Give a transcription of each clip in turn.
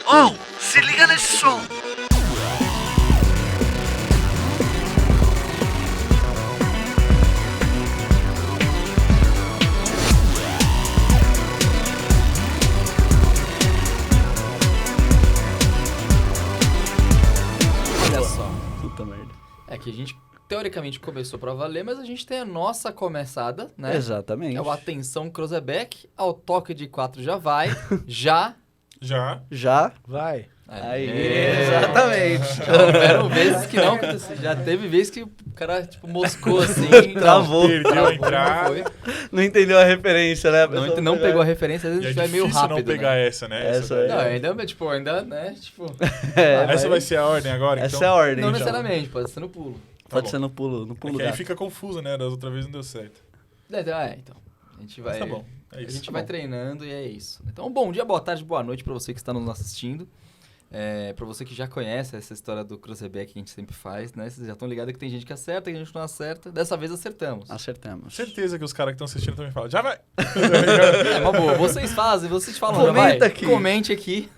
Oh, se liga nesse som. Olha só. Puta merda. É que a gente, teoricamente, começou pra valer, mas a gente tem a nossa começada, né? Exatamente. Que é o Atenção Cruzebeck, ao toque de 4 já vai, já... Já? Vai. Aí, exatamente. Houveram vezes que não aconteceu. Já teve vezes que o cara, tipo, moscou assim. Travou. Perdeu a entrada. Foi. Não entendeu a referência, né? A pessoa Não pegou a referência, às E vezes é a gente vai meio difícil rápido, não pegar né? essa, né? Essa daí. Não, ainda, né, tipo... Essa vai ser a ordem agora, Essa então? é a ordem, Não então. necessariamente, pode ser no pulo. Tá Pode bom. ser no pulo É que aí gato. fica confuso, né? Das outras vezes não deu certo. Então. A gente vai... Mas tá bom. É A isso. gente vai treinando e é isso. Então, bom dia, boa tarde, boa noite pra você que está nos assistindo. Pra você que já conhece essa história do Cruzebeck que a gente sempre faz, né? Vocês já estão ligados que tem gente que acerta, que a gente não acerta. Dessa vez acertamos. Acertamos. Certeza que os caras que estão assistindo também falam, já vai! É uma boa. Vocês fazem, vocês falam, já Comenta vai. aqui. Comente aqui.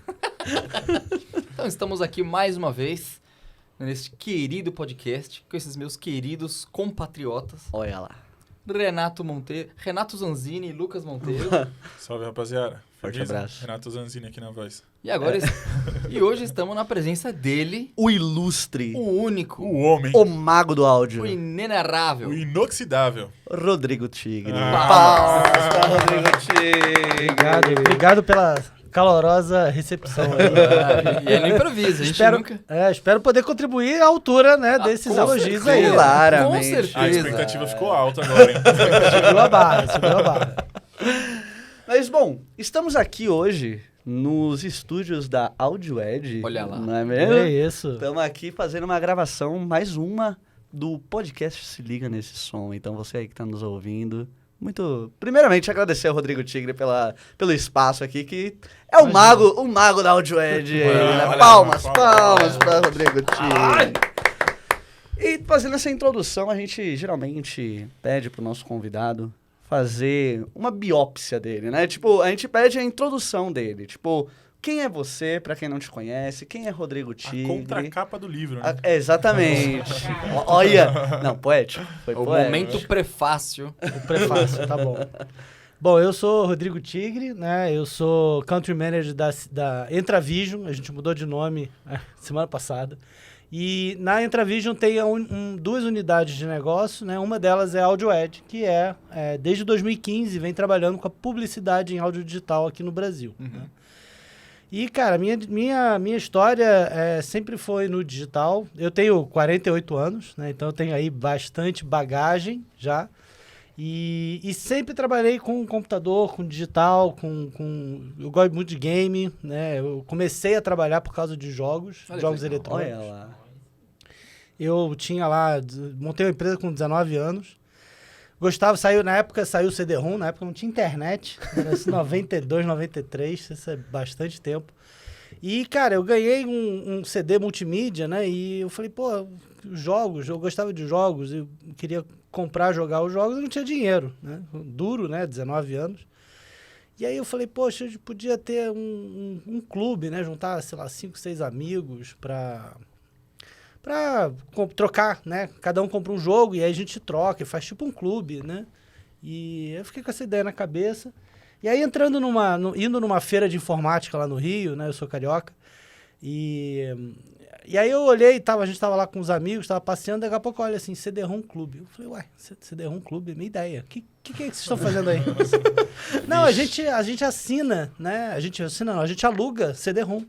Então, estamos aqui mais uma vez nesse querido podcast com esses meus queridos compatriotas. Olha lá. Renato Zanzini e Lucas Monteiro. Salve, rapaziada. Forte Avisa, abraço. Renato Zanzini aqui na voz. E agora, e hoje estamos na presença dele, O ilustre, o único, O homem, o mago do áudio, o inenarrável. o inoxidável. Rodrigo Tigre. Ah. Palmas pra Rodrigo Tigre. Obrigado pela calorosa recepção aí. E ele improvisa, a gente espero, nunca... espero poder contribuir à altura, né, desses com elogios certeza. aí. Com Claramente. certeza. A expectativa ficou alta agora, hein? Subiu a barra. Mas, bom, estamos aqui hoje nos estúdios da AudioEd. Olha lá. Não é mesmo? É isso. Estamos aqui fazendo uma gravação, mais uma, do podcast Se Liga Nesse Som. Então, você aí que está nos ouvindo, primeiramente, agradecer ao Rodrigo Tigre pelo espaço aqui, que é o mago da AudioEd. Né? Palmas para Rodrigo Tigre. E fazendo essa introdução, a gente geralmente pede pro nosso convidado fazer uma biópsia dele, né? Tipo, a gente pede a introdução dele. Tipo, quem é você, pra quem não te conhece? Quem é Rodrigo Tigre? A contracapa do livro, né? Exatamente. Olha. Não, poético. Foi O poético. momento prefácio. O prefácio, tá bom. Bom, eu sou Rodrigo Tigre, né? Eu sou Country Manager da Entravision. A gente mudou de nome semana passada. E na Entravision tem duas unidades de negócio, né? Uma delas é a AudioEd, que desde 2015 vem trabalhando com a publicidade em áudio digital aqui no Brasil. Né? E, cara, minha história sempre foi no digital. Eu tenho 48 anos, né? Então eu tenho aí bastante bagagem já. E sempre trabalhei com computador, com digital, eu gosto muito de game, né? Eu comecei a trabalhar por causa de jogos eletrônicos. Olha lá. Eu montei uma empresa com 19 anos. Na época saiu o CD-ROM, na época não tinha internet, era assim, 92, 93, isso é bastante tempo. E, cara, eu ganhei um CD multimídia, né? E eu falei, pô, jogos, eu gostava de jogos, eu queria jogar os jogos, eu não tinha dinheiro, né? Duro, né? 19 anos. E aí eu falei, poxa, eu podia ter um clube, né? Juntar, sei lá, 5, 6 amigos pra trocar, né? Cada um compra um jogo e aí a gente troca e faz tipo um clube, né? E eu fiquei com essa ideia na cabeça. E aí indo numa feira de informática lá no Rio, né? Eu sou carioca. E aí eu olhei, a gente tava lá com os amigos, tava passeando, daqui a pouco olha assim, CD-ROM Clube. Eu falei, ué, CD-ROM Clube, minha ideia. O que é que vocês estão fazendo aí? Não, a gente assina, né? A gente aluga CD-ROM.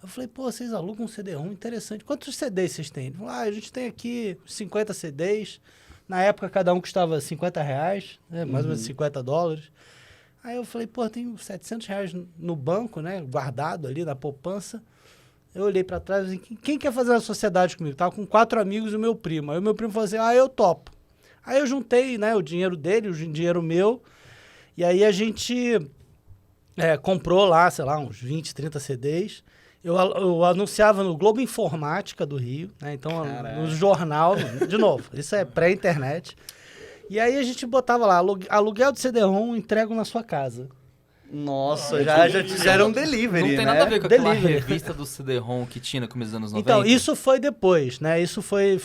Eu falei, pô, vocês alugam um CD-ROM, interessante. Quantos CDs vocês têm? Ele falou, a gente tem aqui 50 CDs. Na época, cada um custava R$50, né? Mais ou menos $50. Aí eu falei, pô, tenho R$700 no banco, né? Guardado ali na poupança. Eu olhei pra trás e falei, quem quer fazer uma sociedade comigo? Tava com 4 amigos e o meu primo. Aí o meu primo falou assim, eu topo. Aí eu juntei, né, o dinheiro dele, o dinheiro meu. E aí a gente comprou lá, sei lá, uns 20, 30 CDs. Eu anunciava no Globo Informática do Rio, né? Então, no jornal, de novo, isso é pré-internet. E aí a gente botava lá, aluguel de CD-ROM, entrego na sua casa. Nossa, Ah, já delivery. fizeram delivery, Não tem né? nada a ver com aquela Delivery. revista do CD-ROM que tinha no começo dos anos 90. Então, isso foi depois, né? Isso foi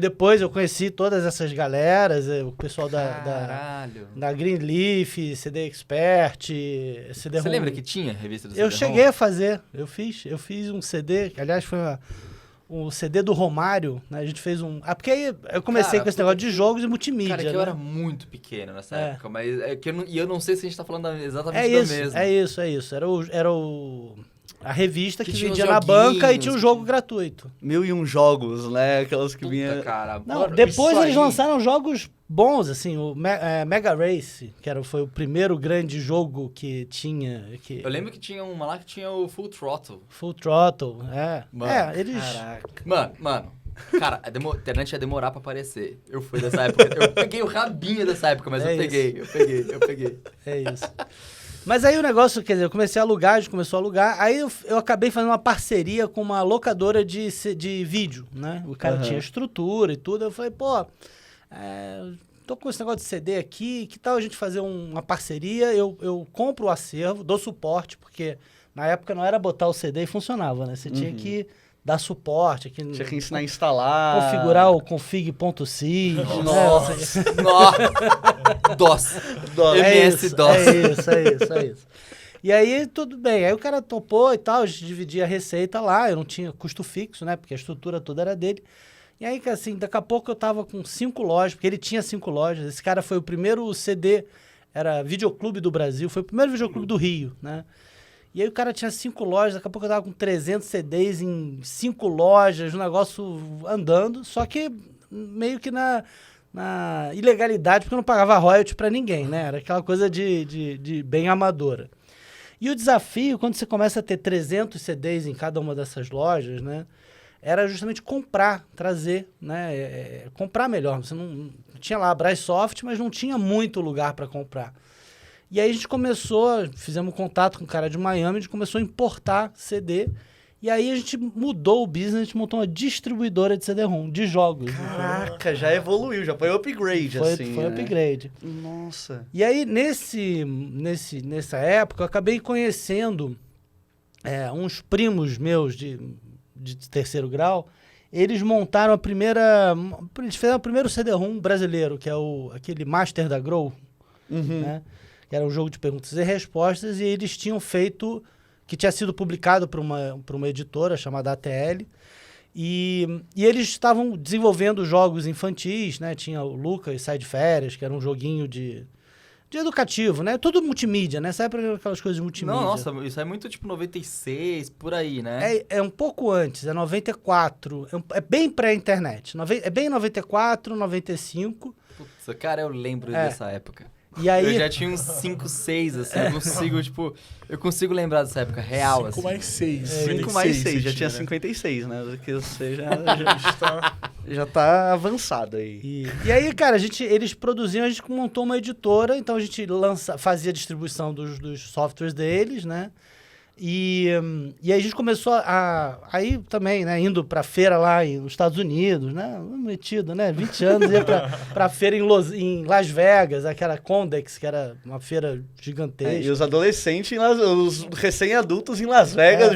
depois, eu conheci todas essas galeras, o pessoal da Caralho. Greenleaf, CD Expert, CD-ROM. Você lembra que tinha revista do Eu CD-ROM? cheguei a fazer, eu fiz um CD, que aliás foi um CD do Romário, né? A gente fez um... Ah, porque aí eu comecei Cara, com esse negócio de jogos e multimídia, Cara, que né? eu era muito pequeno nessa É. época, mas é que eu não sei se a gente tá falando exatamente É da isso, mesma. é isso. Era a revista que Que tinha vendia os na banca e joguinhos, tinha um que jogo tinha- gratuito. 1001 jogos, né? Aquelas que Puta, vinha... cara. Não, mano, depois isso eles aí- lançaram jogos bons, assim, o Mega Race, foi o primeiro grande jogo que tinha... Eu lembro que tinha uma lá que tinha o Full Throttle. Full Throttle, Mano, eles... Caraca. Mano. Cara, a internet ia demorar pra aparecer. Eu fui dessa época. Eu peguei o rabinho dessa época, mas É eu peguei. É isso. Mas aí o negócio, quer dizer, eu comecei a alugar, a gente começou a alugar, aí eu acabei fazendo uma parceria com uma locadora de vídeo, né? O cara Aham. tinha estrutura e tudo, eu falei, pô, tô com esse negócio de CD aqui, que tal a gente fazer uma parceria, eu compro o acervo, dou suporte, porque na época não era botar o CD e funcionava, né? Você tinha que dar suporte, Tinha que ensinar a instalar. configurar o config.sys, né? Nossa. DOS. É MS isso, DOS. é isso. E aí, tudo bem. Aí o cara topou e tal, a gente dividia a receita lá, eu não tinha custo fixo, né? Porque a estrutura toda era dele. E aí, assim, daqui a pouco eu tava com 5 lojas, porque ele tinha 5 lojas. Esse cara foi o primeiro CD, era Videoclube do Brasil, foi o primeiro Videoclube do Rio, né? E aí o cara tinha 5 lojas, daqui a pouco eu tava com 300 CDs em 5 lojas, um negócio andando, só que meio que na ilegalidade, porque eu não pagava royalty pra ninguém, né? Era aquela coisa de bem amadora. E o desafio, quando você começa a ter 300 CDs em cada uma dessas lojas, né? Era justamente comprar, trazer, né? Comprar melhor. Você não tinha lá a Braisoft, mas não tinha muito lugar para comprar. E aí a gente fizemos contato com um cara de Miami, a gente começou a importar CD. E aí a gente mudou o business, a gente montou uma distribuidora de CD-ROM, de jogos. Caraca, já evoluiu, já foi upgrade, assim, Foi né? upgrade. Nossa. E aí, nessa época, eu acabei conhecendo uns primos meus de terceiro grau. Eles montaram eles fizeram o primeiro CD-ROM brasileiro, que é aquele Master da Grow, né? Que era um jogo de perguntas e respostas, e eles tinham feito, que tinha sido publicado por uma editora chamada ATL, e eles estavam desenvolvendo jogos infantis, né? Tinha o Lucas Sai de Férias, que era um joguinho de educativo, né? Tudo multimídia, né? Nessa época eram aquelas coisas de multimídia. Não, nossa, isso é muito tipo 96, por aí, né? É um pouco antes, é 94, é bem pré-internet. É bem 94, 95. Putz, cara, eu lembro dessa época. E aí, Eu já tinha uns 5, 6, assim, eu consigo lembrar dessa época real, 5 assim. mais 6. 5 mais 6, já tinha 56, né? Que você já tá avançado aí. E aí, cara, eles produziam, a gente montou uma editora, então a gente fazia a distribuição dos softwares deles, né? E aí a gente começou aí também, né, indo pra feira lá nos Estados Unidos, né, metido, né, 20 anos, ia pra feira em Las Vegas, aquela Condex, que era uma feira gigantesca. E os adolescentes, os recém-adultos em Las Vegas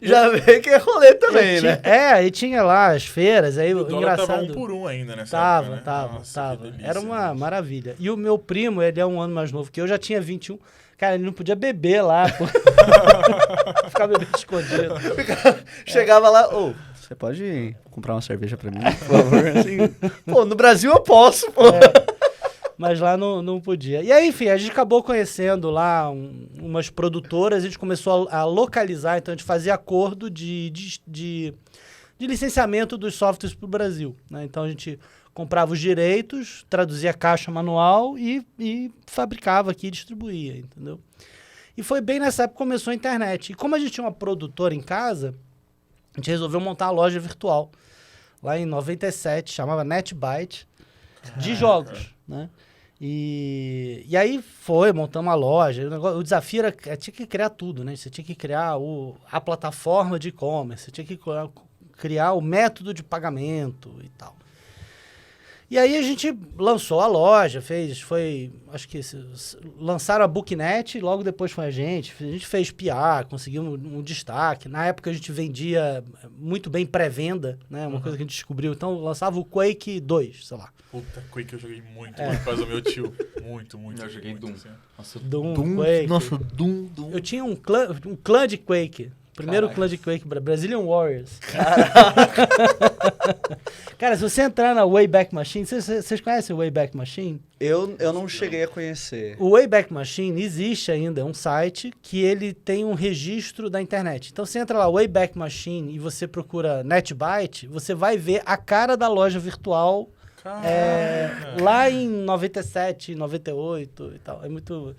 já vê que é rolê também, né? E tinha lá as feiras, aí O dólar engraçado... tava 1 por 1 ainda nessa época, né? Tava. Nossa, que delícia, Era uma né? maravilha. E o meu primo, ele é um ano mais novo que eu, já tinha 21. Cara, ele não podia beber lá, pô. Ficava bebendo escondido. Chegava lá, você pode comprar uma cerveja pra mim, por favor? Assim, pô, no Brasil eu posso, pô. Mas lá não podia. E aí, enfim, a gente acabou conhecendo lá umas produtoras, a gente começou a localizar, então a gente fazia acordo de licenciamento dos softwares pro Brasil, né? Então a gente comprava os direitos, traduzia a caixa manual e fabricava aqui e distribuía, entendeu? E foi bem nessa época que começou a internet. E como a gente tinha uma produtora em casa, a gente resolveu montar uma loja virtual. Lá em 97, chamava NetByte, de jogos, né? E aí montamos uma loja. O desafio tinha que criar tudo, né? Você tinha que criar a plataforma de e-commerce, você tinha que criar o método de pagamento e tal. E aí a gente lançou a loja, lançaram a Booknet, logo depois foi a gente fez PR, conseguimos um destaque. Na época a gente vendia muito bem pré-venda, né? Uma coisa que a gente descobriu. Então lançava o Quake 2, sei lá. Puta, Quake eu joguei muito, por causa do meu tio. Muito. Eu joguei muito, Doom. assim. Nossa, Doom, Quake. Nossa, Doom. Eu tinha um clã de Quake. Primeiro clã de Quake, Brazilian Warriors. Cara, se você entrar na Wayback Machine, vocês conhecem o Wayback Machine? Eu não cheguei a conhecer. O Wayback Machine existe ainda, é um site que ele tem um registro da internet. Então você entra lá, Wayback Machine, e você procura NetByte, você vai ver a cara da loja virtual lá em 97, 98 e tal. É muito...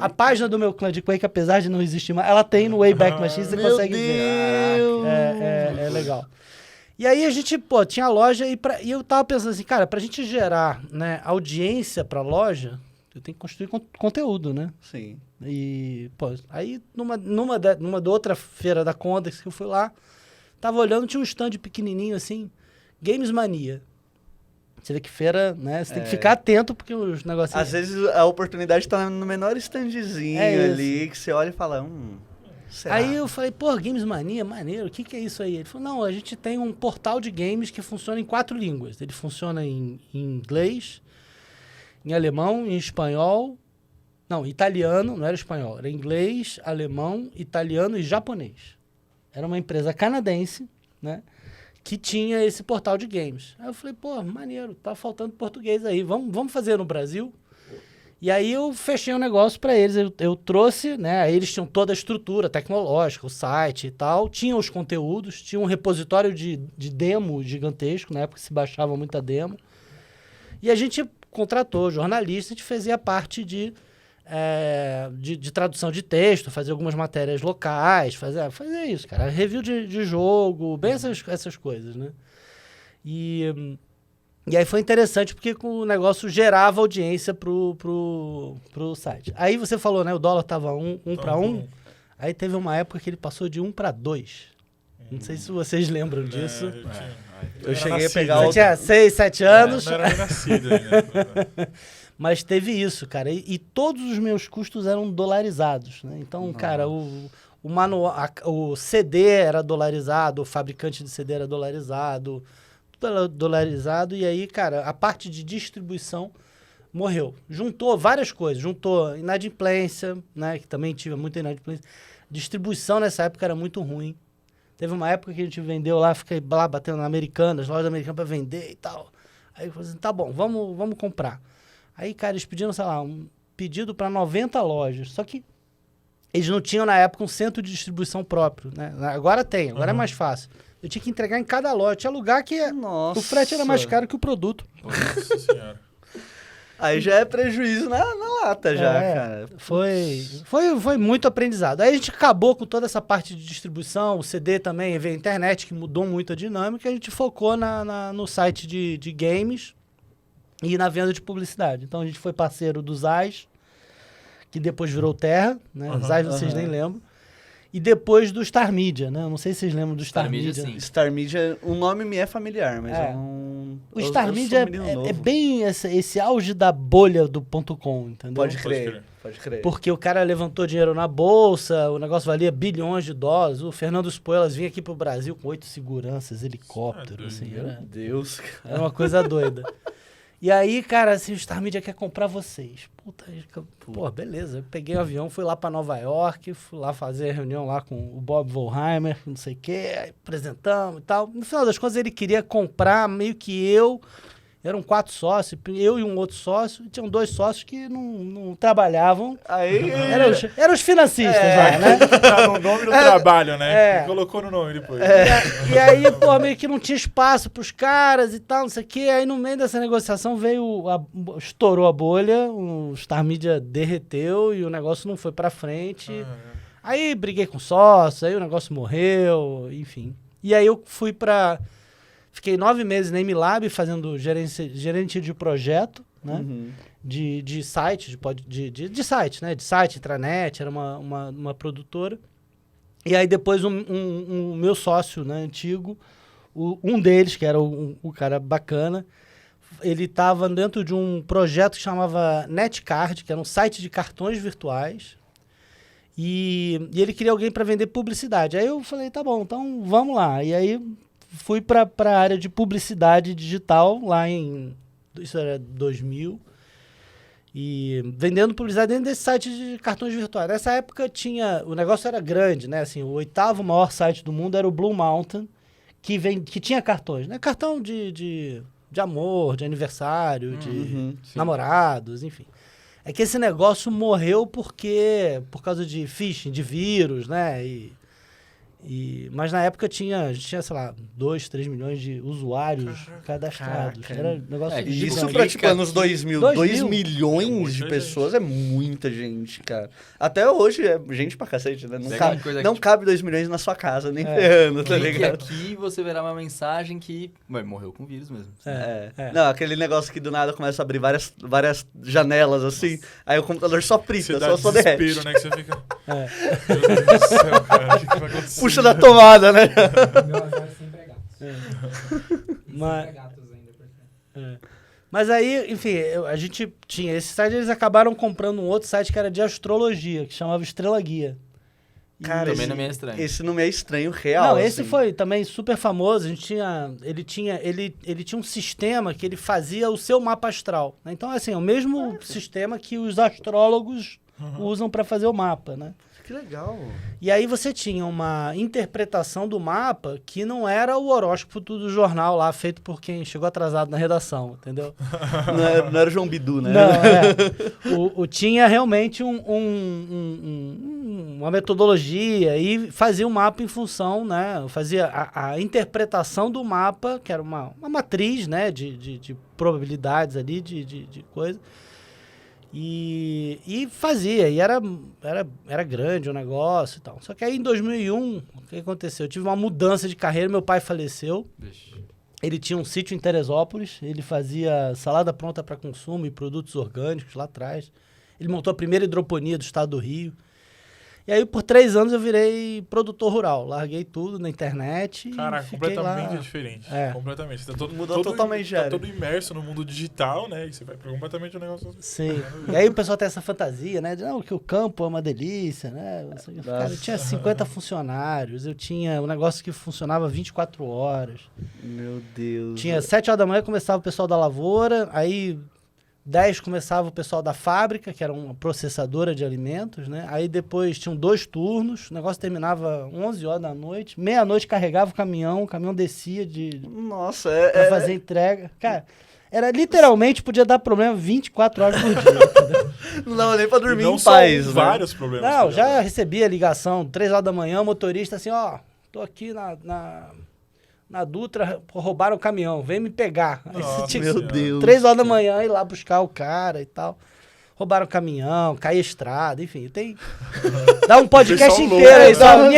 a página do meu clã de Quake, apesar de não existir mais, ela tem no Wayback Machine, você consegue ver. É legal. E aí a gente, tinha a loja e eu tava pensando assim, cara, pra gente gerar, né, audiência pra loja, eu tenho que construir conteúdo, né? Sim. E, aí numa outra feira da Condex que eu fui lá, tava olhando, tinha um stand pequenininho assim, Games Mania. Você vê que feira, né? Você tem que ficar atento, porque os negocinhos... Às vezes a oportunidade tá no menor standzinho ali, que você olha e fala, será? Aí eu falei, Games Mania, maneiro, o que é isso aí? Ele falou, não, a gente tem um portal de games que funciona em 4 línguas. Ele funciona em inglês, em alemão, em espanhol... Não, italiano, não era espanhol. Era inglês, alemão, italiano e japonês. Era uma empresa canadense, né? Que tinha esse portal de games. Aí eu falei, maneiro, tá faltando português aí, vamos fazer no Brasil? E aí eu fechei um negócio para eles, eu trouxe, né, aí eles tinham toda a estrutura tecnológica, o site e tal, tinham os conteúdos, tinha um repositório de demo gigantesco, na época se baixava muita demo, e a gente contratou jornalista, a gente fazia parte de tradução de texto, fazer algumas matérias locais, fazer isso, cara. Review de jogo, bem essas coisas, né? E aí foi interessante porque o negócio gerava audiência pro site. Aí você falou, né? O dólar tava 1 para 1. Aí teve uma época que ele passou de 1 para 2. Não sei se vocês lembram disso. Eu cheguei a pegar Você tinha 6, 7 anos. Não era nem nascido ainda. Mas teve isso, cara. E todos os meus custos eram dolarizados, né? Então, cara, o manual, o CD era dolarizado, o fabricante de CD era dolarizado, tudo dolarizado. E aí, cara, a parte de distribuição morreu. Juntou várias coisas. Juntou inadimplência, né? Que também tive muita inadimplência. Distribuição nessa época era muito ruim. Teve uma época que a gente vendeu lá, fiquei lá batendo na Americanas, loja americana para vender e tal. Aí eu falei assim, tá bom, vamos comprar. Aí, cara, eles pediram, sei lá, um pedido para 90 lojas. Só que eles não tinham, na época, um centro de distribuição próprio, né? Agora tem, agora é mais fácil. Eu tinha que entregar em cada loja. Tinha lugar que o frete era mais caro que o produto. Nossa senhora. Aí já é prejuízo na lata, cara. Foi muito aprendizado. Aí a gente acabou com toda essa parte de distribuição, o CD também, veio a internet, que mudou muito a dinâmica, e a gente focou no site de games e na venda de publicidade. Então a gente foi parceiro do Zais, que depois virou Terra, né? Zais vocês nem lembram. E depois do Star Media, né? Eu não sei se vocês lembram do Star Media. Sim. Star Media, o nome me é familiar, mas o Star Media é bem esse auge da bolha do .com, entendeu? Pode crer. Porque o cara levantou dinheiro na bolsa, o negócio valia bilhões de dólares. O Fernando Spoilas vinha aqui pro Brasil com 8 seguranças, helicóptero, assim. Meu Deus, cara. Era uma coisa doida. E aí, cara, assim, o Star Media quer comprar vocês. Pô, beleza. Eu peguei o avião, fui lá pra Nova York, fui lá fazer a reunião lá com o Bob Wollheimer, não sei o quê, aí apresentamos e tal. No final das contas, ele queria comprar meio que eu. Eram 4 sócios, eu e um outro sócio, e tinham 2 sócios que não trabalhavam. Aí... Eram os financistas lá, né? Tá no nome do trabalho, né? Ele colocou no nome depois. E aí, pô, meio que não tinha espaço pros caras e tal, não sei o quê. Aí no meio dessa negociação estourou a bolha, o Star Media derreteu e o negócio não foi pra frente. Aí briguei com sócio, aí o negócio morreu, enfim. E aí eu fiquei 9 meses na MLab fazendo gerente de projeto, né? De site, de site, né? De site, intranet, era uma produtora. E aí depois um meu sócio, né, antigo, um deles, que era o cara bacana, ele estava dentro de um projeto que chamava Netcard, que era um site de cartões virtuais. E ele queria alguém para vender publicidade. Aí eu falei, tá bom, então vamos lá. E aí fui para a área de publicidade digital, lá isso era 2000, e vendendo publicidade dentro desse site de cartões virtuais. Nessa época o negócio era grande, né? Assim, o 8º maior site do mundo era o Blue Mountain, que tinha cartões, né? Cartão de amor, de aniversário, de namorados, enfim. É que esse negócio morreu por causa de phishing, de vírus, né? Mas na época a gente tinha, sei lá, 2, 3 milhões de usuários cadastrados. Caraca. Era um negócio Isso gigante. pra, tipo, anos 2000, 2 2000. milhões de pessoas é muita gente, cara. Até hoje é gente pra cacete, né? Não cabe 2 milhões na sua casa, nem ferrando, tá Clique ligado? aqui você verá uma mensagem que morreu com vírus mesmo. Não, aquele negócio que do nada começa a abrir várias janelas, assim, aí o computador só Você prita, dá só derrete. desespero, né? Que você fica... Meu Deus do céu, cara. O que vai acontecer? Puxa da tomada, né? Meu azar sempre é gato. Mas- Sempre é gatos ainda. Porque... Mas aí, enfim, a gente tinha esse site, eles acabaram comprando um outro site que era de astrologia, que chamava Estrela Guia. E- Cara, Também não me é estranho. Esse não me é estranho real. Não, esse assim. foi também super famoso. Ele tinha um sistema que ele fazia o seu mapa astral, né? Então, assim, é o mesmo sistema que os astrólogos usam para fazer o mapa, né? Que legal. E aí você tinha uma interpretação do mapa que não era o horóscopo do jornal lá, feito por quem chegou atrasado na redação, entendeu? Não era o João Bidu, né? Não, tinha realmente uma metodologia e fazia o mapa em função, né? Fazia a interpretação do mapa, que era uma matriz, né? De probabilidades ali, de coisa. E fazia, e era grande o negócio e tal. Só que aí em 2001, o que aconteceu? Eu tive uma mudança de carreira, meu pai faleceu. Vixe. Ele tinha um sítio em Teresópolis, ele fazia salada pronta para consumo e produtos orgânicos lá atrás. Ele montou a primeira hidroponia do estado do Rio. E aí, por 3 anos, eu virei produtor rural. Larguei tudo na internet e Caraca, fiquei completamente lá. diferente. É. Completamente. Você tá Mudou totalmente de tá área. todo imerso no mundo digital, né? E você vai pra completamente o negócio... Sim. E aí o pessoal tem essa fantasia, né? De não, que o campo é uma delícia, né? Cara, eu tinha 50 funcionários, eu tinha um negócio que funcionava 24 horas. Meu Deus. Tinha 7 horas da manhã, começava o pessoal da lavoura, aí 10 começava o pessoal da fábrica, que era uma processadora de alimentos, né? Aí depois tinham 2 turnos, o negócio terminava 11 horas da noite, meia-noite carregava o caminhão descia Nossa, pra fazer entrega. Cara, era literalmente, podia dar problema 24 horas por dia, entendeu? Não dava nem pra dormir E não em só paz, né? vários problemas. Não, que já recebia ligação, 3 horas da manhã, o motorista assim, ó, tô aqui na Dutra, roubaram o caminhão, vem me pegar. Aí você Nossa, tinha que Meu Senhora. Deus. 3 horas da manhã ir lá buscar o cara e tal. Roubaram o caminhão, caiu a estrada, enfim, tem... Dá um podcast Pessoal inteiro aí, louco, só né?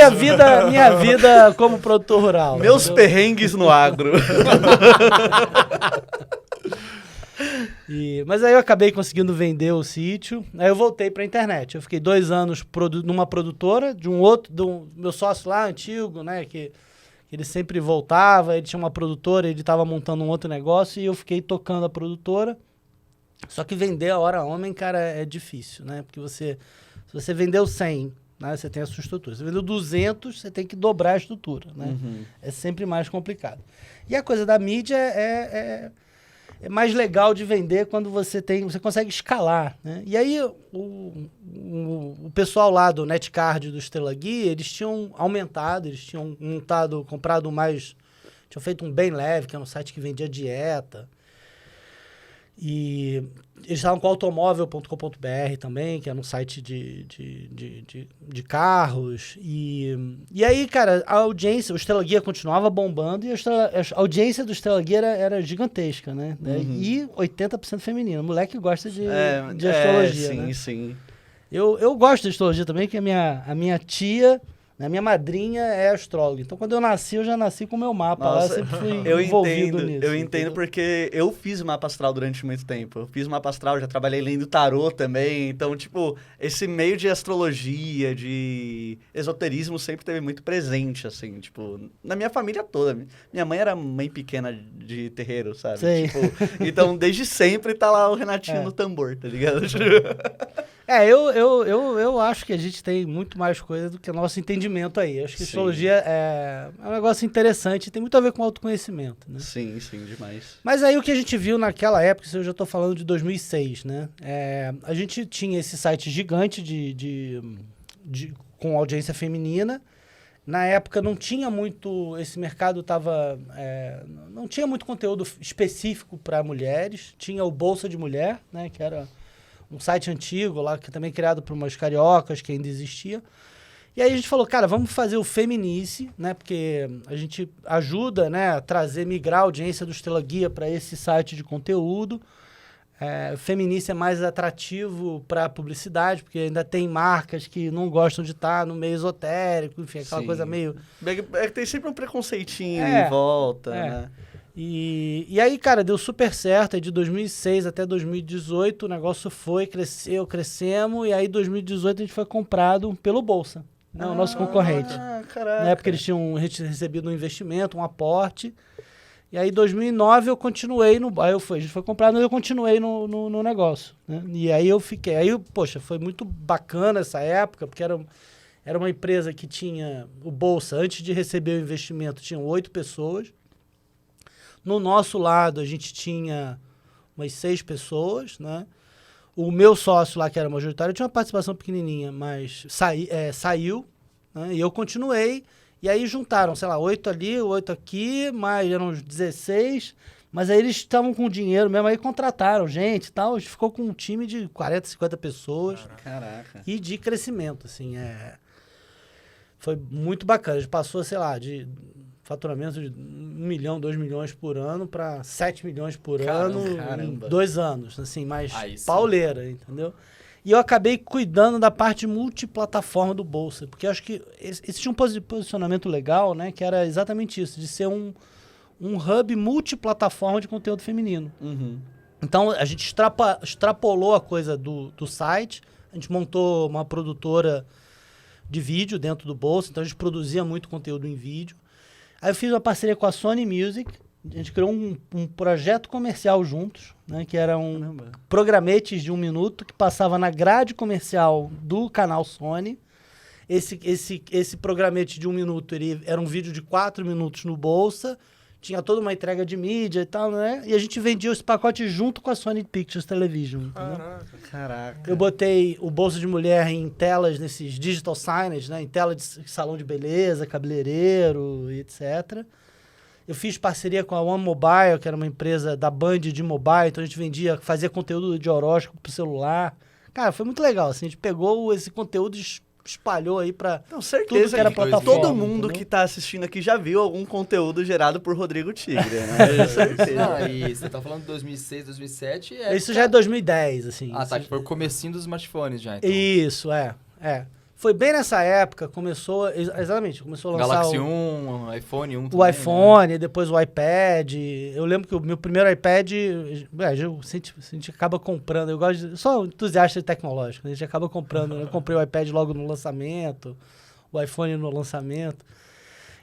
minha vida como produtor rural. Meus entendeu? perrengues no agro. Mas aí eu acabei conseguindo vender o sítio, aí eu voltei pra internet. Eu fiquei 2 anos numa produtora, do meu sócio lá, antigo, né, que ele sempre voltava, ele tinha uma produtora, ele estava montando um outro negócio e eu fiquei tocando a produtora. Só que vender a hora homem, cara, é difícil, né? Porque se você vendeu 100, né, você tem a sua estrutura. Se você vendeu 200, você tem que dobrar a estrutura, né? É sempre mais complicado. E a coisa da mídia é mais legal de vender quando você consegue escalar, né? E aí o pessoal lá do Netcard, do Estrela Guia, eles tinham aumentado, eles tinham comprado mais, tinham feito um Bem Leve, que era um site que vendia dieta. E eles estavam com automóvel.com.br também, que era um site de carros. E aí, cara, a audiência, o Estrela Guia continuava bombando e a audiência do Estrela Guia era gigantesca, né? E 80% feminino. Moleque gosta de astrologia, sim, né? sim. Eu gosto de astrologia também, que a minha tia Né? Minha madrinha é astróloga. Então, quando eu nasci, eu já nasci com o meu mapa. Lá eu Nossa, sempre fui eu envolvido entendo, nisso. eu entendo entendeu? porque eu fiz mapa astral durante muito tempo. Eu fiz mapa astral, já trabalhei lendo tarô também. Então, tipo, esse meio de astrologia, de esoterismo sempre teve muito presente, assim, tipo, na minha família toda. Minha mãe era mãe pequena de terreiro, sabe? Sei. Tipo, então, desde sempre tá lá o Renatinho É. no tambor, tá ligado? Eu acho que a gente tem muito mais coisa do que o nosso entendimento aí. Eu acho que Sim. astrologia é um negócio interessante, tem muito a ver com autoconhecimento, né? Sim, sim, demais. Mas aí o que a gente viu naquela época, isso eu já estou falando de 2006, né? A gente tinha esse site gigante com audiência feminina. Na época não tinha muito, esse mercado tava, não tinha muito conteúdo específico para mulheres. Tinha o Bolsa de Mulher, né? Que era um site antigo lá, que também criado por umas cariocas, que ainda existia. E aí a gente falou, cara, vamos fazer o Feminice, né? Porque a gente ajuda, né, a migrar a audiência do Estrela Guia para esse site de conteúdo. O Feminice é mais atrativo para publicidade, porque ainda tem marcas que não gostam de estar no meio esotérico, enfim, aquela Sim. coisa meio... É que tem sempre um preconceitinho É, em volta, é. né? E aí, cara, deu super certo. Aí de 2006 até 2018 o negócio crescemos. E aí em 2018 a gente foi comprado pelo Bolsa, né, o nosso concorrente. Ah, caraca. Na época eles tinham recebido um investimento, um aporte. E aí em 2009 eu continuei a gente foi comprado, mas eu continuei no negócio, né? E aí eu fiquei. Aí, poxa, foi muito bacana essa época, porque era uma empresa que tinha o Bolsa, antes de receber o investimento, tinham 8 pessoas. No nosso lado, a gente tinha umas 6 pessoas, né? O meu sócio lá, que era majoritário, tinha uma participação pequenininha, mas saiu, né? E eu continuei. E aí juntaram, sei lá, 8 ali, 8 aqui, mais eram uns 16. Mas aí eles estavam com dinheiro mesmo, aí contrataram gente e tal. A gente ficou com um time de 40, 50 pessoas. Caraca. E de crescimento, assim, foi muito bacana. A gente passou, sei lá, de faturamento de 1 milhão, 2 milhões por ano para 7 milhões por ano Caramba. em 2 anos, assim, mais Aí sim. pauleira, entendeu? E eu acabei cuidando da parte multiplataforma do Bolsa, porque eu acho que esse tinha um posicionamento legal, né, que era exatamente isso, de ser um hub multiplataforma de conteúdo feminino. Uhum. Então, a gente extrapolou a coisa do site, a gente montou uma produtora de vídeo dentro do Bolsa, então a gente produzia muito conteúdo em vídeo. Aí eu fiz uma parceria com a Sony Music, a gente criou um projeto comercial juntos, né, que era Caramba. programetes de 1 minuto que passava na grade comercial do canal Sony. Esse programete de 1 minuto, ele era um vídeo de 4 minutos no Bolsa, tinha toda uma entrega de mídia e tal, né? E a gente vendia esse pacote junto com a Sony Pictures Television, entendeu? Caraca. Eu botei o Bolsa de Mulher em telas, nesses digital signage, né? Em tela de salão de beleza, cabeleireiro e etc. Eu fiz parceria com a One Mobile, que era uma empresa da Band de mobile, então a gente fazia conteúdo de horóscopo pro celular. Cara, foi muito legal, assim, a gente pegou esse conteúdo e espalhou aí pra Não, tudo certeza que era que plataforma. todo mundo entendeu? que tá assistindo aqui já viu algum conteúdo gerado por Rodrigo Tigre, né? Certeza. Não, e você tá falando de 2006, 2007... Isso já é 2010, assim. Ah, tá, isso- que foi o comecinho dos smartphones já, então. Isso, é. Foi bem nessa época, começou a lançar Galaxy 1, iPhone 1 o também, iPhone, depois o iPad. Eu lembro que o meu primeiro iPad, a gente acaba comprando. Eu sou entusiasta de tecnológico, a gente acaba comprando. Eu comprei o iPad logo no lançamento, o iPhone no lançamento.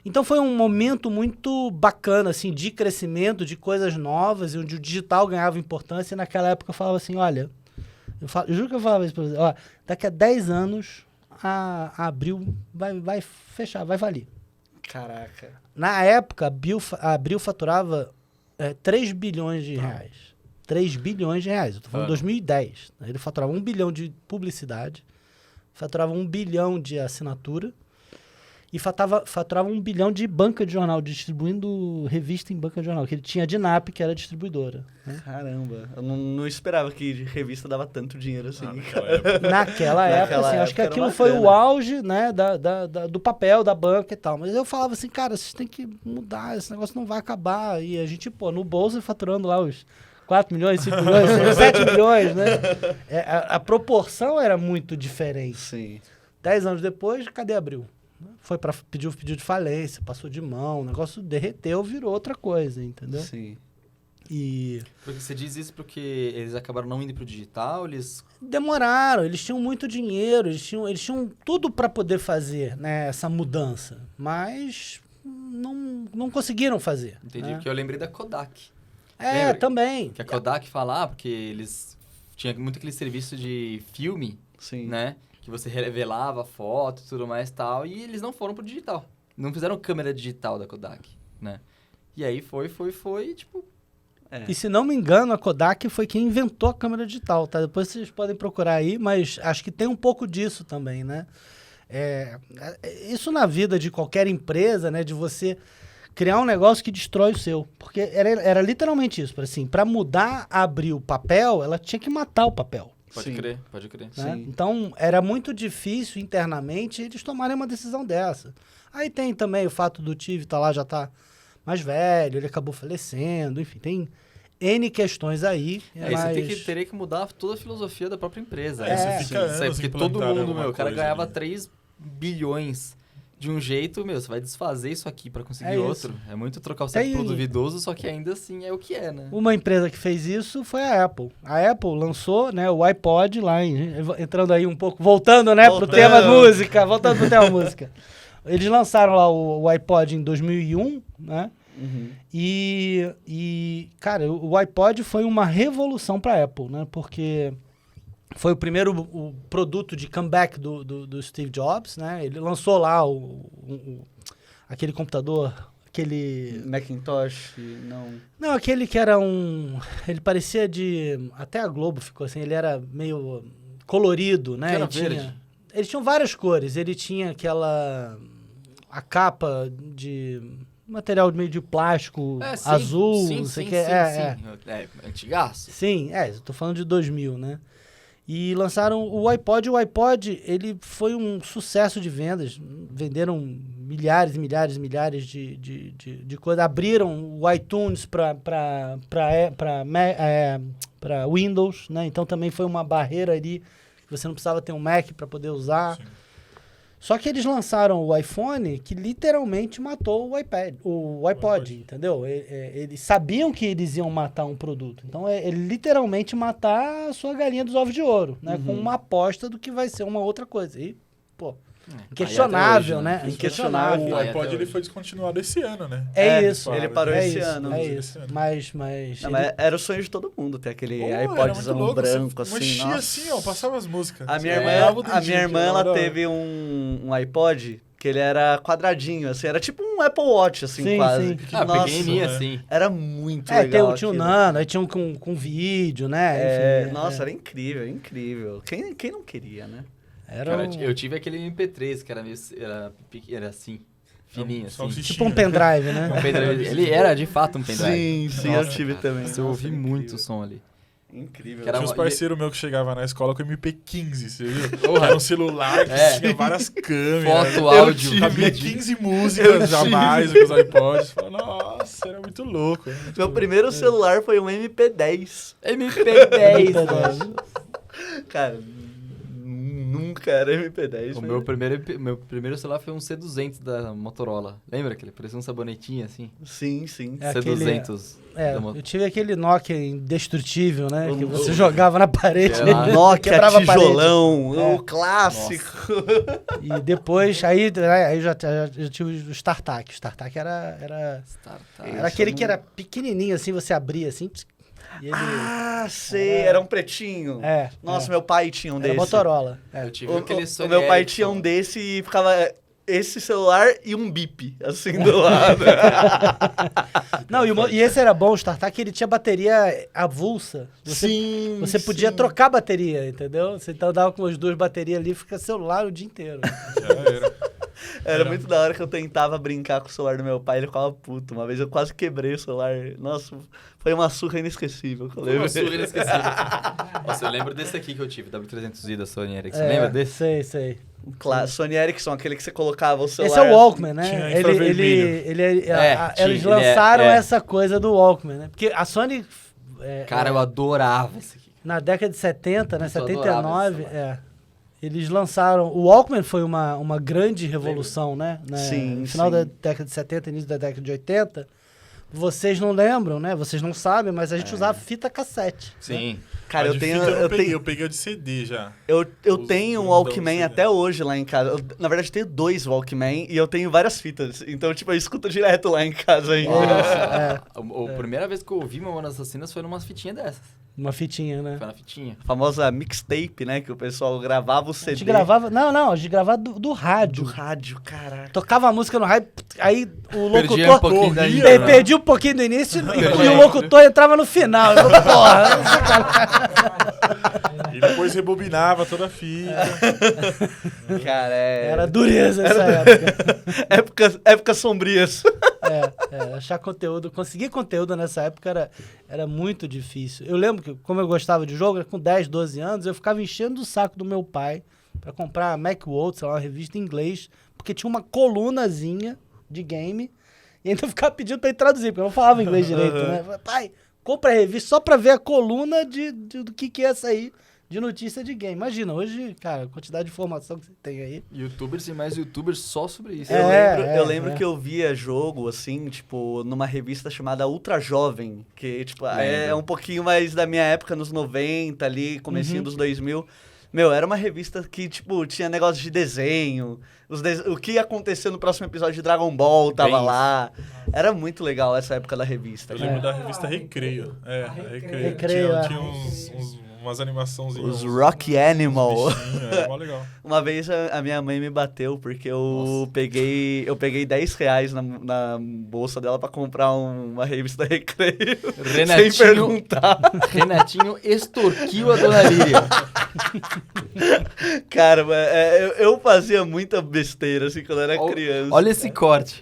Então foi um momento muito bacana, assim, de crescimento, de coisas novas, onde o digital ganhava importância. E naquela época eu falava assim, olha, eu juro que eu falava isso pra você, ó, daqui a 10 anos a Abril vai fechar, vai falir. Caraca. Na época, a Abril faturava 3 bilhões de reais. 3 bilhões de reais. Eu tô falando 2010. Ele faturava 1 bilhão de publicidade, faturava 1 bilhão de assinatura e faturava 1 bilhão de banca de jornal, distribuindo revista em banca de jornal, que ele tinha a Dinap, que era a distribuidora. Né? Caramba. Eu não esperava que revista dava tanto dinheiro assim. Naquela época, assim, acho que era aquilo foi o bacana. auge, né, do papel, da banca e tal. Mas eu falava assim, cara, vocês têm que mudar, esse negócio não vai acabar. E a gente, no bolso, faturando lá os 4 milhões, 5 milhões, 7 milhões, né? A proporção era muito diferente. Sim. 10 anos depois, cadê Abril? pediu de falência, passou de mão, o negócio derreteu, virou outra coisa, entendeu? Sim. E Porque você diz isso porque eles acabaram não indo pro digital, eles... demoraram, eles tinham muito dinheiro, eles tinham tudo para poder fazer, né, essa mudança, mas não conseguiram fazer. Entendi, né? porque eu lembrei da Kodak. É, Lembra? também. Que a Kodak fala, porque eles... Tinha muito aquele serviço de filme, Sim. né? Que você revelava foto e tudo mais e tal, e eles não foram pro digital. Não fizeram câmera digital da Kodak, né? E aí foi, tipo... É. E se não me engano, a Kodak foi quem inventou a câmera digital, tá? Depois vocês podem procurar aí, mas acho que tem um pouco disso também, né? Isso na vida de qualquer empresa, né? De você criar um negócio que destrói o seu. Porque era literalmente isso. Assim, para mudar, abrir o papel, ela tinha que matar o papel. Pode Sim. crer, pode crer. Né? Sim. Então, era muito difícil internamente eles tomarem uma decisão dessa. Aí tem também o fato do Tive estar lá, já tá mais velho, ele acabou falecendo, enfim, tem N questões aí. Você teria que mudar toda a filosofia da própria empresa. Você fica Isso aí, anos porque todo implantando mundo, alguma o cara coisa ganhava ali. 3 bilhões de um jeito, você vai desfazer isso aqui pra conseguir É outro. isso. É muito trocar o certo Tem- pro duvidoso, só que ainda assim é o que é, né? Uma empresa que fez isso foi a Apple. A Apple lançou, né, o iPod lá, entrando aí um pouco, voltando, né, pro Voltando. tema música, voltando pro tema música. Eles lançaram lá o iPod em 2001, né, Uhum. e, cara, o iPod foi uma revolução pra Apple, né, porque foi o primeiro o produto de comeback do Steve Jobs, né, ele lançou lá aquele computador, aquele... Macintosh, não. Não, aquele que era ele parecia de... Até a Globo ficou assim, ele era meio colorido, né? Que era Ele tinha- verde. Eles tinham várias cores, ele tinha a capa de material meio de plástico Sim, azul, sim, não sei sim, o que. sim. É antigaço. Sim, eu tô falando de 2000, né? E lançaram o iPod, ele foi um sucesso de vendas, venderam milhares e milhares e milhares de coisas, abriram o iTunes para Windows, né? Então também foi uma barreira ali, que você não precisava ter um Mac para poder usar. Sim. Só que eles lançaram o iPhone que literalmente matou o iPod, entendeu? Eles sabiam que eles iam matar um produto. Então, é literalmente matar a sua galinha dos ovos de ouro, né? Com uma aposta do que vai ser uma outra coisa. E, pô, inquestionável, Aí até hoje, né? Inquestionável. O Aí iPod até ele hoje. foi descontinuado esse ano, né? É isso. ele parou é esse isso, ano. É Esse isso. ano. Mas Não, ele- mas era o sonho de todo mundo ter aquele Pô, era muito iPodzão louco, branco, você assim, mexia nossa. assim, ó, passava as músicas. A minha Você irmã, ganhava o a minha dedinho, irmã que ela era- teve um iPod que ele era quadradinho, assim, era tipo um Apple Watch, assim, Sim, quase. sim. Ah, Nossa, pequenininha né? assim. era muito tinha legal o aquilo. Nano, aí tinha um com vídeo, né? Enfim, Nossa, era incrível, incrível. Quem não queria, né? era Cara, um- eu tive aquele MP3 que era meio... Era assim, fininho, assim. salsichinha. tipo um pendrive, né? Um pendrive. Ele era de fato um pendrive. Sim, eu tive também. Eu ouvi Nossa, muito incrível. o som ali. Incrível. Que era Tinha uns uma- parceiros meus que chegavam na escola com MP15, você viu? Que era um celular que É. tinha várias câmeras. Foto, áudio, Cabia vídeo. 15 músicas a mais que os iPods. Falei, nossa, era muito louco. Meu primeiro celular foi um MP10. MP10, mano. Cara, nunca era MP10. O foi- meu primeiro celular foi um C200 da Motorola. Lembra que ele parecia um sabonetinho assim? Sim, sim. É C200. da eu tive aquele Nokia indestrutível, né? Que você O- jogava na parede. Ah, Nokia, quebrava a parede. tijolão, É. o clássico. E depois, aí já tive o StarTAC. O StarTAC era Startup. Isso, aquele não- que era pequenininho, assim, você abria, assim, e ele... Ah, sei, era um pretinho. Nossa, é. meu pai tinha um Era desse. Motorola. Eu tive O, aquele o Sony meu pai Ericsson. tinha um desse e ficava esse celular e um bip, assim, do lado. Não, e esse era bom, o StarTAC, ele tinha bateria avulsa. Sim, Você podia sim. trocar a bateria, entendeu? Você então dava com as duas baterias ali e fica celular o dia inteiro. Já era. Era muito da hora que eu tentava brincar com o celular do meu pai, ele ficava puto. Uma vez eu quase quebrei o celular. Nossa, foi uma surra inesquecível que eu lembro. Uma surra inesquecível. Nossa, eu lembro desse aqui que eu tive, W300i da Sony Ericsson. É, Lembra desse? Sei. Sony Ericsson, aquele que você colocava o celular. Esse é o Walkman, né? Tinha infravermelho. Eles tinha, lançaram é. essa coisa do Walkman, né? Porque a Sony... Cara, eu adorava esse aqui. Na década de 70, né? Eu adorava 79, eles lançaram... O Walkman foi uma grande revolução, né? Sim, No final sim. da década de 70, início da década de 80. Vocês não lembram, né? Vocês não sabem, mas a gente usava fita cassete. Sim. Cara, A eu de tenho, fita eu eu peguei o de CD já. tenho um grandão Walkman assim, até hoje lá em casa. Na verdade, eu tenho 2 Walkman e eu tenho várias fitas. Então, tipo, eu escuto direto lá em casa ainda. A primeira vez que eu ouvi Mamonas Assassinas foi numa fitinha dessas. Uma fitinha, né? Foi na fitinha. A famosa mixtape, né? Que o pessoal gravava o A CD. gente gravava... Não, a gente gravava do do rádio. rádio, caraca. Tocava a música no rádio, aí o Perdia um locutor... pouquinho da corria, intro, né? Perdi um pouquinho do início e o locutor entrava no final. Eu, porra, E depois rebobinava toda a fita. Cara, era dureza essa época. Épocas sombrias. Achar conteúdo, conseguir conteúdo nessa época era muito difícil. Eu lembro que, como eu gostava de jogo, com 10, 12 anos, eu ficava enchendo o saco do meu pai pra comprar a Macworld, sei lá, uma revista em inglês, porque tinha uma colunazinha de game e ainda ficava pedindo pra ele traduzir, porque eu não falava inglês direito, né? Eu falei, pai, compra a revista só pra ver a coluna do que ia sair de notícia de game. Imagina, hoje, cara, a quantidade de informação que você tem aí. Youtubers e mais youtubers só sobre isso. Eu lembro que eu via jogo, assim, tipo, numa revista chamada Ultra Jovem, que, tipo, é um pouquinho mais da minha época, nos 90 ali, comecinho dos 2000. Meu, era uma revista que, tipo, tinha negócio de desenho, o que ia acontecer no próximo episódio de Dragon Ball tava Bem lá. Era muito legal essa época da revista. Eu cara. lembro da revista Recreio. Recreio, Tinha umas animaçãozinhas. Os Rock Animal. Era mó legal. Uma vez a minha mãe me bateu porque eu peguei R$10 na bolsa dela pra comprar uma revista Recreio. Sem perguntar. Renatinho extorquiu a dona Líria. Cara, eu fazia muita besteira assim quando era criança. Olha esse corte.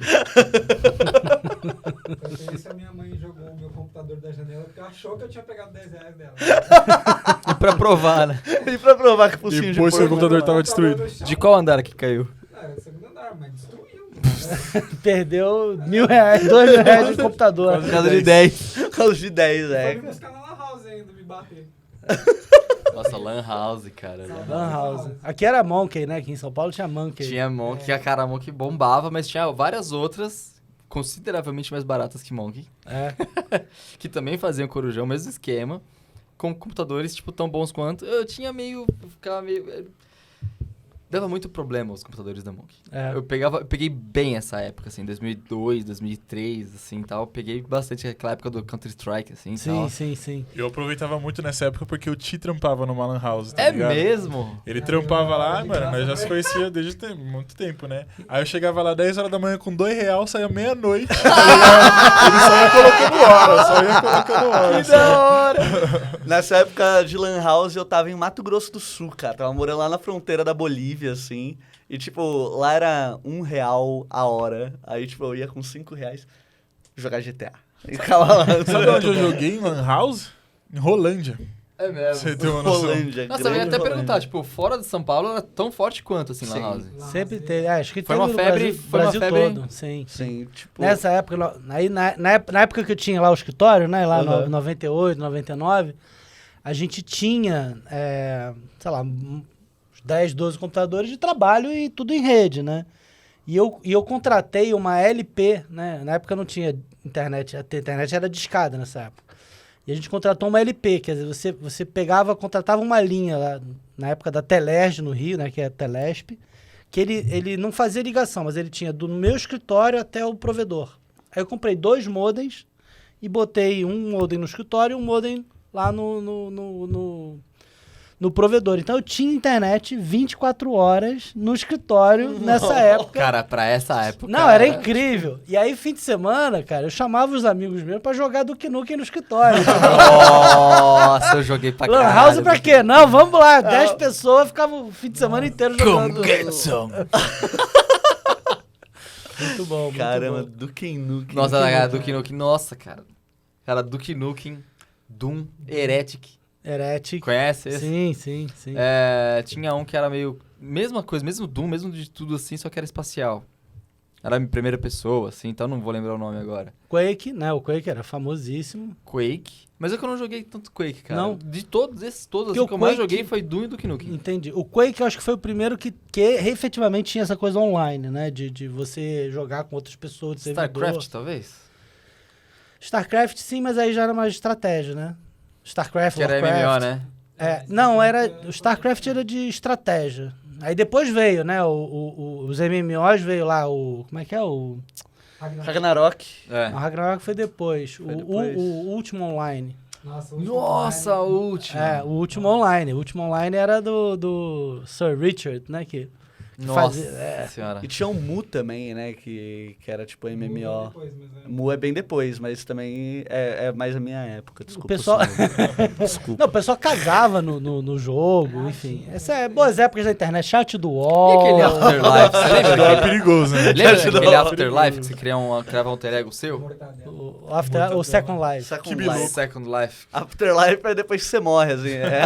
Enquanto isso, a minha mãe jogou o meu computador da janela porque achou que eu tinha pegado R$10 dela. E pra provar, né? E pra provar que o focinho de Depois seu porco... computador tava destruído. De qual andar que caiu? Era o segundo andar, mas destruiu. Perdeu R$1.000, R$2.000 de computador. Por causa de 10. Por causa de 10, Foi me buscar na Lan House ainda, me bater. Nossa, Lan House, cara. Lan House. Aqui era Monkey, né? Aqui em São Paulo tinha Monkey. Tinha Monkey, a cara Monkey bombava, mas tinha várias outras consideravelmente mais baratas que Monkey, que também faziam corujão, mesmo esquema, com computadores, tipo, tão bons quanto. Eu ficava meio... Dava muito problema os computadores da Monkey. Eu peguei bem essa época, assim, 2002, 2003, assim, tal. Peguei bastante aquela época do Counter-Strike, assim, tal. Sim. Eu aproveitava muito nessa época porque o Ti trampava numa Lan House, tá É ligado? mesmo? Ele trampava lá, mano, nós já se conhecia desde muito tempo, né? Aí eu chegava lá 10 horas da manhã com R$2, saía meia-noite. Ele só ia colocando hora, Que da hora! Nessa época de Lan House, eu tava em Mato Grosso do Sul, cara. Tava morando lá na fronteira da Bolívia, assim. E, tipo, lá era R$1 a hora. Aí, tipo, eu ia com R$5 jogar GTA. E ficava lá. Sabe onde eu joguei em Lan House? Em Rolândia. É mesmo. Você tem uma noção. Rolândia. Nossa, eu ia grande até Rolândia. perguntar, tipo, fora de São Paulo era tão forte quanto, assim, Lan Sim. House? Sempre teve. Acho que Foi teve uma no febre- Brasil, foi uma Brasil febre- todo. Sim. Sim, tipo... Nessa época, aí na época que eu tinha lá o escritório, né? Lá Uhum. em 98, 99, a gente tinha, sei lá, uns 10, 12 computadores de trabalho e tudo em rede, né? E eu contratei uma LP, né? Na época não tinha internet, a internet era discada nessa época. E a gente contratou uma LP, quer dizer, você contratava uma linha lá, na época da Telerge no Rio, né? Que é a Telesp, que ele não fazia ligação, mas ele tinha do meu escritório até o provedor. Aí eu comprei 2 modems e botei um modem no escritório e um modem lá no provedor. Então eu tinha internet 24 horas no escritório nessa época. Cara, pra essa época... Não, era incrível. E aí, fim de semana, cara, eu chamava os amigos meus pra jogar Duke Nukem no escritório. Nossa, eu joguei pra Lan caralho. House pra quê? Não, vamos lá. 10 pessoas ficavam o fim de semana inteiro jogando. Come get some. Muito bom, muito Caramba, bom. Duke Nukem. Nossa, cara, Duke Nukem, nossa, cara. Cara, Duke Nukem, Doom, Heretic. Heretic. Conhece esse? Sim. Tinha um que era meio... Mesma coisa, mesmo Doom, mesmo de tudo assim, só que era espacial. Era em primeira pessoa, assim, então não vou lembrar o nome agora. Quake, né? O Quake era famosíssimo. Quake. Mas é que eu não joguei tanto Quake, cara. Não? De todos esses, Porque assim, o que eu mais Quake- joguei foi Doom e Duke Nukem. Entendi. O Quake eu acho que foi o primeiro que efetivamente tinha essa coisa online, né? De você jogar com outras pessoas, de servidor. StarCraft, talvez? StarCraft sim, mas aí já era mais estratégia, né? StarCraft, Que era Warcraft. MMO, né? Não, o StarCraft era de estratégia. Aí depois veio, né? Os MMOs veio lá, como é que é? O Ragnarok. É. Ragnarok foi depois. Foi depois. O último online. Nossa, o último Nossa, online- o último. O último online. O último online era do Sir Richard, né? Que Nossa fazia- senhora. E tinha o Mu também, né? Que era tipo MMO. Depois, mas Mu é bem depois, mas também é mais a minha época. Desculpa. pessoal- Simone. Desculpa. Não, o pessoal cagava no jogo, enfim. Essa é boas épocas da internet. Chat do E UOL. aquele Afterlife? Você lembra Era daquele? perigoso, né? Lembra Chat do daquele UOL. Afterlife que você criava um alter ego seu? Mortadela. O Second Life. Second Que Life. Second Life. Afterlife é depois que você morre, assim. É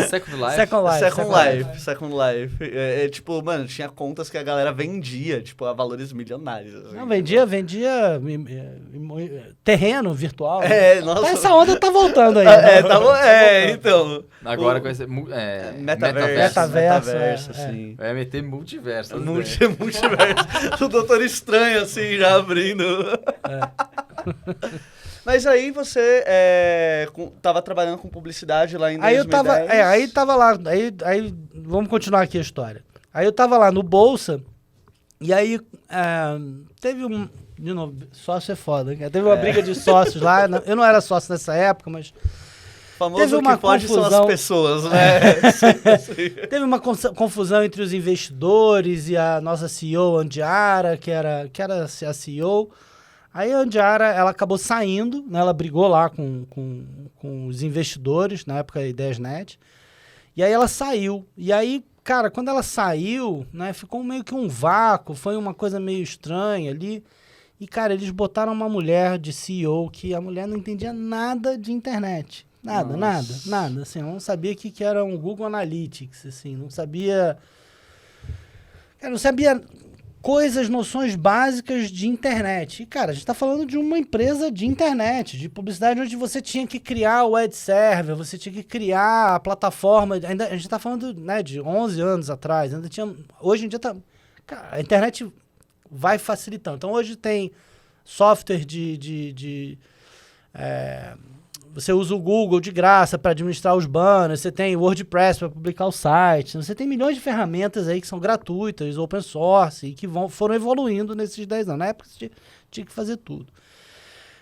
Second Life? Second Life. Second Life. Second Life. Tipo, mano, tinha contas que a galera vendia, tipo, a valores milionários. Assim. Não, vendia terreno virtual. Nossa. Essa onda tá voltando aí. né? Tá bom. Então. Agora O- com esse... Metaverso, Metaverso, assim. Vai meter multiverso. Multiverso. O Doutor Estranho, assim, já abrindo. Mas aí você tava trabalhando com publicidade lá em Aí eu 2010. tava lá, aí vamos continuar aqui a história. Aí eu tava lá no Bolsa, e aí teve de novo, sócio é foda, né? Teve uma briga de sócios lá, eu não era sócio nessa época, mas Famoso teve uma que pode são confusão. as pessoas, né? teve uma confusão entre os investidores e a nossa CEO, Andiara, que era a CEO. Aí a Andiara, ela acabou saindo, né? Ela brigou lá com os investidores, na época da Ideiasnet. E aí ela saiu. E aí, cara, quando ela saiu, né? Ficou meio que um vácuo, foi uma coisa meio estranha ali. E, cara, eles botaram uma mulher de CEO que a mulher não entendia nada de internet. Nada, nada. Assim, ela não sabia o que era um Google Analytics, assim, não sabia... Cara, não sabia noções básicas de internet. E, cara, a gente tá falando de uma empresa de internet, de publicidade, onde você tinha que criar o ad server, você tinha que criar a plataforma. A gente tá falando, né, de 11 anos atrás. Ainda tinha... Hoje em dia tá... Cara, a internet vai facilitando. Então, hoje tem software você usa o Google de graça para administrar os banners, você tem WordPress para publicar o site, você tem milhões de ferramentas aí que são gratuitas, open source, e que foram evoluindo nesses 10 anos. Na época você tinha que fazer tudo.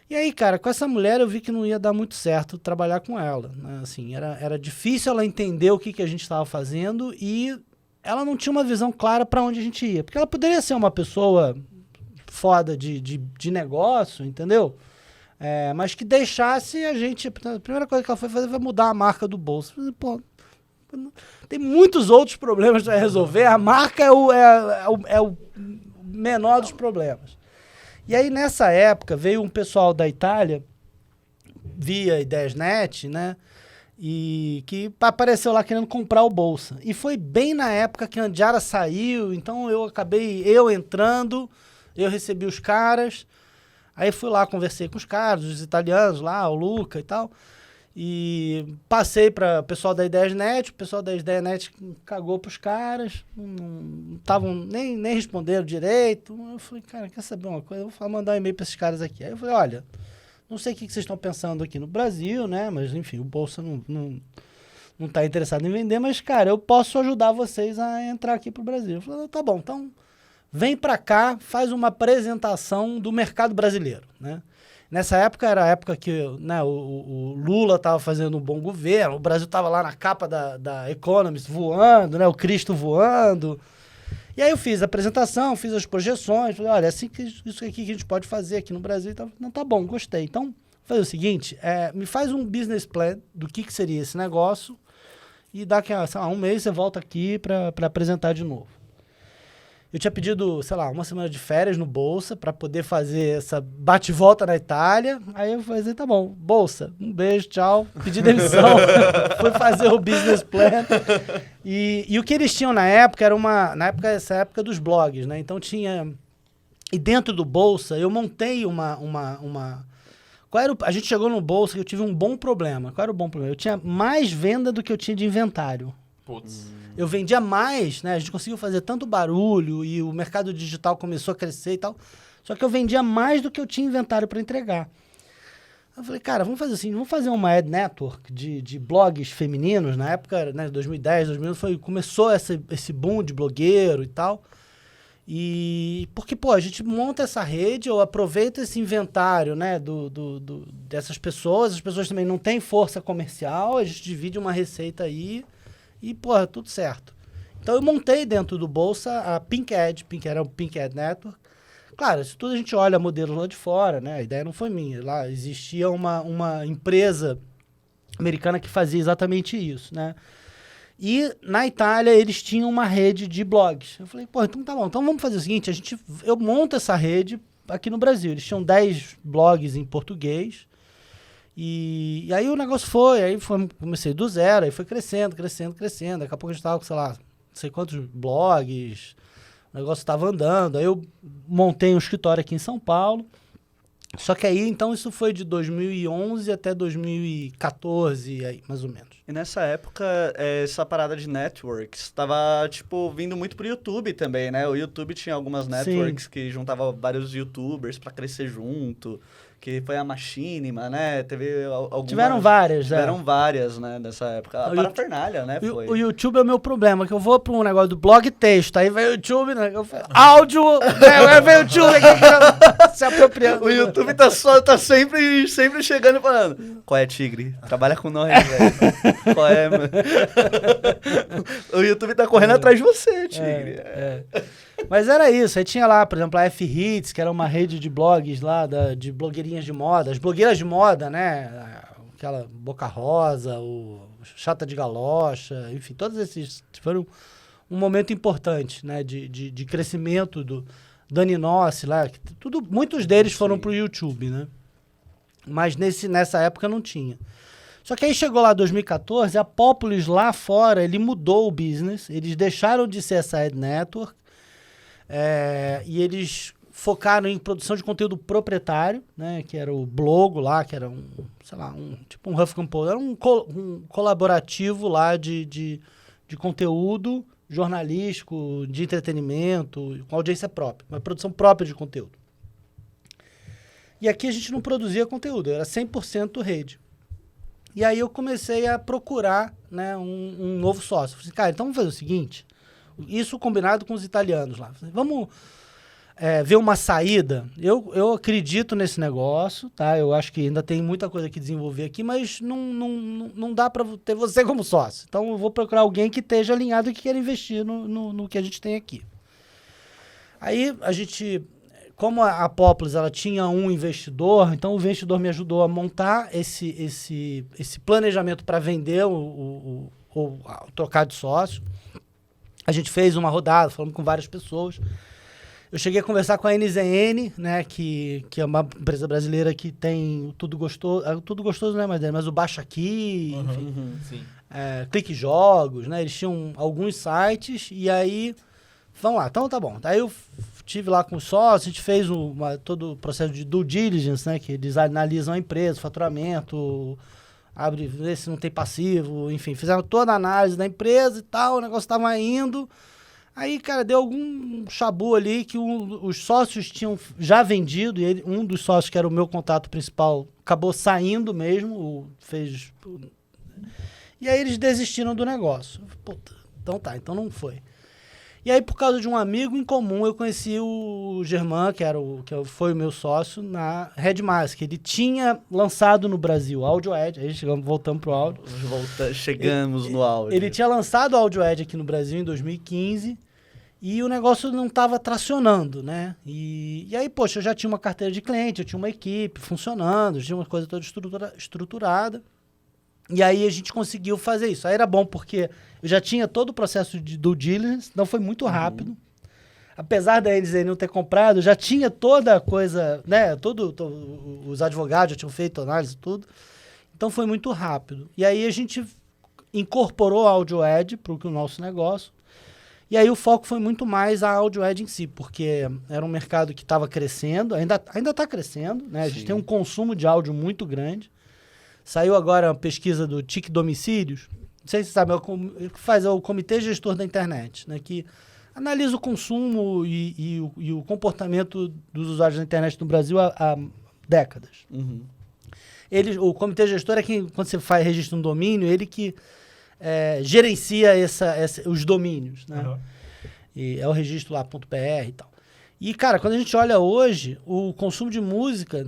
E aí, cara, com essa mulher eu vi que não ia dar muito certo trabalhar com ela, né? Assim, era difícil ela entender o que a gente estava fazendo e ela não tinha uma visão clara para onde a gente ia. Porque ela poderia ser uma pessoa foda de negócio, entendeu? Mas que deixasse a gente... A primeira coisa que ela foi fazer foi mudar a marca do bolso. Pô, tem muitos outros problemas para resolver. A marca é o menor dos problemas. E aí, nessa época, veio um pessoal da Itália, via Ideiasnet, né? E que apareceu lá querendo comprar o Bolsa. E foi bem na época que a Andiara saiu, então eu entrando, eu recebi os caras... Aí fui lá, conversei com os caras, os italianos lá, o Luca e tal, e passei para o pessoal da Ideiasnet, o pessoal da Ideiasnet cagou pros caras, não estavam nem responderam direito. Eu falei, cara, quer saber uma coisa? Eu vou mandar um e-mail para esses caras aqui. Aí eu falei, olha, não sei o que vocês estão pensando aqui no Brasil, né, mas enfim, o Bolsa não tá interessado em vender, mas, cara, eu posso ajudar vocês a entrar aqui pro Brasil. Eu falei, tá bom, então... Vem para cá, faz uma apresentação do mercado brasileiro, né? Nessa época era a época que, né, o Lula estava fazendo um bom governo, o Brasil estava lá na capa da Economist voando, né, o Cristo voando. E aí eu fiz a apresentação, fiz as projeções, falei, olha, assim que isso aqui que a gente pode fazer aqui no Brasil. Então, não, tá bom, gostei. Então, vou fazer o seguinte, me faz um business plan do que seria esse negócio e daqui a um mês você volta aqui para apresentar de novo. Eu tinha pedido, sei lá, uma semana de férias no Bolsa para poder fazer essa bate-volta na Itália. Aí eu falei, tá bom, Bolsa, um beijo, tchau. Pedi demissão, fui fazer o business plan. E o que eles tinham na época era essa época dos blogs, né? Então tinha... E dentro do Bolsa, eu montei a gente chegou no Bolsa que eu tive um bom problema. Qual era o bom problema? Eu tinha mais venda do que eu tinha de inventário. Putz. Eu vendia mais, né? A gente conseguiu fazer tanto barulho e o mercado digital começou a crescer e tal. Só que eu vendia mais do que eu tinha inventário para entregar. Eu falei, cara, vamos fazer assim, vamos fazer uma ad network de blogs femininos. Na época, né, 2010, 2011, começou esse boom de blogueiro e tal. E porque, pô, a gente monta essa rede, eu aproveito esse inventário, né, dessas pessoas. As pessoas também não têm força comercial, a gente divide uma receita aí. E, porra, tudo certo. Então, eu montei dentro do Bolsa a Pink Ad Network. Claro, isso tudo a gente olha modelos lá de fora, né? A ideia não foi minha. Lá existia uma empresa americana que fazia exatamente isso, né? E na Itália, eles tinham uma rede de blogs. Eu falei, pô, então tá bom. Então, vamos fazer o seguinte, eu monto essa rede aqui no Brasil. Eles tinham 10 blogs em português. E aí o negócio comecei do zero, aí foi crescendo. Daqui a pouco a gente tava com, sei lá, não sei quantos blogs, o negócio estava andando. Aí eu montei um escritório aqui em São Paulo. Só que aí, então, isso foi de 2011 até 2014, aí, mais ou menos. E nessa época, essa parada de networks estava, tipo, vindo muito pro YouTube também, né? O YouTube tinha algumas networks que juntavam vários YouTubers pra crescer junto. Que foi a Machinima, né? Teve algumas... Tiveram várias, Tiveram várias, né? Nessa época. A parafernália, né? Foi. O YouTube é o meu problema, que eu vou para um negócio do blog texto, aí vem o YouTube, né? Áudio, né? Aí vem o YouTube aqui se apropriando. O YouTube tá sempre chegando e falando, qual é, Tigre? Trabalha com nós, velho. Qual é, mano? O YouTube tá correndo atrás de você, Tigre. Mas era isso, aí tinha lá, por exemplo, a F-Hits, que era uma rede de blogs lá, de blogueirinhas de moda, as blogueiras de moda, né, aquela Boca Rosa, o Chata de Galocha, enfim, todos esses foram um momento importante, né, de crescimento do Dani Nossi lá, muitos deles foram pro YouTube, né, mas nessa época não tinha. Só que aí chegou lá 2014, a Populous lá fora, ele mudou o business, eles deixaram de ser essa ad network, e eles focaram em produção de conteúdo proprietário, né, que era o Blogo lá, que era tipo um Huff Compose, era um colaborativo lá de conteúdo jornalístico, de entretenimento, com audiência própria, uma produção própria de conteúdo. E aqui a gente não produzia conteúdo, era 100% rede. E aí eu comecei a procurar, né, um novo sócio. Falei, cara, então vamos fazer o seguinte, isso combinado com os italianos lá. Falei, vamos ver uma saída. Eu acredito nesse negócio, tá? Eu acho que ainda tem muita coisa que desenvolver aqui, mas não dá para ter você como sócio. Então eu vou procurar alguém que esteja alinhado e que queira investir no que a gente tem aqui. Aí a gente... Como a Populous, ela tinha um investidor, então o investidor me ajudou a montar esse planejamento para vender ou trocar de sócio. A gente fez uma rodada, falamos com várias pessoas. Eu cheguei a conversar com a NZN, né, que é uma empresa brasileira que tem o Tudo Gostoso, não é mais dele, mas o Baixa Aqui, enfim, Sim. Clique Jogos, né, eles tinham alguns sites, e aí, vamos lá, então tá bom. Aí eu estive lá com os sócios, a gente fez todo o processo de due diligence, né, que eles analisam a empresa, o faturamento, vê se não tem passivo, enfim, fizeram toda a análise da empresa e tal, o negócio estava indo. Aí, cara, deu algum chabu ali que os sócios tinham já vendido, e um dos sócios, que era o meu contato principal, acabou saindo mesmo, e aí eles desistiram do negócio. Puta, então não foi. E aí, por causa de um amigo em comum, eu conheci o Germán, que foi o meu sócio, na Red Mask. Ele tinha lançado no Brasil Audio Ad, aí voltamos pro áudio. Chegamos no áudio. Ele tinha lançado o Audio Ad aqui no Brasil em 2015 e o negócio não estava tracionando, né? E aí, poxa, eu já tinha uma carteira de cliente, eu tinha uma equipe funcionando, tinha uma coisa toda estruturada. E aí a gente conseguiu fazer isso. Aí era bom porque eu já tinha todo o processo de due diligence, então foi muito rápido. apesar da NZN não ter comprado, já tinha toda a coisa, né? Os advogados já tinham feito análise e tudo. Então foi muito rápido. E aí a gente incorporou a AudioEd para o nosso negócio. E aí o foco foi muito mais a AudioEd em si, porque era um mercado que estava crescendo, ainda está crescendo, né? A gente tem um consumo de áudio muito grande. Saiu agora uma pesquisa do TIC Domicílios, não sei se você sabe, é o que faz o Comitê Gestor da Internet, né? Que analisa o consumo e o comportamento dos usuários da internet no Brasil há décadas. Uhum. O comitê gestor é quem, quando você registra um domínio, ele que gerencia os domínios, né? Uhum. E é o registro lá, .br e tal. E, cara, quando a gente olha hoje, o consumo de música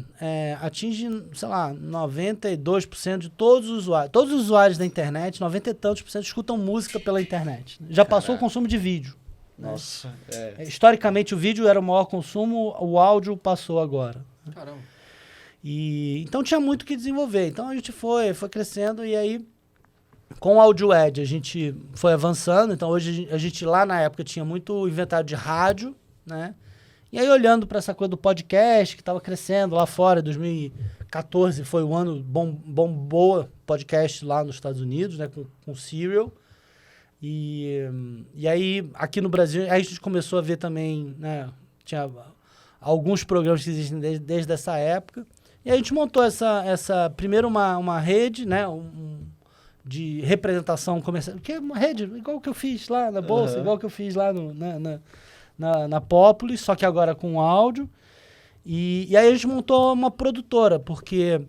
atinge, sei lá, 92% de todos os usuários. Todos os usuários da internet, 90 e tantos por cento, escutam música pela internet. Já passou o consumo de vídeo. Nossa, Historicamente, o vídeo era o maior consumo, o áudio passou agora. Caramba. Então tinha muito o que desenvolver. Então a gente foi crescendo e aí com o AudioEd a gente foi avançando. Então hoje a gente lá na época tinha muito inventário de rádio, né? E aí olhando para essa coisa do podcast que estava crescendo lá fora, 2014 foi o ano bombou podcast lá nos Estados Unidos, né? Com Serial. E aí aqui no Brasil aí a gente começou a ver também, né? Tinha alguns programas que existem desde essa época. E a gente montou primeiro uma rede, né, de representação comercial, que é uma rede igual que eu fiz lá na Bolsa, igual que eu fiz lá na Populis, só que agora com áudio. E aí a gente montou uma produtora, porque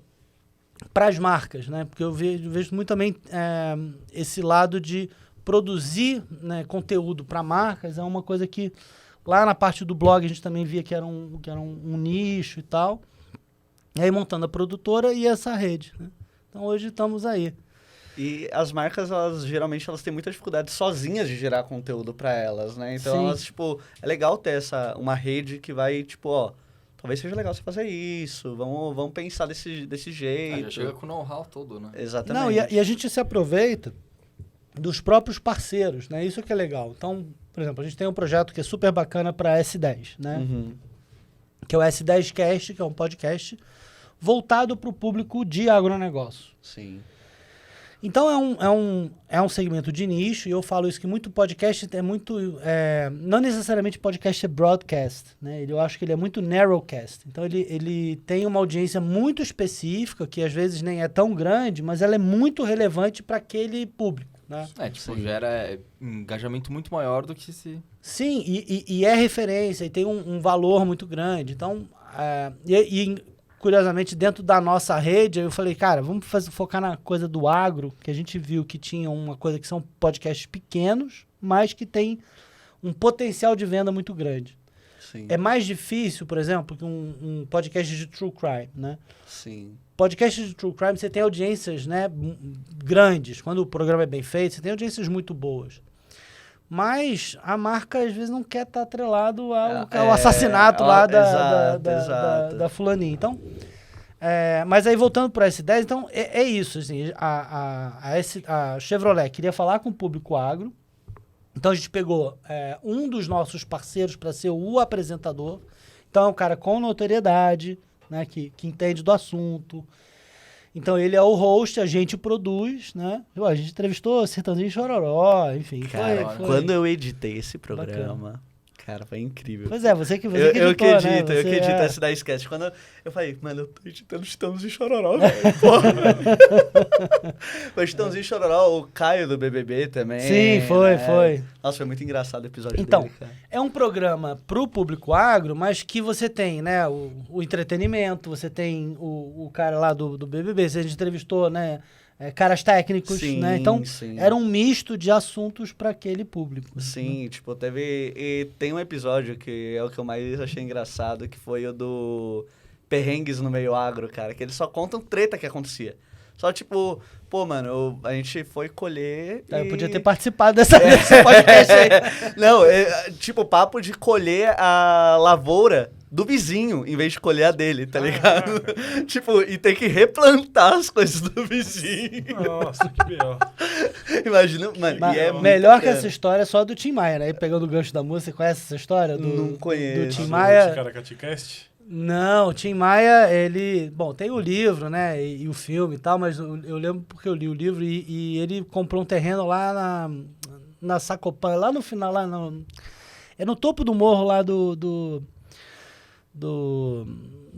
para as marcas, né, porque eu vejo muito também esse lado de produzir, né, conteúdo para marcas, é uma coisa que lá na parte do blog a gente também via que era um nicho e tal. E aí montando a produtora e essa rede, né? Então hoje estamos aí. E as marcas, geralmente elas têm muita dificuldade sozinhas de gerar conteúdo para elas, né? Então Sim. elas, tipo, é legal ter uma rede que vai, tipo, ó, talvez seja legal você fazer isso, vamos pensar desse jeito. Já chega com o know-how todo, né? Exatamente. Não, e a gente se aproveita dos próprios parceiros, né? Isso que é legal. Então, por exemplo, a gente tem um projeto que é super bacana para S10, né? Uhum. Que é o S10Cast, que é um podcast voltado para o público de agronegócio. Sim. Então é um segmento de nicho, e eu falo isso que muito podcast é muito... não necessariamente podcast é broadcast, né? Eu acho que ele é muito narrowcast. Então ele tem uma audiência muito específica, que às vezes nem é tão grande, mas ela é muito relevante para aquele público, né? Gera engajamento muito maior do que se... Sim, e é referência, e tem um valor muito grande. Então, curiosamente, dentro da nossa rede, eu falei, cara, vamos focar na coisa do agro, que a gente viu que tinha uma coisa que são podcasts pequenos, mas que tem um potencial de venda muito grande. Sim. É mais difícil, por exemplo, que um podcast de true crime, né? Sim. Podcast de true crime, você tem audiências, né, grandes. Quando o programa é bem feito, você tem audiências muito boas. Mas a marca, às vezes, não quer estar atrelado ao assassinato lá da fulaninha. Então, mas aí, voltando para o S10, então, é isso. Assim, a Chevrolet queria falar com o público agro. Então, a gente pegou um dos nossos parceiros para ser o apresentador. Então, é um cara com notoriedade, né, que entende do assunto. Então, ele é o host, a gente produz, né? A gente entrevistou Sertãozinho e Chororó, enfim. Cara, foi quando eu editei esse programa, bacana. cara, foi incrível. Pois é, você que editou, eu que edito, né? eu que edito é... essa da sketch. Quando eu falei, mano, eu tô editando Chitãozinho e Chororó, velho. Porra. Foi Chitãozinho e Chororó, o Caio do BBB também. Sim, foi. Nossa, foi muito engraçado o episódio então, dele, cara. É um programa pro público agro, mas que você tem, né, o entretenimento, você tem o cara lá do BBB, a gente entrevistou, né, caras técnicos, Sim, né? Então, sim. era um misto de assuntos para aquele público. Sim, né? tipo, e tem um episódio que é o que eu mais achei engraçado, que foi o do perrengues no meio agro, cara, que eles só contam treta que acontecia. Só tipo, pô, mano, a gente foi colher Eu e... podia ter participado desse podcast aí. Não, tipo, papo de colher a lavoura do vizinho, em vez de colher a dele, tá ligado? Tipo, e tem que replantar as coisas do vizinho. Nossa, que B.O. Imagina, mano, Mas e é muito melhor que bacana. essa história é só do Tim Maia, né? Aí pegando o gancho da música, conhece essa história? Não Do conheço. Tim Maia. Cast? Não, o Tim Maia, ele... Bom, tem o livro, né? E o filme e tal, mas eu lembro porque eu li o livro e ele comprou um terreno lá na Sacopan, lá no final, lá no... É no topo do morro lá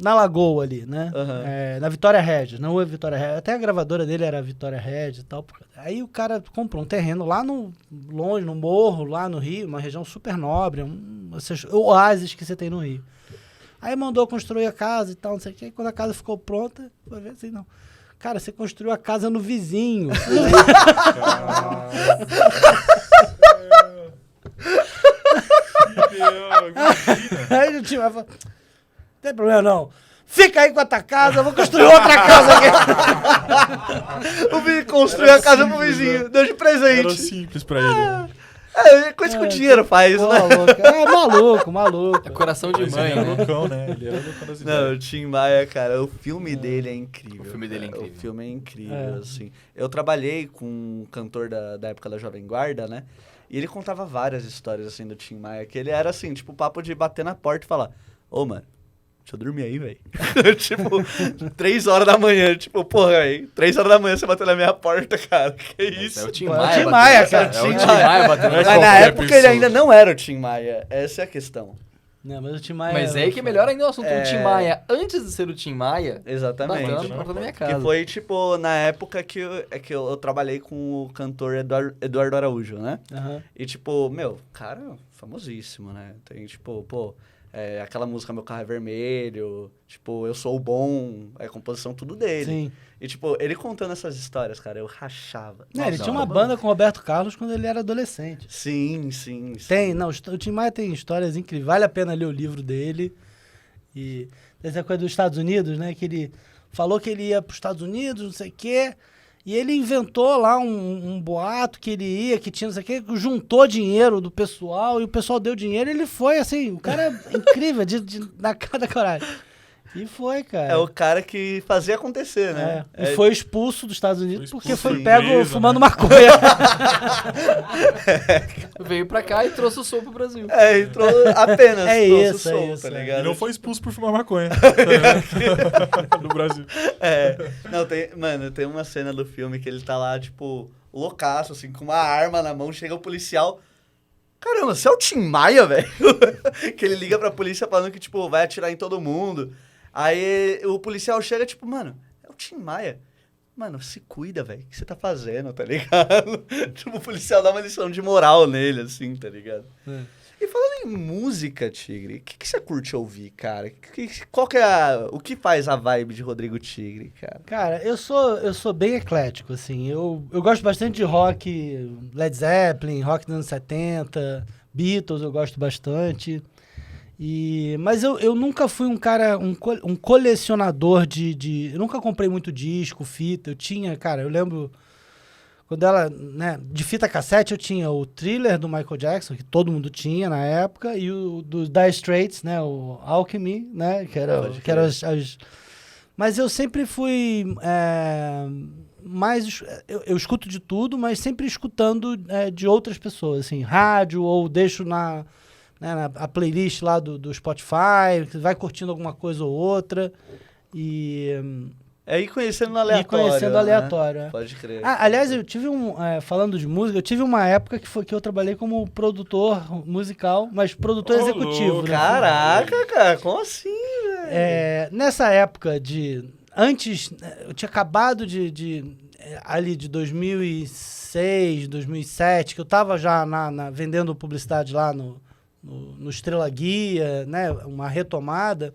na Lagoa ali, né? Aham. É, na Vitória Regis, não é Vitória Regis. Até a gravadora dele era Vitória Regis e tal. Aí o cara comprou um terreno lá longe, no morro, lá no Rio, uma região super nobre, esses oásis que você tem no Rio. Aí mandou construir a casa e tal, não sei o quê. Quando a casa ficou pronta, foi ver assim, não. Cara, você construiu a casa no vizinho. Aí o time vai falar, não tem problema não. Fica aí com a tua casa, eu vou construir outra casa aqui. O vizinho construiu a casa pro vizinho, deu de Era presente. simples pra ele. É coisa que o dinheiro faz, Pô, né? louco. É maluco. É coração de Mas mãe, ele era né? loucão, né? Ele era loucão das Não, ideias. o Tim Maia, cara, o filme dele é incrível. O filme dele é cara. incrível. O filme é incrível, É. assim. Eu trabalhei com um cantor da época da Jovem Guarda, né? E ele contava várias histórias, assim, do Tim Maia, que ele era, assim, tipo, papo de bater na porta e falar, ô, mano, deixa eu dormir aí, velho. Tipo, 3 horas da manhã, tipo, porra, aí, 3 horas da manhã você bateu na minha porta, cara, que isso? É o Tim Pô, é o Maia. Tim batendo Maia, nessa- cara, É o Tim Tim Maia. Maia batendo Mas Mas na qualquer época ele pessoa. ainda não era o Tim Maia, essa é a questão. Não, mas o Tim Maia... Mas é aí que é melhor ainda o assunto. É. O Tim Maia, antes de ser o Tim Maia, Exatamente. batendo na porta da minha casa. Que foi, tipo, na época que eu trabalhei com o cantor Eduardo Araújo, né? Aham. E, tipo, meu, cara, famosíssimo, né? Tem, tipo, pô, aquela música Meu Carro é Vermelho, tipo, Eu Sou o Bom, a composição tudo dele. Sim. E, tipo, ele contando essas histórias, cara, eu rachava. Não, ele Nossa, tinha uma mano. banda com o Roberto Carlos quando ele era adolescente. Sim, sim, sim. Tem, não, o Tim Maia tem histórias incríveis. Vale a pena ler o livro dele. E essa coisa dos Estados Unidos, né? Que ele falou que ele ia para os Estados Unidos, não sei o quê. E ele inventou lá um boato que ele ia, que tinha não sei o quê, juntou dinheiro do pessoal e o pessoal deu dinheiro e ele foi, assim, o cara é incrível, na cada coragem. E foi, cara. É o cara que fazia acontecer, né? E foi expulso dos Estados Unidos Foi porque expulso, foi foi pego preso, fumando né? maconha. Veio pra cá e trouxe o som pro Brasil. Entrou apenas, É trouxe isso, o som, é isso, tá é. ligado? E não foi expulso por fumar maconha. No Brasil. Não, mano, tem uma cena do filme que ele tá lá, tipo, loucaço, assim, com uma arma na mão, chega o policial. Caramba, você é o Tim Maia, velho? Que ele liga pra polícia falando que, tipo, vai atirar em todo mundo. Aí o policial chega, tipo, mano, é o Tim Maia. Mano, se cuida, velho. O que você tá fazendo, tá ligado? Tipo, o policial dá uma lição de moral nele, assim, tá ligado? E falando em música, Tigre, o que você curte ouvir, cara? Qual que é o que faz a vibe de Rodrigo Tigre, cara? Cara, eu sou bem eclético, assim. Eu gosto bastante de rock, Led Zeppelin, rock dos anos 70, Beatles eu gosto bastante. Mas eu nunca fui um cara, um colecionador de... Eu nunca comprei muito disco, fita. Eu tinha, cara, eu lembro... Quando ela, né, de fita cassete eu tinha o Thriller do Michael Jackson, que todo mundo tinha na época, e o do Dire Straits, né, o Alchemy, né, que era as... Mas eu sempre fui mais... Eu escuto de tudo, mas sempre escutando de outras pessoas, assim, rádio, ou deixo na playlist lá do Spotify, vai curtindo alguma coisa ou outra, É ir conhecendo no aleatório. E conhecendo né? aleatório, é. Pode crer. Aliás, eu tive falando de música, eu tive uma época que eu trabalhei como produtor musical, mas produtor Ô, executivo, louco. né? Caraca, cara, como assim, velho? Nessa época antes, eu tinha acabado ali de 2006, 2007, que eu tava já vendendo publicidade lá no Estrela Guia, né? Uma retomada.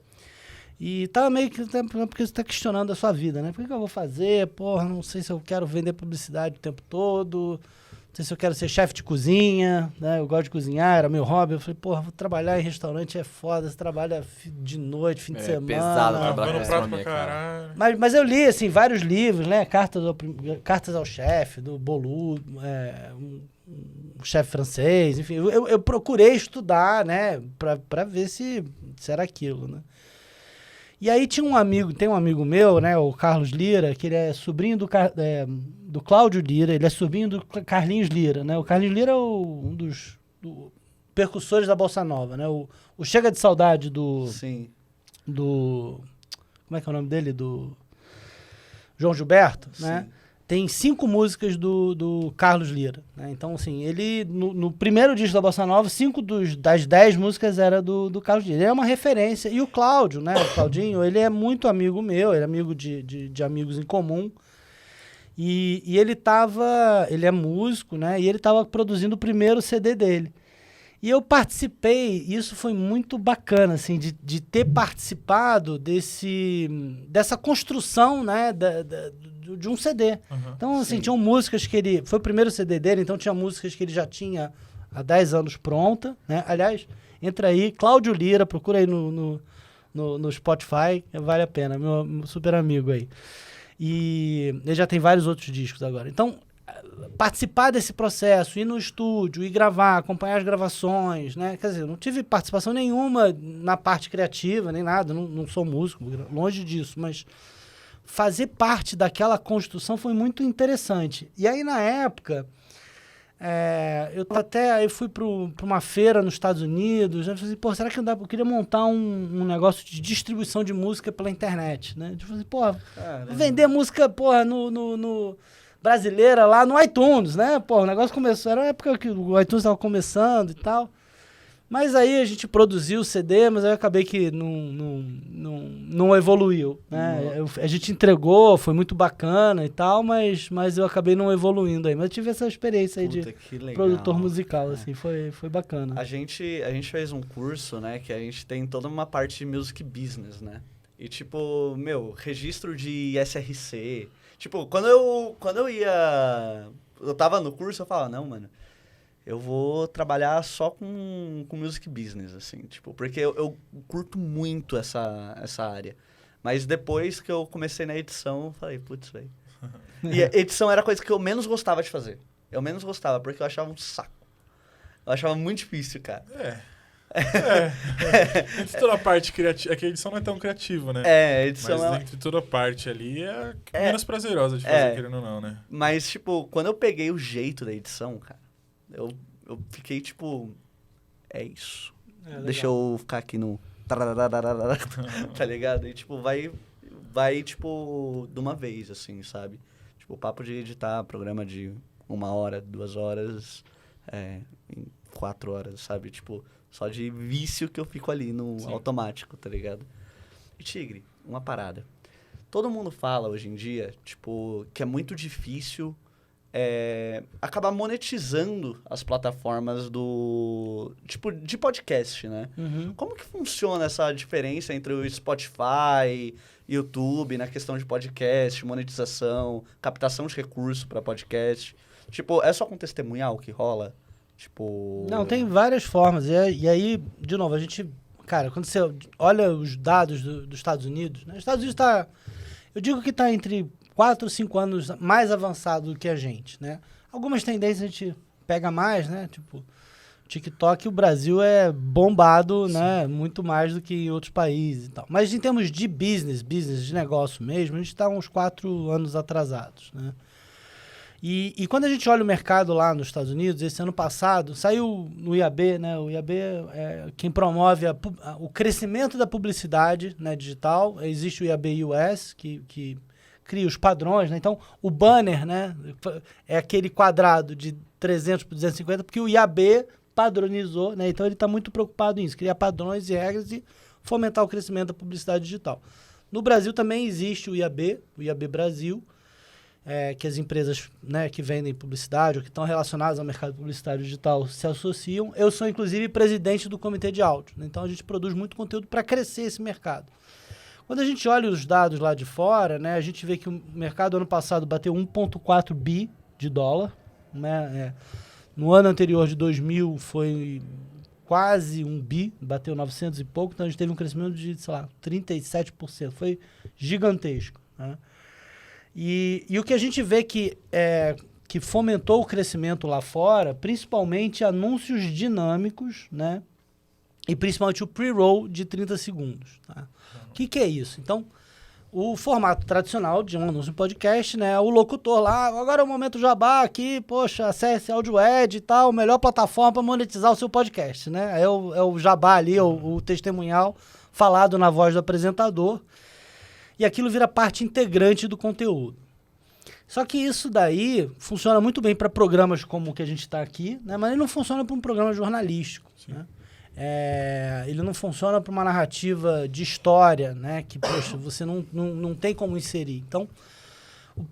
E tava meio que... Porque você tá questionando a sua vida, né? Por que eu vou fazer? Porra, não sei se eu quero vender publicidade o tempo todo. Não sei se eu quero ser chefe de cozinha, né? Eu gosto de cozinhar, era meu hobby. Eu falei, porra, vou trabalhar em restaurante é foda. Você trabalha de noite, fim de semana. pesado trabalhar Lavando com prato pra gastronomia, cara. caralho. Mas eu li, assim, vários livros, né? Cartas ao chefe, do Bolu, um chefe francês, enfim. Eu procurei estudar, né? Pra ver se se era aquilo, né? E aí tem um amigo meu, né, o Carlos Lira, que ele é sobrinho do Cláudio Lira, ele é sobrinho do Carlinhos Lira, né? O Carlinhos Lira é um dos percussores da Bossa Nova, né? O Chega de Saudade Sim. como é que é o nome dele? Do João Gilberto, né? Tem 5 músicas do Carlos Lira, né? Então, assim, ele, no primeiro disco da Bossa Nova, 5 das 10 músicas era do Carlos Lira. Ele é uma referência. E o Cláudio, né? O Claudinho, ele é muito amigo meu, ele é amigo de amigos em comum. E ele é músico, né? E ele estava produzindo o primeiro CD dele. E eu participei, e isso foi muito bacana, assim, de ter participado dessa construção, né, de um CD. Uhum. Então, assim, tinham músicas que ele... Foi o primeiro CD dele, então tinha músicas que ele já tinha há 10 anos pronta, né? Aliás, entra aí, Cláudio Lira, procura aí no Spotify, vale a pena, meu super amigo aí. E ele já tem vários outros discos agora. Então, participar desse processo, ir no estúdio, ir gravar, acompanhar as gravações, né? Quer dizer, eu não tive participação nenhuma na parte criativa, nem nada, não sou músico, longe disso, mas fazer parte daquela construção foi muito interessante. E aí, na época, eu fui para uma feira nos Estados Unidos, né? Falei assim, pô, será que eu queria montar um negócio de distribuição de música pela internet, né? Eu falei assim, pô, vou vender música, porra, no brasileira lá no iTunes, né? Pô, o negócio começou, era a época que o iTunes estava começando e tal. Mas aí a gente produziu o CD, mas aí eu acabei que não evoluiu, né? A gente entregou, foi muito bacana e tal, mas eu acabei não evoluindo aí. Mas eu tive essa experiência aí de produtor musical, assim, foi bacana. A gente fez um curso, né, que a gente tem toda uma parte de music business, né? E tipo, registro de SRC. Tipo, quando eu tava no curso, eu falava, não, mano, eu vou trabalhar só com music business, assim, tipo, porque eu curto muito essa área. Mas depois que eu comecei na edição, eu falei, putz, velho. E a edição era a coisa que eu menos gostava de fazer. Eu menos gostava, porque eu achava um saco. Eu achava muito difícil, cara. Entre toda a parte criativa... É que a edição não é tão criativa, né? A edição... Mas entre toda a parte ali é menos prazerosa de fazer, querendo ou não, né? Mas, tipo, quando eu peguei o jeito da edição, cara, eu fiquei, tipo... É isso. Deixa eu ficar aqui no... Tá ligado? E, tipo, vai, tipo, de uma vez, assim, sabe? Tipo, o papo de editar programa de 1 hora, 2 horas, em 4 horas, sabe? Tipo... Só de vício que eu fico ali no automático, tá ligado? E, Tigre, uma parada. Todo mundo fala hoje em dia, tipo, que é muito difícil acabar monetizando as plataformas de podcast, né? Uhum. Como que funciona essa diferença entre o Spotify, YouTube, na questão de podcast, monetização, captação de recursos para podcast? Tipo, é só com testemunhal que rola? Tipo... Não, tem várias formas. E aí, de novo, a gente... Cara, quando você olha os dados dos Estados Unidos, né? Os Estados Unidos está... Eu digo que está entre 4 ou 5 anos mais avançado do que a gente, né? Algumas tendências a gente pega mais, né? Tipo, TikTok, o Brasil é bombado, né? Muito mais do que em outros países e tal. Mas em termos de business de negócio mesmo, a gente está uns 4 anos atrasados, né? E quando a gente olha o mercado lá nos Estados Unidos, esse ano passado, saiu no IAB, né? O IAB é quem promove o crescimento da publicidade, né, digital. Existe o IAB US, que cria os padrões, né? Então, o banner, né, é aquele quadrado de 300 por 250, porque o IAB padronizou, né? Então, ele está muito preocupado nisso, criar padrões e regras e fomentar o crescimento da publicidade digital. No Brasil também existe o IAB Brasil, que as empresas, né, que vendem publicidade ou que estão relacionadas ao mercado publicitário digital se associam. Eu sou, inclusive, presidente do comitê de áudio, né? Então, a gente produz muito conteúdo para crescer esse mercado. Quando a gente olha os dados lá de fora, né, a gente vê que o mercado ano passado bateu 1,4 bi de dólar, né? No ano anterior de 2000 foi quase 1 bi, bateu 900 e pouco, então a gente teve um crescimento de, sei lá, 37%. Foi gigantesco, né? E o que a gente vê que fomentou o crescimento lá fora, principalmente anúncios dinâmicos, né? e principalmente o pre-roll de 30 segundos. Tá? O que é isso? Então, o formato tradicional de um anúncio em podcast, né? O locutor lá, agora é o momento jabá aqui, poxa, acesse AudioEd e tal, melhor plataforma para monetizar o seu podcast, né? É o jabá ali, o testemunhal falado na voz do apresentador. E aquilo vira parte integrante do conteúdo. Só que isso daí funciona muito bem para programas como o que a gente está aqui, né? Mas ele não funciona para um programa jornalístico, né? Ele não funciona para uma narrativa de história, né? Que, poxa, você não tem como inserir. Então,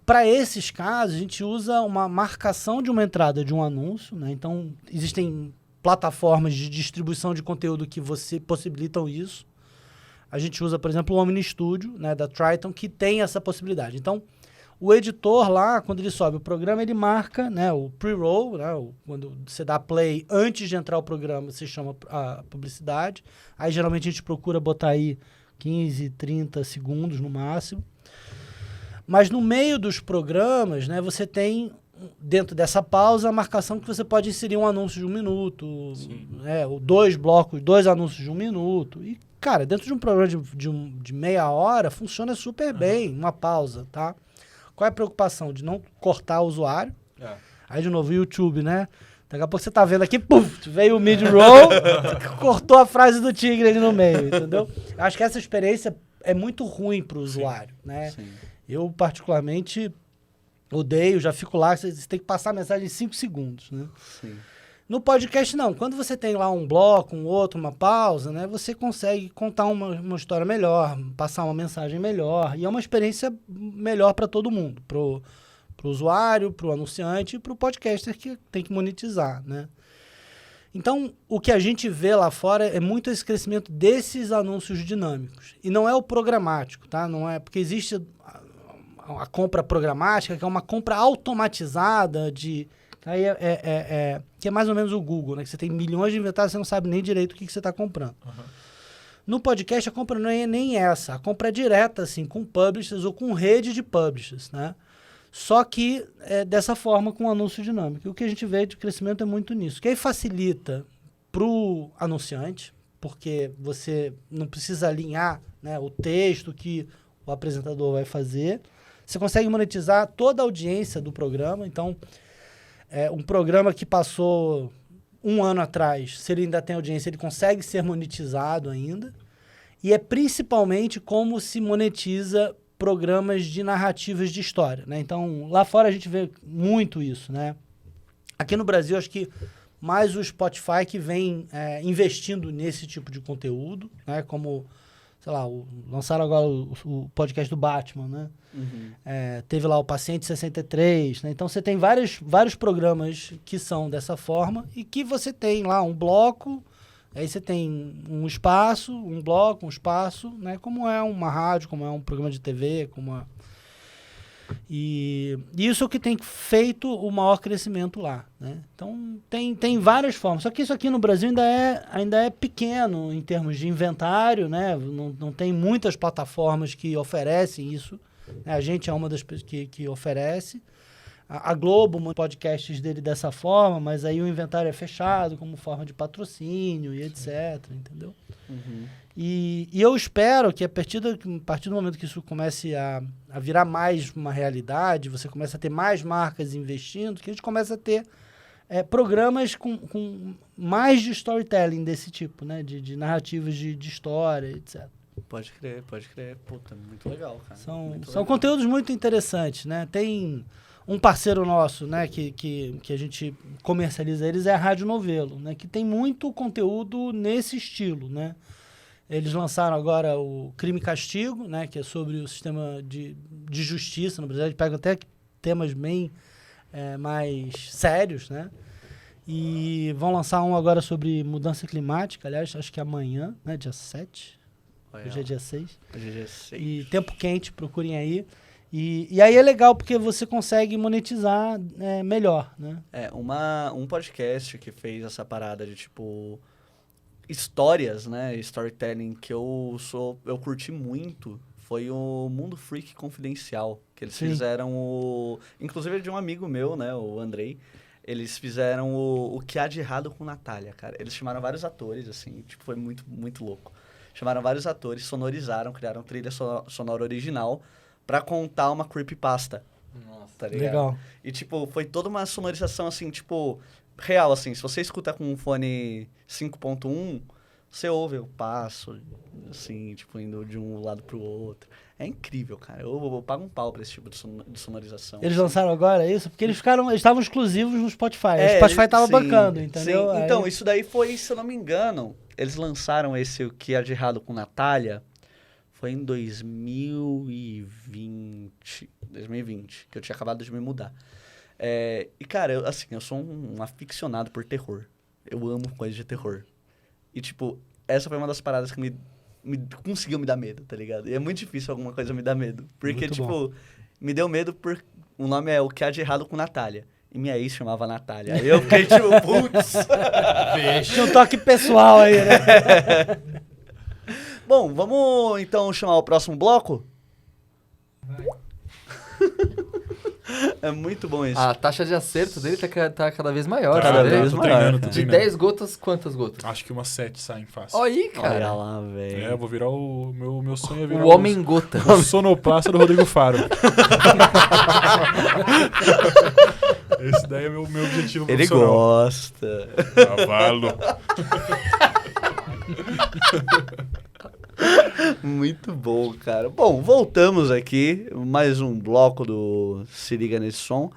para esses casos, a gente usa uma marcação de uma entrada de um anúncio, né? Então, existem plataformas de distribuição de conteúdo que você possibilitam isso. A gente usa, por exemplo, o Omni Studio, né, da Triton, que tem essa possibilidade. Então, o editor lá, quando ele sobe o programa, ele marca, né, o pre-roll, né, quando você dá play antes de entrar o programa, você chama a publicidade. Aí, geralmente, a gente procura botar aí 15, 30 segundos no máximo. Mas no meio dos programas, né, você tem, dentro dessa pausa, a marcação que você pode inserir um anúncio de 1 minuto, ou 2 blocos, 2 anúncios de 1 minuto. E, cara, dentro de um programa de meia hora, funciona super bem, uma pausa, tá? Qual é a preocupação? De não cortar o usuário. Aí, de novo, o YouTube, né? Daqui a pouco você tá vendo aqui, puf, veio o mid-roll, cortou a frase do tigre ali no meio, entendeu? Acho que essa experiência é muito ruim pro usuário, né? Sim. Eu, particularmente, odeio, já fico lá, você tem que passar a mensagem em 5 segundos, né? Sim. No podcast, não. Quando você tem lá um bloco, um outro, uma pausa, né? Você consegue contar uma história melhor, passar uma mensagem melhor. E é uma experiência melhor para todo mundo. Pro usuário, pro anunciante e pro podcaster que tem que monetizar, né? Então, o que a gente vê lá fora é muito esse crescimento desses anúncios dinâmicos. E não é o programático, tá? Não é, porque existe a compra programática, que é uma compra automatizada de... Aí que é mais ou menos o Google, né? Que você tem milhões de inventários e você não sabe nem direito o que você está comprando. No podcast, a compra não é nem essa. A compra é direta, assim, com publishers ou com rede de publishers, né? Só que dessa forma, com anúncio dinâmico. E o que a gente vê de crescimento é muito nisso. Que aí facilita para o anunciante, porque você não precisa alinhar, né, o texto que o apresentador vai fazer. Você consegue monetizar toda a audiência do programa. Então, um programa que passou 1 ano atrás, se ele ainda tem audiência, ele consegue ser monetizado ainda. E é principalmente como se monetiza programas de narrativas de história, né? Então, lá fora a gente vê muito isso, né? Aqui no Brasil, acho que mais o Spotify que vem investindo nesse tipo de conteúdo, né? Como, sei lá, lançaram agora o podcast do Batman, né? Teve lá o Paciente 63, né? Então você tem vários programas que são dessa forma e que você tem lá um bloco, aí você tem um espaço, um bloco, um espaço, né? Como é uma rádio, como é um programa de TV, E isso é o que tem feito o maior crescimento lá, né? Então tem várias formas. Só que isso aqui no Brasil ainda é pequeno em termos de inventário, né? Não tem muitas plataformas que oferecem isso. A gente é uma das que oferece. A Globo, muitos podcasts dele dessa forma, mas aí o inventário é fechado como forma de patrocínio e etc, entendeu? E eu espero que a partir do momento que isso comece a virar mais uma realidade, você começa a ter mais marcas investindo, que a gente começa a ter programas com mais de storytelling desse tipo, né? De narrativas de história, etc. Pode crer. Puta, muito legal, cara. São conteúdos muito interessantes, né? Tem um parceiro nosso, né, que a gente comercializa eles, é a Rádio Novelo, né? Que tem muito conteúdo nesse estilo, né? Eles lançaram agora o Crime e Castigo, né? Que é sobre o sistema de justiça no Brasil. Eles pegam até temas bem mais sérios, né? E vão lançar um agora sobre mudança climática, aliás, acho que amanhã, né? Dia 7. Hoje é dia 6. Hoje é dia 6. E Tempo Quente, procurem aí. E aí é legal porque você consegue monetizar melhor, né? Um podcast que fez essa parada de, tipo, histórias, né? Storytelling, que eu curti muito, foi o Mundo Freak Confidencial, que eles fizeram inclusive de um amigo meu, né? O Andrei. Eles fizeram o Que Há de Errado com Natália, cara. Eles chamaram vários atores, assim, tipo, foi muito, muito louco. Chamaram vários atores, sonorizaram, criaram trilha sonora original pra contar uma creepypasta. Nossa. Tá ligado? Legal. E, tipo, foi toda uma sonorização, assim, tipo, real, assim. Se você escuta com um fone 5.1, você ouve o passo, assim, tipo, indo de um lado pro outro. É incrível, cara. Eu pago um pau pra esse tipo de sonorização. Eles assim. lançaram agora isso? Porque eles estavam exclusivos no Spotify. É, o Spotify tava sim, bancando, entendeu? sim. Aí- Então, isso daí foi, se eu não me engano, eles lançaram esse O Que Há de Errado com Natália, foi em 2020, que eu tinha acabado de me mudar. E, cara, eu sou um aficionado por terror. Eu amo coisas de terror. E, tipo, essa foi uma das paradas que conseguiu me dar medo, tá ligado? E é muito difícil alguma coisa me dar medo. Porque, Muito tipo, bom. me deu medo por... O nome é O Que Há de Errado com Natália. E minha ex chamava Natália. Aí eu fiquei, tipo, putz... Tinha um toque pessoal aí, né? Bom, vamos então chamar o próximo bloco? É muito bom isso. A taxa de acerto dele tá cada vez maior. Cada sabe? vez tô maior, treinando, cara. tô De treinando. 10 gotas, quantas gotas? Acho que umas 7 saem fácil. Olha aí, Olha cara. lá, velho. Eu vou virar o... Meu sonho é virar O homem gota. o sonoplasta do Rodrigo Faro. Esse daí é meu objetivo Ele profissional. gosta. Cavalo. Muito bom, cara. Bom, voltamos aqui. Mais um bloco do Se Liga Nesse Som.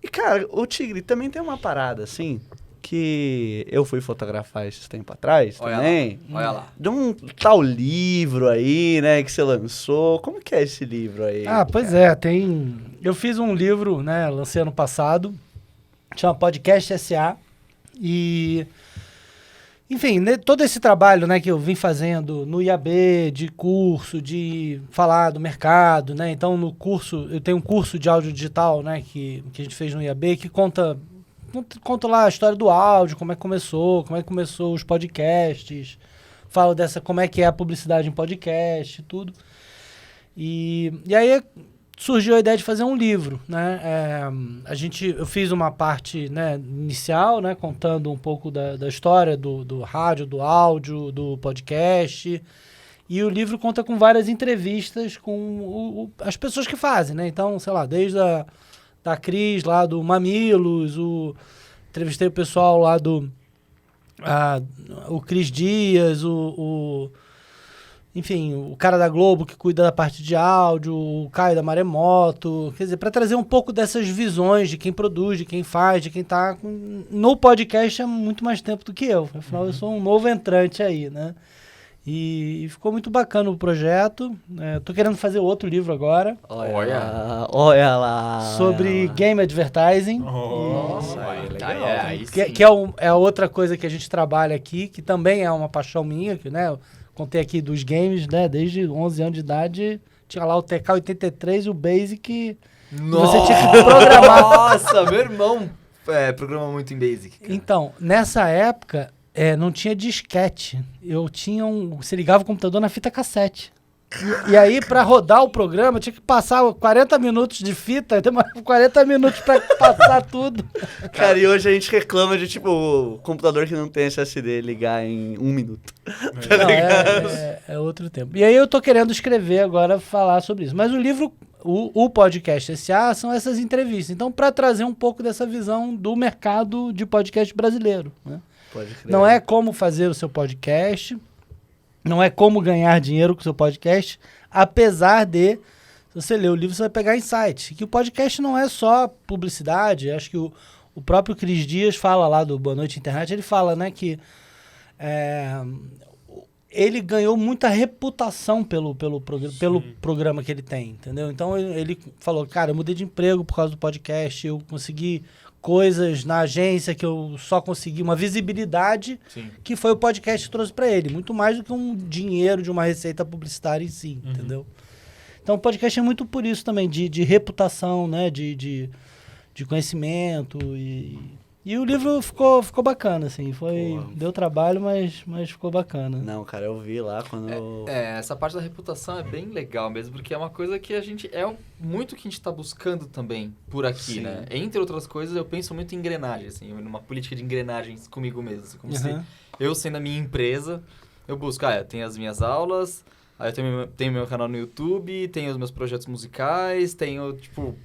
E, cara, o Tigre também tem uma parada, assim, que eu fui fotografar esses tempos atrás Olha também. lá. Olha lá. De um tal livro aí, né, que você lançou. Como que é esse livro aí? Ah, pois é, tem... Eu fiz um livro, né, lancei ano passado, chama Podcast S.A. E... Enfim, né, todo esse trabalho, né, que eu vim fazendo no IAB, de curso, de falar do mercado, né? Então, no curso, eu tenho um curso de áudio digital, né, que a gente fez no IAB, que conta lá a história do áudio, como é que começou os podcasts, falo dessa, como é que é a publicidade em podcast e tudo. E aí surgiu a ideia de fazer um livro, né? Eu fiz uma parte, né, inicial, né, contando um pouco da história do rádio, do áudio, do podcast. E o livro conta com várias entrevistas com as pessoas que fazem, né? Então, sei lá, desde da Cris lá do Mamilos, entrevistei o pessoal lá o Cris Dias, enfim, o cara da Globo que cuida da parte de áudio, o Caio da Maremoto, quer dizer, para trazer um pouco dessas visões de quem produz, de quem faz, de quem tá no podcast há muito mais tempo do que eu. Afinal, eu sou um novo entrante aí, né? E ficou muito bacana o projeto. Tô querendo fazer outro livro agora Olha lá. sobre game advertising. Nossa, Olha, legal. aí Que sim. é a outra coisa que a gente trabalha aqui, que também é uma paixão minha, que, né, eu contei aqui dos games, né, desde 11 anos de idade, tinha lá o TK-83 e o Basic, você tinha que programar. Nossa, meu irmão programa muito em Basic. Cara. Então, nessa época, não tinha disquete, você ligava o computador na fita cassete. E aí, pra rodar o programa, eu tinha que passar 40 minutos de fita, demorava 40 minutos pra passar tudo. Cara, e hoje a gente reclama de, tipo, o computador que não tem SSD ligar em 1 minuto. Não, é outro tempo. E aí eu tô querendo escrever agora, falar sobre isso. Mas o livro, o Podcast S.A. são essas entrevistas. Então, para trazer um pouco dessa visão do mercado de podcast brasileiro, né? Pode crer. Não é como fazer o seu podcast, não é como ganhar dinheiro com o seu podcast, apesar de, se você ler o livro, você vai pegar insights. Que o podcast não é só publicidade. Acho que o próprio Cris Dias fala lá do Boa Noite Internet, ele fala, né, que ele ganhou muita reputação pelo programa que ele tem, entendeu? Então ele falou, cara, eu mudei de emprego por causa do podcast, eu consegui coisas na agência que eu só consegui uma visibilidade. Sim. Que foi o podcast que trouxe para ele, muito mais do que um dinheiro de uma receita publicitária em si, entendeu? Então o podcast é muito por isso também, de reputação, né, de conhecimento E o livro ficou bacana, assim. Porra. Deu trabalho, mas ficou bacana. Não, cara, eu vi lá quando... Essa parte da reputação é bem legal mesmo, porque é uma coisa que a gente... muito que a gente tá buscando também por aqui, Sim. né? Entre outras coisas, eu penso muito em engrenagem, assim, numa política de engrenagens comigo mesmo. Assim, como se eu sendo a minha empresa, eu busco, eu tenho as minhas aulas, aí eu tenho meu canal no YouTube, tenho os meus projetos musicais, tenho, tipo...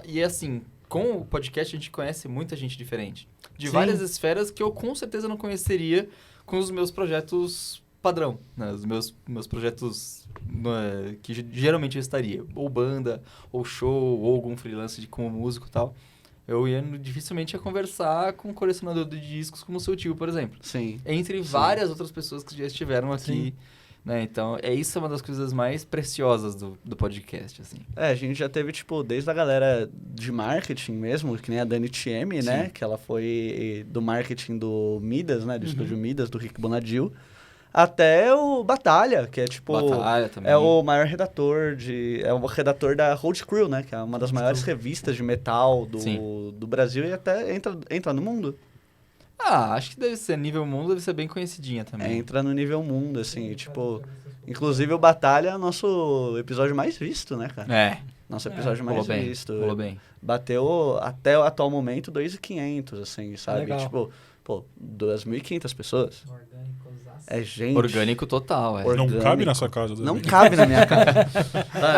E assim... Com o podcast, a gente conhece muita gente diferente. De Sim. várias esferas que eu com certeza não conheceria com os meus projetos padrão. Né? Os meus projetos que geralmente eu estaria. Ou banda, ou show, ou algum freelance como músico e tal. Eu dificilmente ia conversar com um colecionador de discos como o seu tio, por exemplo. Sim. Entre várias outras pessoas que já estiveram aqui. Né? Então, isso é uma das coisas mais preciosas do podcast, assim. A gente já teve, tipo, desde a galera de marketing mesmo, que nem a Dani Thieme, né? Que ela foi do marketing do Midas, né? Do estúdio Midas, do Rick Bonadil. Até o Batalha, que é, tipo... Batalha também. É o maior redator é o redator da Road Crew, né? Que é uma das maiores revistas de metal do Brasil e até entra no mundo. Acho que deve ser nível mundo, deve ser bem conhecidinha também. Entra no nível mundo, assim, tipo... Inclusive o Batalha é o nosso episódio mais visto, né, cara? Nosso episódio mais visto. Rolou bem. Bateu, até o atual momento, 2.500, assim, sabe? Legal. Tipo, 2.500 pessoas. É gente... Orgânico total, Orgânico. Não cabe na sua casa. Não cabe na minha casa.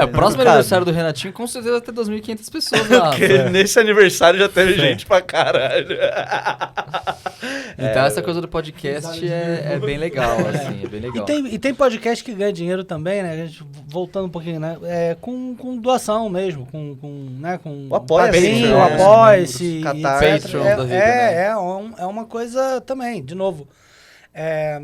O próximo aniversário do Renatinho com certeza vai ter 2.500 pessoas lá. Porque nesse aniversário já teve gente pra caralho. Então essa coisa do podcast é bem legal, assim, é bem legal. E tem podcast que ganha dinheiro também, né? A gente, voltando um pouquinho, né? Com doação mesmo, né? Com O Apoia-se, padrinho, né? o Apoia-se, Catarse. etc. Patreon da vida, né? É uma coisa também, de novo.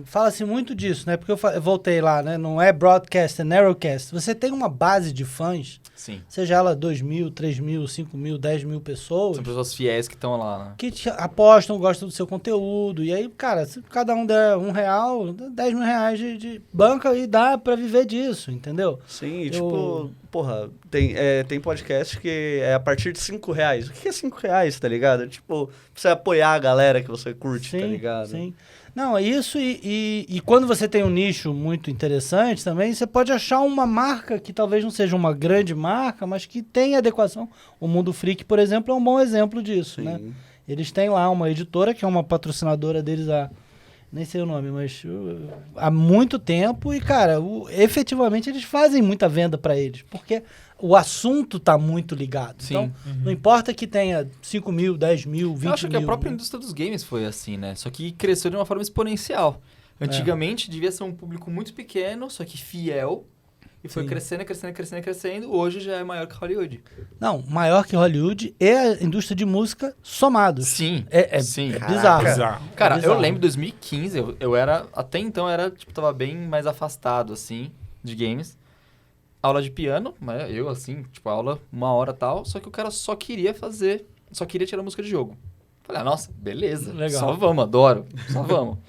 Fala-se muito disso, né? Porque eu voltei lá, né? Não é broadcast, é narrowcast. Você tem uma base de fãs, Sim. seja ela 2.000, 3.000, 5.000, 10.000 pessoas, São pessoas fiéis que estão lá, né? que te apostam, gostam do seu conteúdo. E aí, cara, se cada um der R$1, 10 mil reais de banca e dá pra viver disso, entendeu? Sim, e tipo, porra, tem podcast que é a partir de R$5. O que é R$5, tá ligado? Tipo, pra você apoiar a galera que você curte, tá ligado? Sim. Não, é isso e quando você tem um nicho muito interessante também, você pode achar uma marca que talvez não seja uma grande marca, mas que tem adequação. O Mundo Freak, por exemplo, é um bom exemplo disso, né? Eles têm lá uma editora que é uma patrocinadora deles nem sei o nome, mas há muito tempo e, cara, efetivamente eles fazem muita venda para eles, porque o assunto tá muito ligado. Sim. Então, não importa que tenha 5 mil, 10 mil, 20 mil. Eu acho que a própria né? indústria dos games foi assim, né? Só que cresceu de uma forma exponencial. Antigamente devia ser um público muito pequeno, só que fiel. E foi Sim. crescendo. Hoje já é maior que Hollywood. Não, maior que Hollywood e a indústria de música somados. Sim. Sim. É Bizarro. Bizarro. Cara, bizarro. eu lembro em 2015, eu era... Até então, tipo, tava bem mais afastado, assim, de games. Aula de piano, né? Eu, assim, tipo, aula 1 hora e tal. Só que o cara só queria tirar música de jogo. Falei, nossa, beleza. Legal. Só vamos, adoro. Só vamos.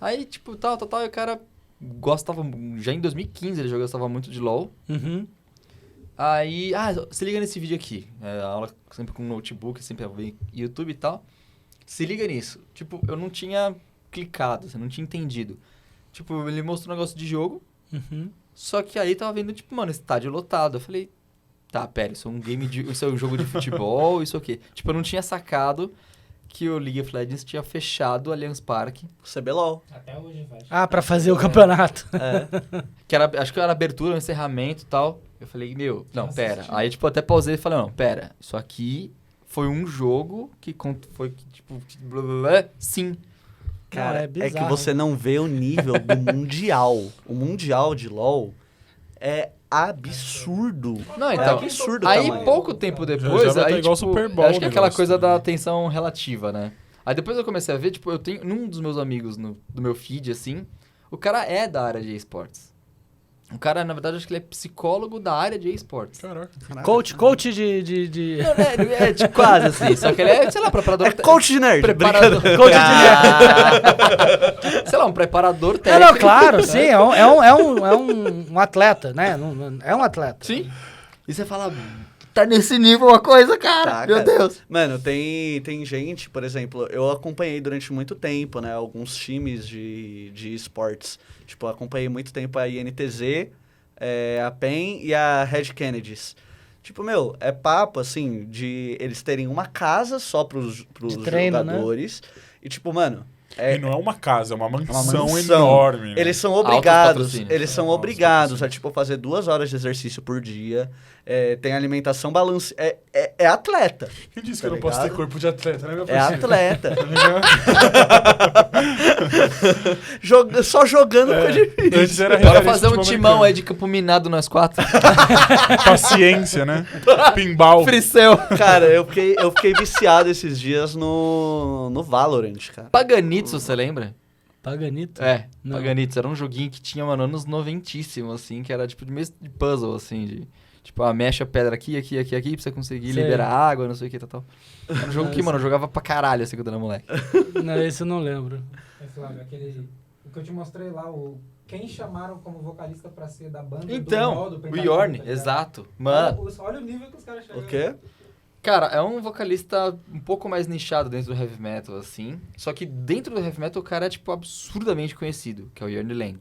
Aí, tipo, tal, e o cara gostava... Já em 2015 ele já gostava muito de LoL. Uhum. Aí, se liga nesse vídeo aqui. A aula sempre com notebook, sempre YouTube e tal. Se liga nisso. Tipo, eu não tinha clicado, você não tinha entendido. Tipo, ele mostrou um negócio de jogo, Uhum. só que aí tava vendo, tipo, mano, estádio lotado. Eu falei, tá, pera, isso é um jogo de futebol, isso aqui. Tipo, eu não tinha sacado que o League of Legends tinha fechado o Allianz Parque. CBLOL. Até hoje faz. Pra fazer o campeonato. Que acho que era abertura, um encerramento e tal. Eu falei, não, pera. assisti. Aí, tipo, até pausei e falei, não, pera. Isso aqui foi um jogo que foi, tipo, blá, blá, blá, sim. Cara, é é bizarro. que você não vê o nível do Mundial. O Mundial de LoL é absurdo. Não, É então, absurdo o aí tamanho. pouco tempo depois, já vai aí, tá igual tipo, Super Bowl acho que é o aquela negócio, coisa né? da atenção relativa, né? Aí depois eu comecei a ver, tipo, eu tenho, num dos meus amigos do meu feed, assim, o cara é da área de esportes. O cara, na verdade, acho que ele é psicólogo da área de esportes. Caraca. Coach de... Não, é tipo, quase assim, só que ele é, sei lá, preparador... É coach de nerd. Preparador... Coach Sei lá, um preparador Não, técnico. claro, sim, é um atleta, né? É um atleta. Sim. E você fala, Tá nesse nível a coisa, cara. Tá, Meu cara. Deus. Mano, tem gente, por exemplo, eu acompanhei durante muito tempo, né, alguns times de esportes. Tipo, eu acompanhei muito tempo a INTZ, a PEN e a Red Kennedys. Tipo, meu, é papo, assim, de eles terem uma casa só pros De treino, jogadores. E, tipo, mano... E não é uma casa, é uma mansão, mansão. enorme. Né? Eles são Altos obrigados, patrocínios. eles são Altos obrigados a, patrocínios. tipo, fazer 2 horas de exercício por dia. Tem alimentação balanceada. É atleta. Quem disse Tá que eu não posso ter ligado? corpo de atleta, né, meu É parceiro? atleta. Tá ligado? Só jogando foi difícil. Antes era Bora reality fazer um futebol timão americano. aí de campo minado nós 4. Paciência, né? Pinball. Fricel. Cara, eu fiquei viciado esses dias no Valorant, cara. Paganitsu, você lembra? Paganito? Não. Paganitsu. Era um joguinho que tinha, mano, anos noventíssimo, assim, que era tipo de meio de puzzle, assim, de... Tipo, mexe a pedra aqui, pra você conseguir Sei. liberar água, não sei o que, tal. Era um jogo que, mano, eu jogava pra caralho, assim, quando era moleque. Não, esse eu não lembro. Flávio, o que eu te mostrei lá, quem chamaram como vocalista pra ser da banda do Então, do o Yorn, exato. Mano, Olha o nível que os caras chegaram. O quê? cara, é um vocalista um pouco mais nichado dentro do heavy metal, assim. Só que dentro do heavy metal o cara é, tipo, absurdamente conhecido, que é o Yorn Land.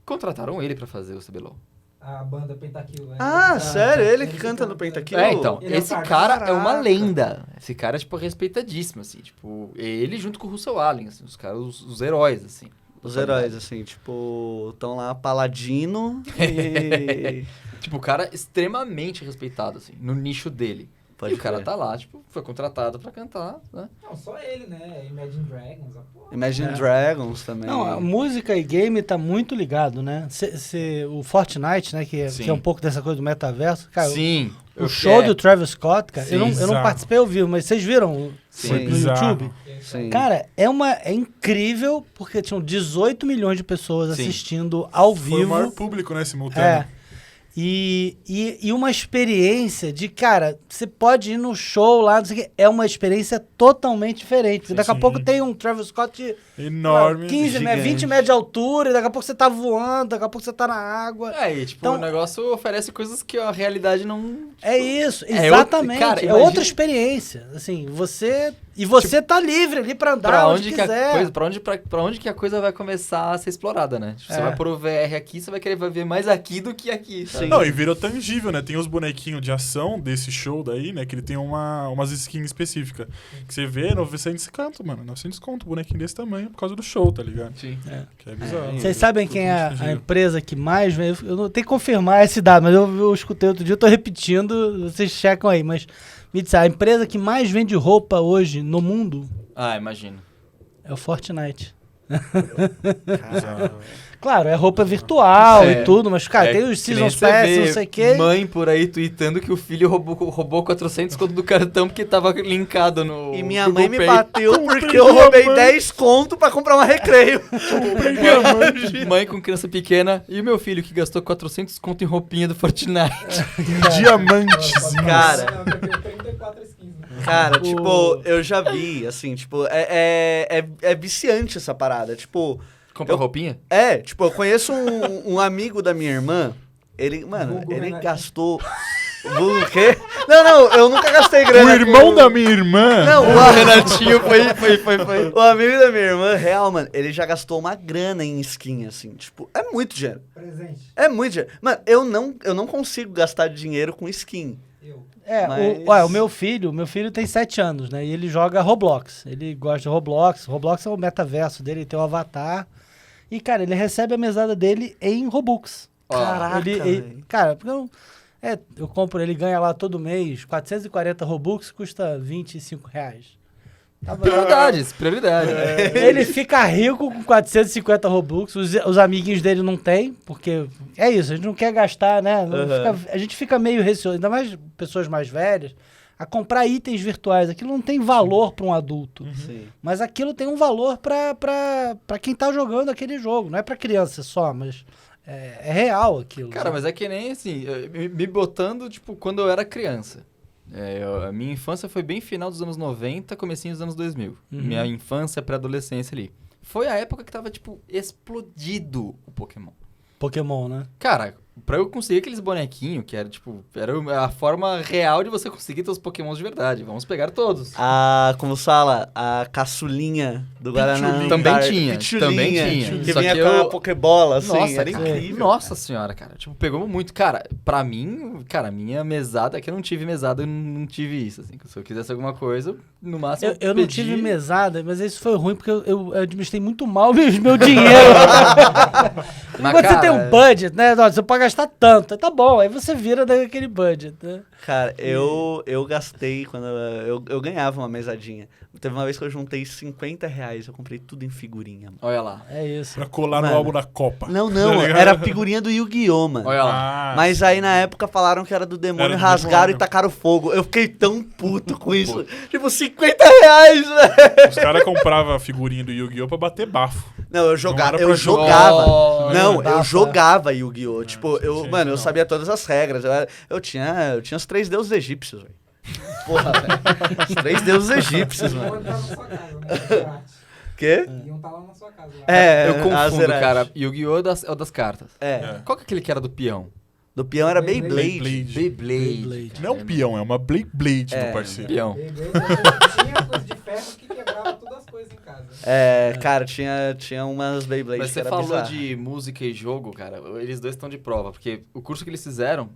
Contrataram ele pra fazer o CBLOL. A banda Pentakill. Né? Ah, sério? Ele que que canta no Pentakill? Então, Ele é esse o cara é uma Caraca. lenda. Esse cara é, tipo, respeitadíssimo, assim. Tipo, ele junto com o Russell Allen, assim, os caras, os heróis, assim. Os heróis, assim, tipo, estão lá Paladino e... Tipo, o cara extremamente respeitado, assim, no nicho dele. Pode e o cara crer. tá lá, tipo, foi contratado pra cantar, né? Não, só ele, né? Imagine Dragons. Imagine É. Dragons também. Não, a música e game tá muito ligado, né? O Fortnite, né, que Sim. é um pouco dessa coisa do metaverso. Cara, Sim. o show do Travis Scott, cara, Sim, eu não bizarro. participei ao vivo, mas vocês viram Sim. no Bizarro. YouTube? Sim. Cara, é incrível, porque tinham 18 milhões de pessoas Sim. assistindo ao Foi o vivo. maior público, né, simultâneo. É. E uma experiência de, cara, você pode ir no show lá, não sei o quê, é uma experiência totalmente diferente. Porque daqui a Sim. pouco tem um Travis Scott Enorme. 15, gigante. 20 metros de altura, e daqui a pouco você tá voando, daqui a pouco você tá na água. É, e tipo, Então- o negócio oferece coisas que a realidade não... É isso, É exatamente. cara, é imagina- outra experiência. Assim, você tá livre ali pra andar Pra onde onde, que a quiser. coisa, pra onde que a coisa vai começar a ser explorada, né? Tipo, você É. vai pôr o VR aqui, você vai querer ver mais aqui do que aqui. sabe? Sim. Não, e virou tangível, né? Tem os bonequinhos de ação desse show daí, né? Que ele tem umas skins específicas. Que você vê, 900 canto, mano. 900 conto, bonequinho desse tamanho por causa do show, tá ligado? Sim. Que é bizarro. Vocês sabem quem é Totalmente a tangível. empresa que mais vem? Eu não tenho que confirmar esse dado, mas eu escutei outro dia, eu tô repetindo, vocês checam aí, mas me diz, a empresa que mais vende roupa hoje no mundo Ah, imagino. é o Fortnite. Bizarro. Claro, é roupa virtual É. e tudo, mas, cara, É tem os que nem Seasons você Pass, vê não sei o quê. Mãe por aí tweetando que o filho roubou 400 conto do cartão porque tava linkado no E minha Google mãe me Pay. bateu porque eu roubei 10 conto pra comprar uma recreio. Mãe com criança pequena e o meu filho que gastou 400 conto em roupinha do Fortnite. Diamantes. Cara. Não, porque eu tenho 34 skins, né? Cara, tipo, eu já vi, assim, tipo, é viciante essa parada. Tipo, Comprou Eu- roupinha? tipo, eu conheço um amigo da minha irmã, ele, mano, Vulgo ele Renatinho. gastou... O quê? Não, eu nunca gastei O grana. irmão com- da minha irmã. Não, O Renatinho foi. o amigo da minha irmã, real, mano, ele já gastou uma grana em skin, assim, tipo, é muito dinheiro. Presente. É muito dinheiro. Mano, eu não consigo gastar dinheiro com skin. Eu. Mas- O meu filho tem 7 anos, né? E ele joga Roblox. Ele gosta de Roblox. Roblox é o metaverso dele, ele tem um avatar. E, cara, ele recebe a mesada dele em Robux. Ó, Caraca, Ele, velho. cara, porque eu compro, ele ganha lá todo mês 440 Robux, custa R$25. Tá bom. Prioridades. Ele fica rico com 450 Robux, os amiguinhos dele não tem, porque é isso, a gente não quer gastar, né? Não Uhum. a gente fica meio receoso, ainda mais pessoas mais velhas, a comprar itens virtuais. Aquilo não tem valor para um adulto, Sim. mas aquilo tem um valor para quem tá jogando aquele jogo. Não é para criança só, mas é real aquilo. Cara, mas é que nem assim, me botando, tipo, quando eu era criança. A minha infância foi bem final dos anos 90, comecinho dos anos 2000. Minha infância, pré-adolescência ali. Foi a época que tava, tipo, explodido o Pokémon. Pokémon, né? Cara, pra eu conseguir aqueles bonequinhos, que era, tipo, era a forma real de você conseguir ter os pokémons de verdade. Vamos pegar todos. Como fala, a caçulinha do Guaraná. Pitulinha. Também Andar- tinha, Pitulinha, também tinha. Que Só vinha que com eu- a Pokébola, assim, Nossa, era cara. incrível. Nossa senhora, cara. Tipo, pegou muito. Cara, pra mim, cara, minha mesada, é que eu não tive mesada, eu não tive isso, assim. Se eu quisesse alguma coisa, no máximo Eu não pedi. tive mesada, mas isso foi ruim porque eu administrei muito mal meu dinheiro. Mas, Quando você cara, tem um budget, né? Você pode gastar tanto, tá bom, aí você vira daquele budget, né? Cara, eu gastei quando eu ganhava uma mesadinha. Teve uma vez que eu juntei R$50, eu comprei tudo em figurinha. Mano. Olha lá. É isso. Pra colar no Mano. álbum da Copa. Não, Tá ligado? era figurinha do Yu-Gi-Oh, mano. Olha lá. Ah, Mas aí na época falaram que era do demônio, Era do rasgaram demônio. e tacaram fogo. Eu fiquei tão puto com isso. Tipo, R$50, velho. os caras compravam a figurinha do Yu-Gi-Oh! Pra bater bafo. Não, eu Não jogava. era Eu pra jogava. jogar. Não, Dá eu pra- jogava Yu-Gi-Oh! Tipo, tinha isso eu não. sabia todas as regras. Eu tinha os 3 deuses egípcios, velho. Porra, velho. Os 3 deuses egípcios, Iam mano. estar na sua casa, né? Zerati. Quê? Iam estar lá na sua casa. Lá. É, Eu confundo, Azerati. cara. Yu-Gi-Oh! É o das cartas. É. Qual que é aquele que era do peão? Do peão era Beyblade. Beyblade. Beyblade. Não é um peão, é uma Blade, É. meu parceiro. Peão. Tinha coisa de ferro que quebrava todas as coisas em casa. Cara, tinha umas Beyblades Mas que você era falou bizarro. de música e jogo, cara. Eles dois estão de prova, porque o curso que eles fizeram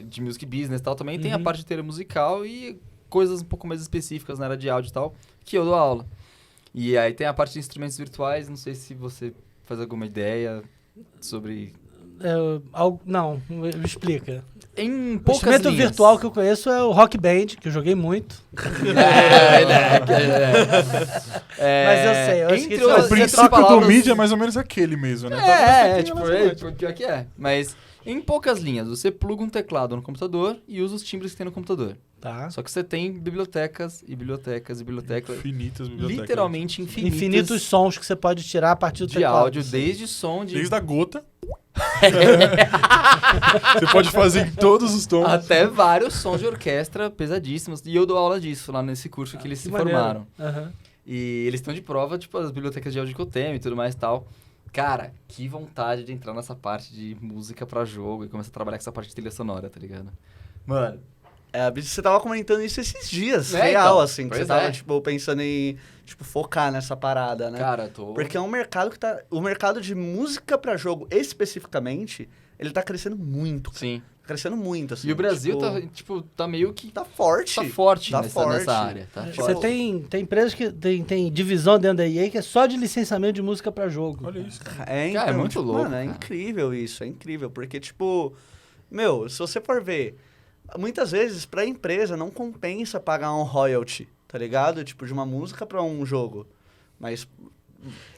de music business e tal também tem a parte de teoria musical e coisas um pouco mais específicas na área de áudio e tal, que eu dou aula. E aí tem a parte de instrumentos virtuais, não sei se você faz alguma ideia sobre... Não, me explica. Em O poucas instrumento linhas. virtual que eu conheço é o Rock Band, que eu joguei muito. Mas eu sei, eu acho que Entre isso O é- outras princípio palavras- do mídia é mais ou menos aquele mesmo, né? Pior que é. Mas, em poucas linhas, você pluga um teclado no computador e usa os timbres que tem no computador. Tá. Só que você tem bibliotecas e bibliotecas e bibliotecas. Infinitas bibliotecas. Literalmente Infinitos sons que você pode tirar a partir do de teclado. áudio, desde som de... Desde a gota. Você pode fazer em todos os tons. Até vários sons de orquestra pesadíssimos. E eu dou aula disso lá nesse curso que eles se maneiro. formaram. Aham. E eles estão de prova, tipo, as bibliotecas de áudio que eu tenho e tudo mais e tal. Cara, que vontade de entrar nessa parte de música pra jogo e começar a trabalhar com essa parte de trilha sonora, tá ligado? Mano, Você tava comentando isso esses dias, É, real, então. assim. Que Pois você tava, é. tipo, pensando em, tipo, focar nessa parada, né? cara, eu tô... Porque é um mercado que tá... O mercado de música pra jogo, especificamente, ele tá crescendo muito. Sim. Crescendo muito, assim. E o Brasil tipo, tá meio que... tá forte. Tá forte, Tá nessa, forte. nessa área. Tá Tipo, Você forte. tem empresas que tem divisão dentro da EA que é só de licenciamento de música pra jogo. Olha isso. Cara, é muito louco, Mano, é cara. incrível isso, é incrível. Porque, tipo... Meu, se você for ver... Muitas vezes, pra empresa, não compensa pagar um royalty, tá ligado? Tipo, de uma música pra um jogo. Mas...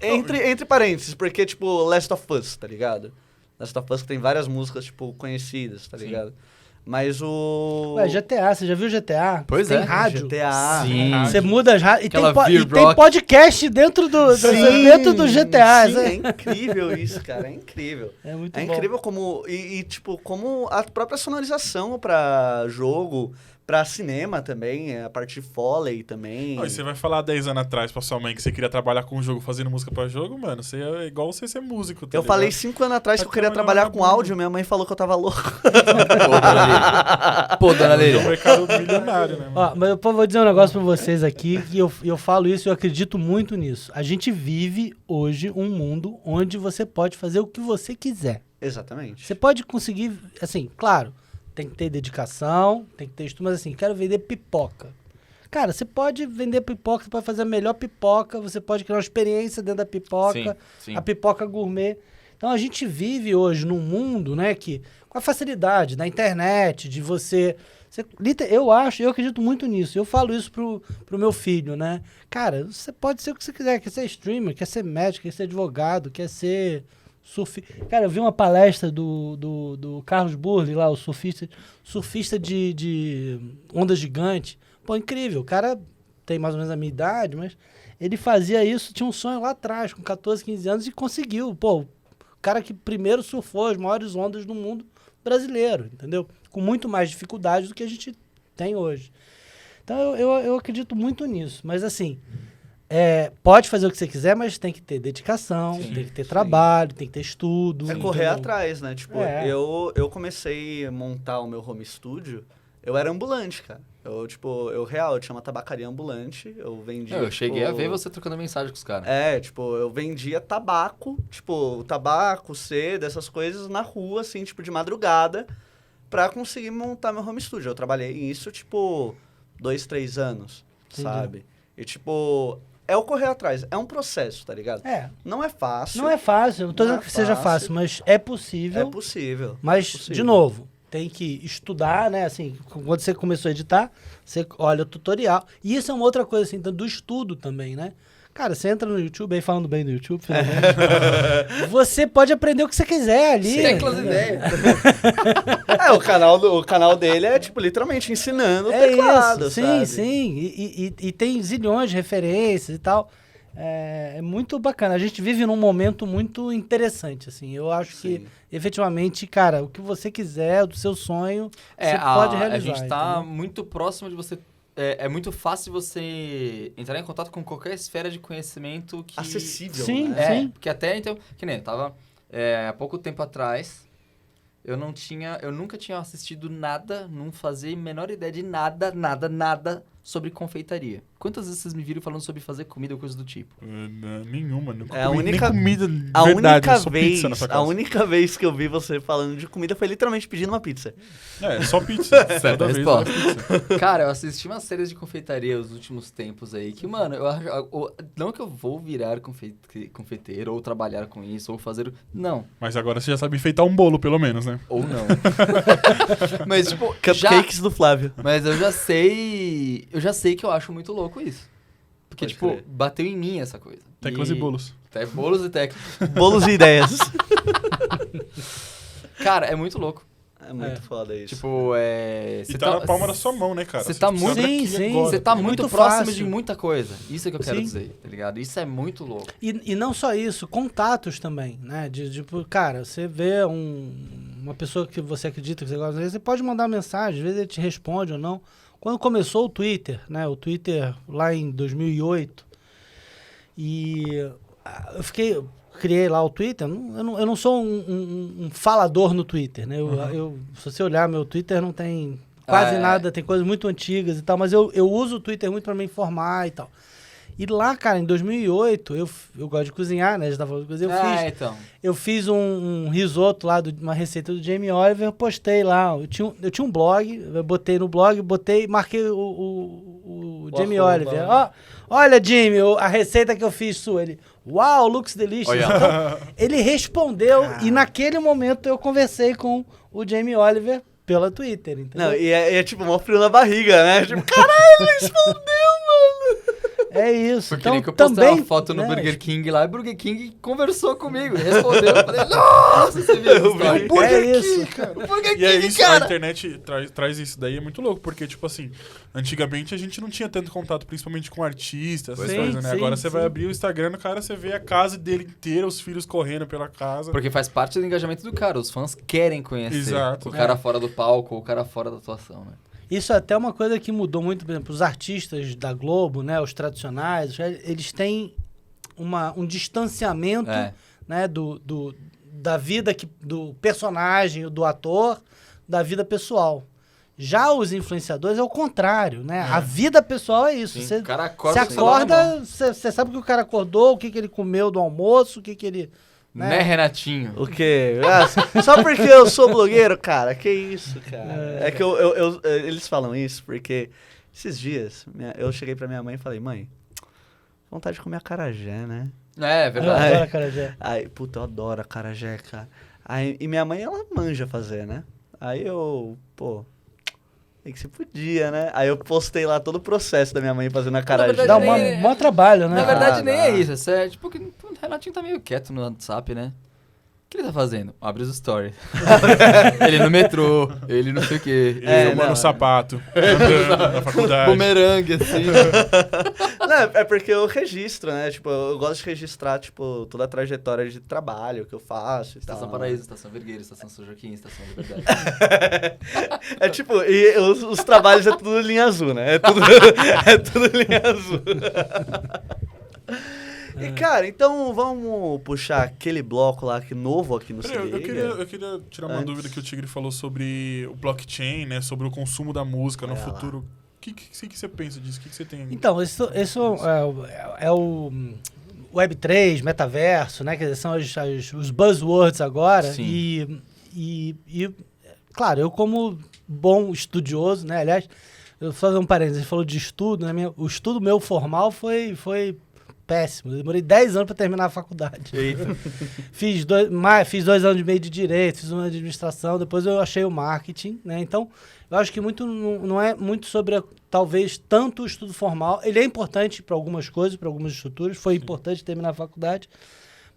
Entre parênteses, porque, tipo, Last of Us, tá ligado? Last of Us tem várias músicas, tipo, conhecidas, tá Sim. ligado? Mas o... Ué, GTA, você já viu GTA? Pois tem é. rádio. GTA. Sim. Você muda as rádios. E Aquela tem V-Rock. podcast dentro do GTA. Sim, sabe? é incrível isso, cara, é incrível. É muito É bom. incrível como... tipo, como a própria sonorização pra jogo, pra cinema também, a parte de Foley também. Não, e você vai falar 10 anos atrás pra sua mãe que você queria trabalhar com jogo, fazendo música pra jogo, mano, você é igual você ser músico, tá Eu ligado? falei 5 anos atrás que eu Tá queria trabalhando trabalhar na com bunda. áudio, minha mãe falou que eu tava louco. Pô, dona Hoje é um Leila. mercado milionário, né, mano? Ó, mas eu vou dizer um negócio pra vocês aqui, e eu falo isso e eu acredito muito nisso. A gente vive hoje um mundo onde você pode fazer o que você quiser. Exatamente. Você pode conseguir, assim, claro, tem que ter dedicação, tem que ter estudo, mas assim, quero vender pipoca. Cara, você pode vender pipoca, você pode fazer a melhor pipoca, você pode criar uma experiência dentro da pipoca, Sim. a pipoca gourmet. Então a gente vive hoje num mundo, né, que com a facilidade da internet, de eu acredito muito nisso. Eu falo isso pro meu filho, né? Cara, você pode ser o que você quiser, quer ser streamer, quer ser médico, quer ser advogado, quer ser Cara, eu vi uma palestra do Carlos Burle lá, o surfista de onda gigante. Pô, incrível. O cara tem mais ou menos a minha idade, mas ele fazia isso, tinha um sonho lá atrás, com 14, 15 anos, e conseguiu. Pô, o cara que primeiro surfou as maiores ondas do mundo brasileiro, entendeu? Com muito mais dificuldade do que a gente tem hoje. Então, eu acredito muito nisso. Mas, assim, pode fazer o que você quiser, mas tem que ter dedicação, tem que ter trabalho, tem que ter estudo. É correr entendeu? atrás, né? Tipo, eu comecei a montar o meu home studio, eu era ambulante, cara. Eu tinha uma tabacaria ambulante, eu vendia... Eu cheguei a ver você trocando mensagem com os caras. Eu vendia tabaco, seda, essas coisas na rua, assim, de madrugada, pra conseguir montar meu home studio. Eu trabalhei nisso, 2, 3 anos, sabe? E, é o correr atrás, é um processo, tá ligado? Não é fácil. Não é fácil, não tô dizendo que seja fácil, mas é possível. É possível. Mas, é possível. de novo, tem que estudar, né? Assim, quando você começou a editar, você olha o tutorial. E isso é uma outra coisa, assim, do estudo também, né? Cara, você entra no YouTube, aí falando bem do YouTube, finalmente, você pode aprender o que você quiser ali. Teclas e ideias. O canal dele é, literalmente ensinando o teclado, isso. sabe? Sim. E tem zilhões de referências e tal. É muito bacana. A gente vive num momento muito interessante, assim. Eu acho que, efetivamente, cara, o que você quiser, do seu sonho, você pode realizar. A gente tá entendeu? muito próximo de você... É muito fácil você entrar em contato com qualquer esfera de conhecimento que... Acessível, Sim, né? sim. Porque até então... Que nem, tava... há pouco tempo atrás, eu nunca tinha assistido nada, não fazia a menor ideia de nada sobre confeitaria. Quantas vezes vocês me viram falando sobre fazer comida ou coisa do tipo? Nenhuma. Nunca É a comi única- nem comida de A verdade, única só vez, pizza na sua a casa. única vez que eu vi você falando de comida foi literalmente pedindo uma pizza. Só pizza. Certa Toda vez resposta. era pizza. Cara, eu assisti uma série de confeitaria os últimos tempos aí, que, mano, eu acho... Não que eu vou virar confeiteiro, ou trabalhar com isso, ou fazer... Não. Mas agora você já sabe enfeitar um bolo, pelo menos, né? Ou não. Mas, tipo, Cupcakes do Flávio. Mas eu já sei que eu acho muito louco isso. Porque, Pode tipo, crer. bateu em mim essa coisa. Teclas e bolos. Bolos e teclas. Bolos e ideias. Cara, é muito louco. É muito foda isso. Tipo, E tá na palma da sua mão, né, cara? Você tá precisa muito... abrir aqui Sim, agora. Você tá É muito muito próximo fácil. de muita coisa. Isso é que eu quero Sim. dizer, tá ligado? Isso é muito louco. E não só isso, contatos também, né? Tipo, cara, você vê uma pessoa que você acredita que você gosta, você pode mandar mensagem, às vezes ele te responde ou não. Quando começou o Twitter, né? O Twitter lá em 2008, e criei lá o Twitter. Eu não sou um falador no Twitter, né? Se você olhar meu Twitter, não tem quase nada, tem coisas muito antigas e tal, mas eu uso o Twitter muito para me informar e tal. E lá, cara, em 2008, eu gosto de cozinhar, né? Já tava falando de cozinhar. Então. Eu fiz um risoto lá, uma receita do Jamie Oliver, postei lá. Eu tinha um blog, eu botei no blog, marquei o Jamie Oliver. Ó, olha, Jimmy, a receita que eu fiz sua. Ele, uau, looks delicious. Então, ele respondeu e naquele momento eu conversei com o Jamie Oliver pela Twitter, entendeu? Não, e é tipo um frio na barriga, né? Tipo, caralho, ele respondeu, mano. É isso. Porque Então, nem que eu postei também, uma foto no né, Burger King lá, e o Burger King conversou comigo, respondeu. Eu falei, nossa, você viu essa história? É isso. O Burger E é King, isso, a cara! internet traz isso daí, é muito louco, porque, tipo assim, antigamente a gente não tinha tanto contato, principalmente com artistas, essas Sim, coisas, né? sim, Agora você sim. vai abrir o Instagram do cara, você vê a casa dele inteira, os filhos correndo pela casa. Porque faz parte do engajamento do cara, os fãs querem conhecer Exato. o cara fora do palco, ou o cara fora da atuação, né? Isso é até uma coisa que mudou muito, por exemplo, os artistas da Globo, né, os tradicionais, eles têm um distanciamento, né, da vida do personagem, do ator, da vida pessoal. Já os influenciadores é o contrário, né? A vida pessoal é isso. Sim, o cara acorda Você com o celular na acorda, você sabe o que o cara acordou, o que ele comeu do almoço, o que ele... Né, Renatinho? O quê? Só porque eu sou blogueiro, cara? Que isso, cara? É que eles falam isso porque esses dias eu cheguei pra minha mãe e falei, mãe, vontade de comer acarajé, né? É Eu verdade. adoro acarajé. Aí, puta, eu adoro acarajé, cara. Aí, e minha mãe, ela manja fazer, né? Aí tem que se podia, né? Aí eu postei lá todo o processo da minha mãe fazendo acarajé. verdade, Dá nem- maior trabalho, né? Na verdade, nem é dá. isso. É tipo que o Renatinho tá meio quieto no WhatsApp, né? O que ele tá fazendo? Abre os stories. Ele no metrô, ele não sei o quê. Ele jogando não. sapato, andando na faculdade. Bumerangue, assim. Não, é porque eu registro, né? Tipo, eu gosto de registrar, tipo, toda a trajetória de trabalho que eu faço e Estação tal. Paraíso, Estação Vergueiro, Estação São Joaquim, Estação Liberdade. É tipo, e os trabalhos é tudo linha azul, né? É tudo linha azul. E, cara, então vamos puxar aquele bloco lá novo aqui no Peraí, Se Liga. eu queria tirar uma dúvida que o Tigre falou sobre o blockchain, né? Sobre o consumo da música no futuro. O que você pensa disso? O que você tem? Então, esse é o Web3, metaverso, né? Que são os buzzwords agora. Sim. E, claro, eu como bom estudioso, né? Aliás, eu vou fazer um parênteses, você falou de estudo, né? O estudo meu formal foi péssimo. Eu demorei 10 anos para terminar a faculdade. Eita. Fiz 2 anos e meio de direito, fiz 1 ano de administração, depois eu achei o marketing, né? Então, eu acho que muito não é muito sobre, talvez, tanto o estudo formal. Ele é importante para algumas coisas, para algumas estruturas. Foi importante terminar a faculdade.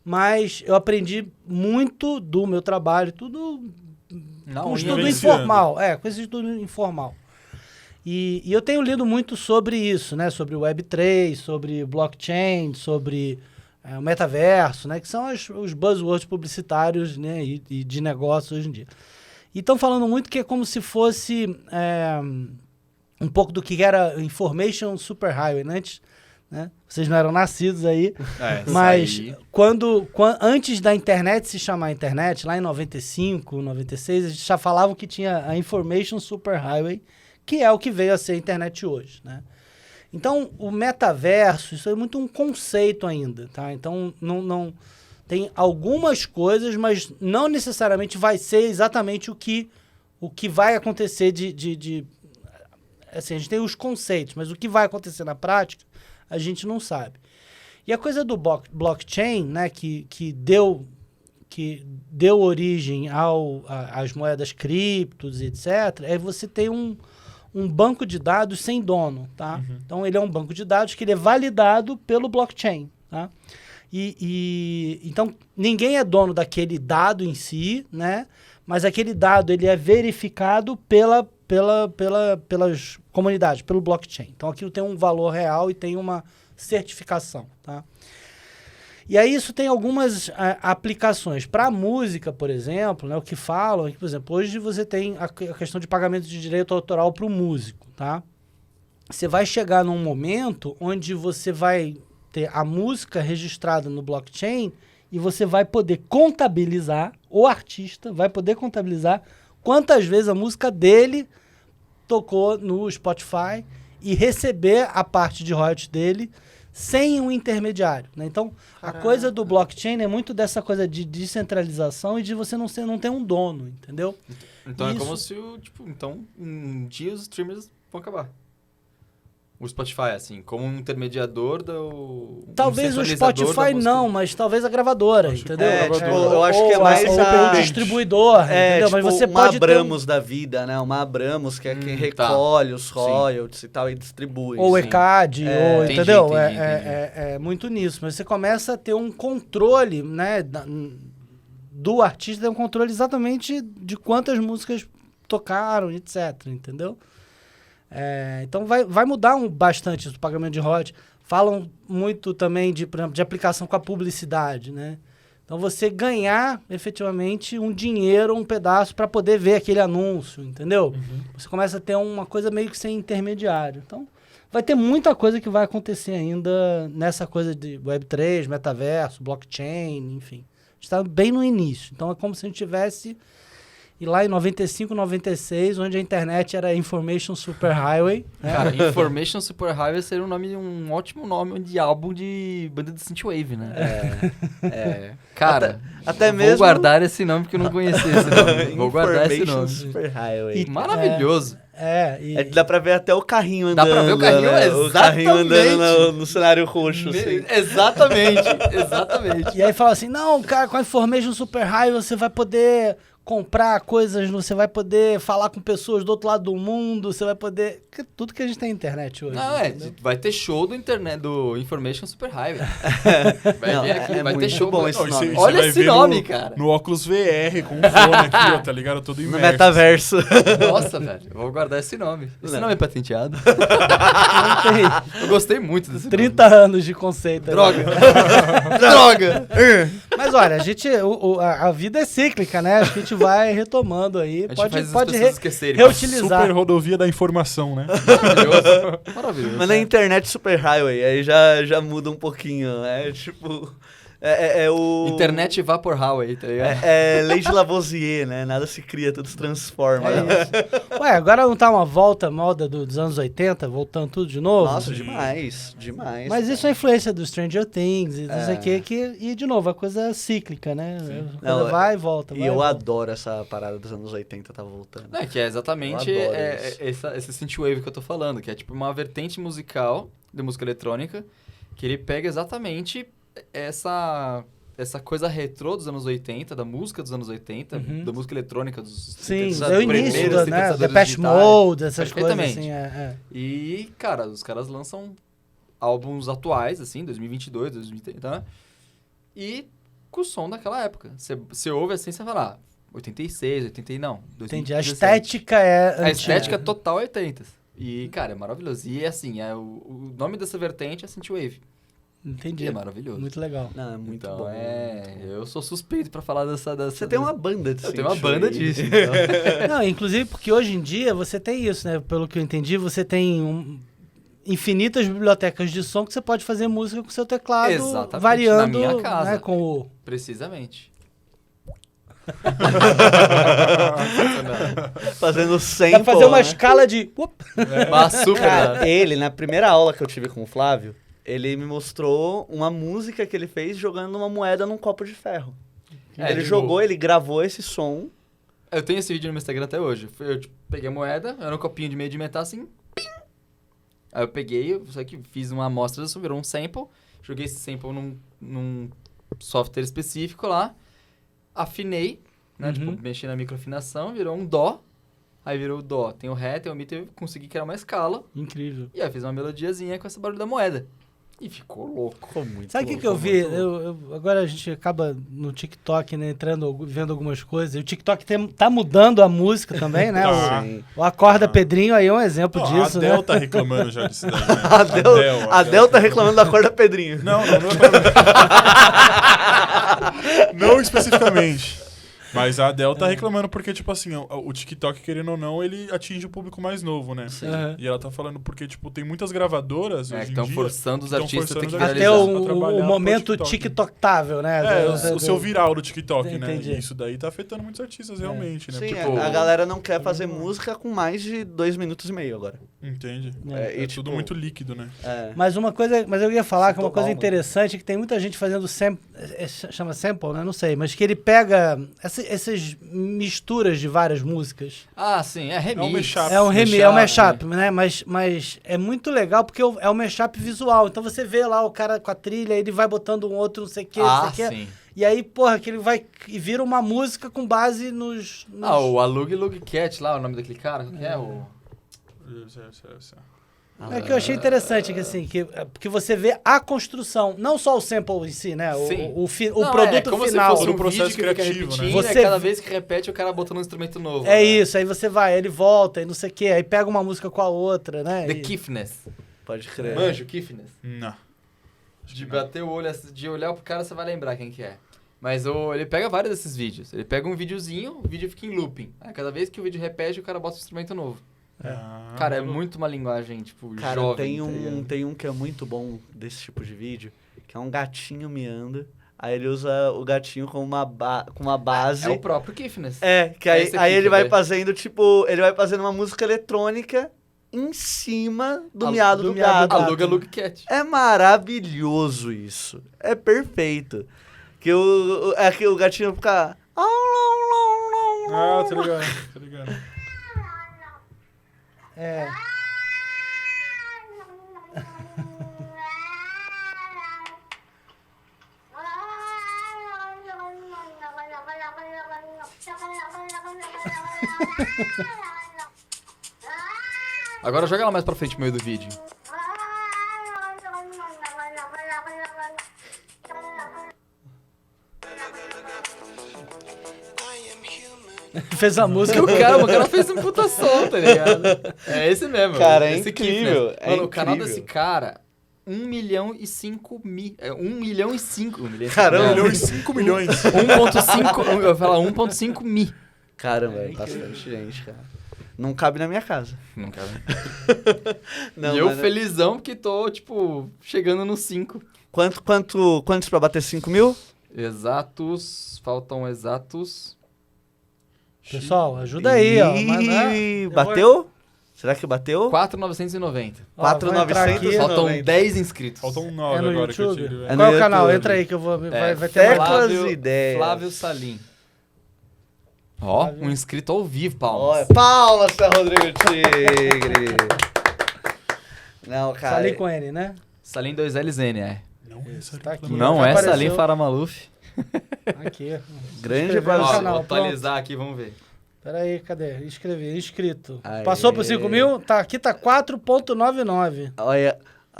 Mas eu aprendi muito do meu trabalho, tudo com estudo informal. Com esse estudo informal. E eu tenho lido muito sobre isso, né? Sobre o Web3, sobre blockchain, sobre o metaverso, né? Que são os buzzwords publicitários, né? E de negócios hoje em dia. E estão falando muito que é como se fosse um pouco do que era Information Superhighway, né? Antes, né? Vocês não eram nascidos aí, mas antes da internet se chamar internet, lá em 95, 96, a gente já falava que tinha a Information Superhighway, que é o que veio a ser a internet hoje, né? Então, o metaverso, isso é muito um conceito ainda, tá? Então, não tem algumas coisas, mas não necessariamente vai ser exatamente o que vai acontecer assim, a gente tem os conceitos, mas o que vai acontecer na prática, a gente não sabe. E a coisa do blockchain, né, que deu origem às moedas criptos, etc., é você ter um banco de dados sem dono, tá? Uhum. Então, ele é um banco de dados que ele é validado pelo blockchain, tá? Então, ninguém é dono daquele dado em si, né? Mas aquele dado ele é verificado pelas comunidades, pelo blockchain. Então, aquilo tem um valor real e tem uma certificação, tá? E aí isso tem algumas aplicações. Para a música, por exemplo, né, o que falam é que, por exemplo, hoje você tem a questão de pagamento de direito autoral para o músico, tá? Você vai chegar num momento onde você vai ter a música registrada no blockchain e você vai poder contabilizar, o artista vai poder contabilizar quantas vezes a música dele tocou no Spotify e receber a parte de royalties dele sem um intermediário, né? Então, a coisa do blockchain é muito dessa coisa de descentralização e de você não ter um dono, entendeu? Então é como se um dia os streamers vão acabar. O Spotify, assim, como um intermediador talvez o Spotify não, mas talvez a gravadora, entendeu? Eu acho que é mais o distribuidor, entendeu? Mas você pode Abramos da vida, né? Uma Abramos, que é quem recolhe os royalties e tal e distribui. Ou ECAD, entendeu? Entendi. É muito nisso. Mas você começa a ter um controle, né? Do artista, tem um controle exatamente de quantas músicas tocaram, etc, entendeu? Então vai mudar bastante o pagamento de royalties. Falam muito também por exemplo, de aplicação com a publicidade, né? Então você ganhar efetivamente um dinheiro, um pedaço para poder ver aquele anúncio, entendeu? Uhum. Você começa a ter uma coisa meio que sem intermediário. Então vai ter muita coisa que vai acontecer ainda nessa coisa de Web3, metaverso, blockchain, enfim. A gente está bem no início. Então é como se a gente tivesse... E lá em 95, 96, onde a internet era Information Superhighway. Né? Cara, Information Superhighway seria um ótimo nome de álbum de banda de synthwave, né? Cara, até mesmo... vou guardar esse nome porque eu não conhecia esse nome. Vou guardar esse nome. Superhighway. Maravilhoso. Dá pra ver até o carrinho andando. Dá pra ver o carrinho, né? exatamente. O carrinho andando no cenário roxo, assim. Exatamente. E aí fala assim, não, cara, com a Information Superhighway você vai poder... comprar coisas, você vai poder falar com pessoas do outro lado do mundo, você vai poder... Tudo que a gente tem na internet hoje. Não, vai ter show do Information Superhighway. Vai ter show bom esse nome. Olha esse nome, cara. No óculos VR, com um fone aqui, ó, tá ligado? Todo imerso. No metaverso. Nossa, velho, eu vou guardar esse nome. Esse nome é patenteado? Não tem. Eu gostei muito desse 30 nome. Anos de conceito. Droga. Droga. Mas olha, a vida é cíclica, né? Acho que a gente gente vai retomando aí. A gente faz as Pode pessoas esquecerem. reutilizar. Super rodovia da informação, né? Maravilhoso. Maravilhoso. Mas na internet super highway, aí já muda um pouquinho. É tipo. É o. Internet Vapor Highway, tá ligado? É lei de Lavoisier, né? Nada se cria, tudo se transforma. É isso. Ué, agora não tá uma moda dos anos 80, voltando tudo de novo? Nossa, demais. Demais. Mas isso é influência do Stranger Things e não sei o É. que, e de novo, a coisa é cíclica, né? A coisa Não, vai e volta. E vai eu volta. adoro essa parada dos anos 80 tá voltando. É, que é exatamente Eu adoro esse synthwave que eu tô falando, que é tipo uma vertente musical de música eletrônica, que ele pega exatamente essa coisa retrô dos anos 80, da música dos anos 80, Uhum. da música eletrônica dos Sim, sintetizadores, é o início, primeiros né? sintetizadores Depeche digitais. Mode, essas coisas Perfeitamente. assim. E, cara, os caras lançam álbuns atuais, assim, 2022, 2030, né? E com o som daquela época. Você ouve assim, você fala, 86, 80, não. Entendi. A 2017. estética é antiga. A estética total 80. E, cara, é maravilhoso. E, assim, o nome dessa vertente é Synthwave. Entendi. E é maravilhoso. Muito legal. Não, é muito então, bom. eu sou suspeito pra falar dessa... Você tem uma banda de Eu tenho uma synthwave. banda disso, então. Não, inclusive porque hoje em dia você tem isso, né? Pelo que eu entendi, você tem infinitas bibliotecas de som que você pode fazer música com seu teclado, Exatamente, variando, na minha casa. né? Com o... Precisamente. Fazendo sample, Dá pra fazer uma né? escala de... Mas super... Cara, ele, na primeira aula que eu tive com o Flávio, ele me mostrou uma música que ele fez jogando uma moeda num copo de ferro. Ele tipo, jogou, ele gravou esse som. Eu tenho esse vídeo no meu Instagram até hoje. Eu tipo, peguei a moeda, era um copinho de meio de metal assim, pim! Aí eu peguei, só que fiz uma amostra disso, virou um sample, joguei esse sample num software específico lá, afinei, né, Uhum. tipo, mexi na microafinação, virou um dó, aí virou o dó, tem o ré, tem o mi, eu consegui criar uma escala, Incrível. e aí eu fiz uma melodiazinha com esse barulho da moeda. E ficou louco. Ficou muito Sabe o que, louco. que eu vi? Agora a gente acaba no TikTok, né, vendo algumas coisas. E o TikTok tá mudando a música também, né? Tá. Sim. O Acorda Pedrinho aí é um exemplo Não, disso, a Del né? tá reclamando já disso daí, né? A Del tá reclamando da corda Pedrinho. Não é Não especificamente. Mas a Adele tá reclamando porque, tipo assim, o TikTok, querendo ou não, ele atinge o público mais novo, né? Aham. E ela tá falando porque, tipo, tem muitas gravadoras Que hoje em estão dia... forçando os que tão artistas a ter que forçando os Até viralizar. a o trabalhar pro momento TikTok. TikToktável, né? É, Do- o seu viral do TikTok, né? Entendi. E isso daí tá afetando muitos artistas, realmente, né? Sim, Tipo- a galera não quer fazer música com mais de 2 minutos e meio agora. Entende? É, É, e, tudo tipo, muito líquido, né? É. Mas eu ia falar que uma coisa Global, né? interessante é que tem muita gente fazendo chama sample, né? Não sei, mas que ele pega essas misturas de várias músicas. Ah, sim, é remix. É um mashup. É um mashup, né? né? Mas é muito legal porque é um mashup visual. Então você vê lá o cara com a trilha, ele vai botando um outro, não sei o que, Ah, não sei o que. sim. E aí, porra, que ele vai e vira uma música com base nos... Ah, o Alug Lug Cat lá, o nome daquele cara, qual que é? É que eu achei interessante, que assim, que você vê a construção, não só o sample em si, né? Sim. O Não, produto como final. se fosse O um processo vídeo que fica criativo, né? repetindo, Você- e cada vez que repete o cara botando um instrumento novo. É né? isso, aí você vai, ele volta e não sei o quê, aí pega uma música com a outra, né? The E- Kiffness. Pode crer. Manjo, Kiffness. Não. De bater o olho, de olhar pro cara, você vai lembrar quem que é. Mas ele pega vários desses vídeos. Ele pega um videozinho, o vídeo fica em looping. Aí cada vez que o vídeo repete, o cara bota um instrumento novo. Cara, é muito uma linguagem, tipo, Cara, jovem. tá ligado? tem um que é muito bom desse tipo de vídeo, que é um gatinho miando. Aí ele usa o gatinho como uma base. É o próprio Kiffness. Que aí, Esse aqui aí que ele eu vai vejo. fazendo, tipo, ele vai fazendo uma música eletrônica em cima do miado do miado gato. do Aluga Lug Cat. É maravilhoso isso. É perfeito. Que o gatinho fica... Ah, tá ligado, tá ligado. É. Agora joga ela mais pra frente no meio do vídeo. Fez a música. O cara fez um puta som, tá ligado? É esse mesmo. Cara, é esse incrível, Kiffness. é Mano, o canal incrível. desse cara 1 milhão e 5 mil. 1 milhão e 5. Caramba. 1 milhão e 5 milhões. 1.5. Eu ia falar 1.5 mil. Caramba, é bastante gente, cara. Não cabe na minha casa. Não, cara. Não, E eu mas- felizão porque tô, tipo, chegando nos 5. Quantos pra bater 5 mil? Exatos. Faltam exatos. Pessoal, ajuda aí, ó. Mas, né, Ih, eu bateu? Será que bateu? 4.990. Ó, vou entrar 4.900. aqui. Faltam 90. 10 inscritos. Faltam 9 É no agora que eu YouTube? tive. É velho. no Qual é o canal? YouTube. Entra aí que eu vou. Vai ter Teclas mais. Flávio- ideias. Flávio Salim. Ó, Flávio. um inscrito ao vivo, palmas. Olha, palmas pra Rodrigo Tigre. Não, cara. Salim com N, né? Salim 2LZN, é. Não, essa Tá aqui. Não Já é apareceu. Salim Faramaluf. Aqui. Grande Inscrever no Brasil. Ó, canal, vou atualizar aqui, vamos ver. Pera aí, cadê? Inscrever, inscrito. Aê. Passou por 5 mil? Tá, aqui tá 4.99.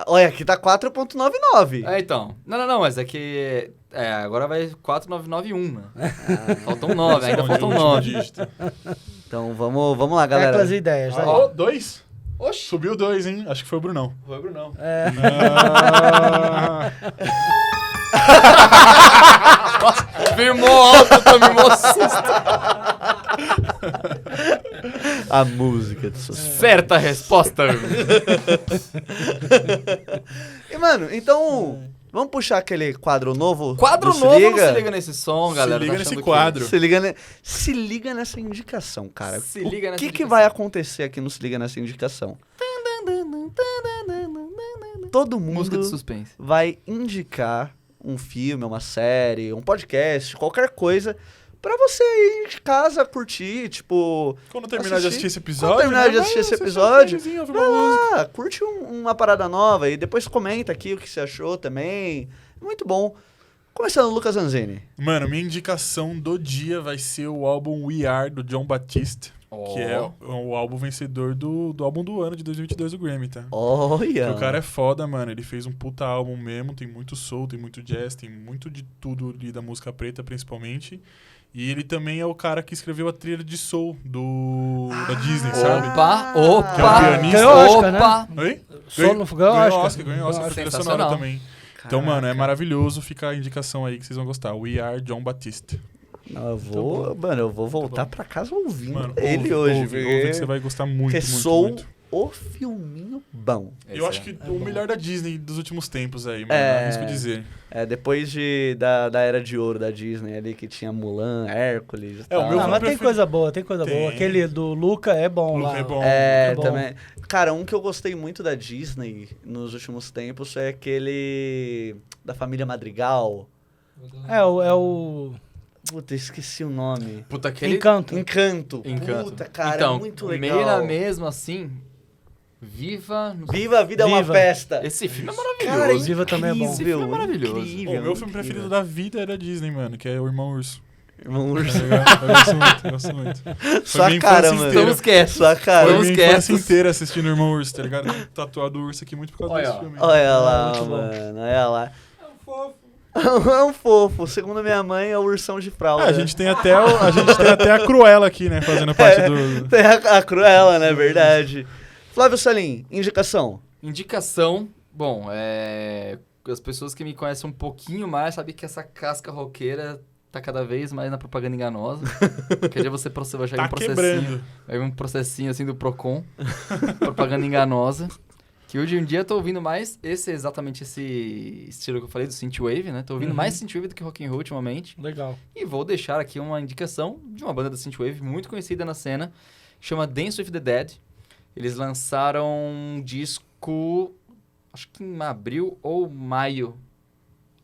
Olha, aqui tá 4.99. É, então. Não, mas é que... agora vai 4.991, né? Faltam 9, ainda faltam 9. Então vamos lá, galera. Teclas e ideias. Aí. Ó, 2? Oxi. Subiu 2, hein? Acho que foi o Brunão. Foi, Brunão. É. Ah, Firmou alto, tomei mó susto. A música de sucesso. Certa resposta. E, mano, então, vamos puxar aquele quadro novo? Quadro do novo, não se liga nesse som, galera. liga Tá nesse achando quadro. Se liga nessa indicação, cara. Se liga O nessa que indicação. vai acontecer aqui no Se Liga Nessa Indicação? Todo Música de mundo suspense. vai indicar um filme, uma série, um podcast, qualquer coisa, pra você ir de casa curtir, tipo... Quando terminar de assistir esse episódio, Quando terminar de né, assistir vai esse episódio, assistir um filmezinho, ouvir vai uma música. lá, curte uma parada nova e depois comenta aqui o que você achou também. Muito bom. Começando, Lucas Zanzini. Mano, minha indicação do dia vai ser o álbum We Are, do John Batiste, que é o álbum vencedor do álbum do ano de 2022 do Grammy, tá? Olha. Porque o cara é foda, mano. Ele fez um puta álbum mesmo. Tem muito soul, tem muito jazz, tem muito de tudo ali da música preta, principalmente. E ele também é o cara que escreveu a trilha de soul da Disney, sabe? Opa, Que é o opa, pianista. Ganhou Oscar, né? opa. Oi? Só não ganhou Oscar. Ganhou Oscar por trilha Sensacional. sonora também. Então, Caraca. mano, é maravilhoso. Fica a indicação aí que vocês vão gostar. We Are John Batiste. Não, eu vou voltar pra casa ouvindo Mano, ele ouve, hoje, ouve porque que você vai gostar muito, porque muito, sou muito. o filminho bom. Eu acho que o melhor da Disney dos últimos tempos aí, mano. É. Arrisco dizer. É, depois da era de ouro da Disney ali, que tinha Mulan, Hércules e É, o tal. meu Não, filme mas tem preferido- coisa boa, tem coisa Tem. boa. Aquele do Luca é bom Luca lá. é bom. É, bom. também. Cara, um que eu gostei muito da Disney nos últimos tempos é aquele da família Madrigal. É o Puta, esqueci o nome. Puta, aquele... Encanto. Encanto. Encanto. Puta, cara, então, muito legal. meio na mesma, assim... Viva... Viva a vida é uma Viva. festa. Esse filme é Cara, maravilhoso. Viva também é bom. Esse filme é maravilhoso. incrível, O meu filme incrível. preferido da vida era Disney, mano, que é O Irmão Urso. Irmão Tá Urso. ligado? Eu gosto muito, eu gosto muito. Sua minha cara, infância mano. inteira. Estamos quietos. Sua cara. Foi Vamos minha infância quietos. inteira assistindo O Irmão Urso, tá ligado? Eu tatuado o urso aqui muito por causa Olha, desse ó. filme. Olha lá, muito bom. mano. Olha lá. É um fofo. É um fofo. Segundo minha mãe, é o ursão de fralda. A gente tem até a Cruella aqui, né? Fazendo parte do... Tem a Cruella, né? Verdade. Flávio Salim, indicação. Indicação, bom, as pessoas que me conhecem um pouquinho mais sabem que essa casca roqueira tá cada vez mais na propaganda enganosa. Qualquer dia você vai chegar Tá um processinho, quebrando. vai vir um processinho assim do Procon, propaganda enganosa. Que hoje em dia eu tô ouvindo mais exatamente esse estilo que eu falei do synthwave, né? Tô ouvindo mais synthwave do que rock and roll ultimamente. Legal. E vou deixar aqui uma indicação de uma banda da synthwave muito conhecida na cena, chama Dance with the Dead. Eles lançaram um disco, acho que em abril ou maio.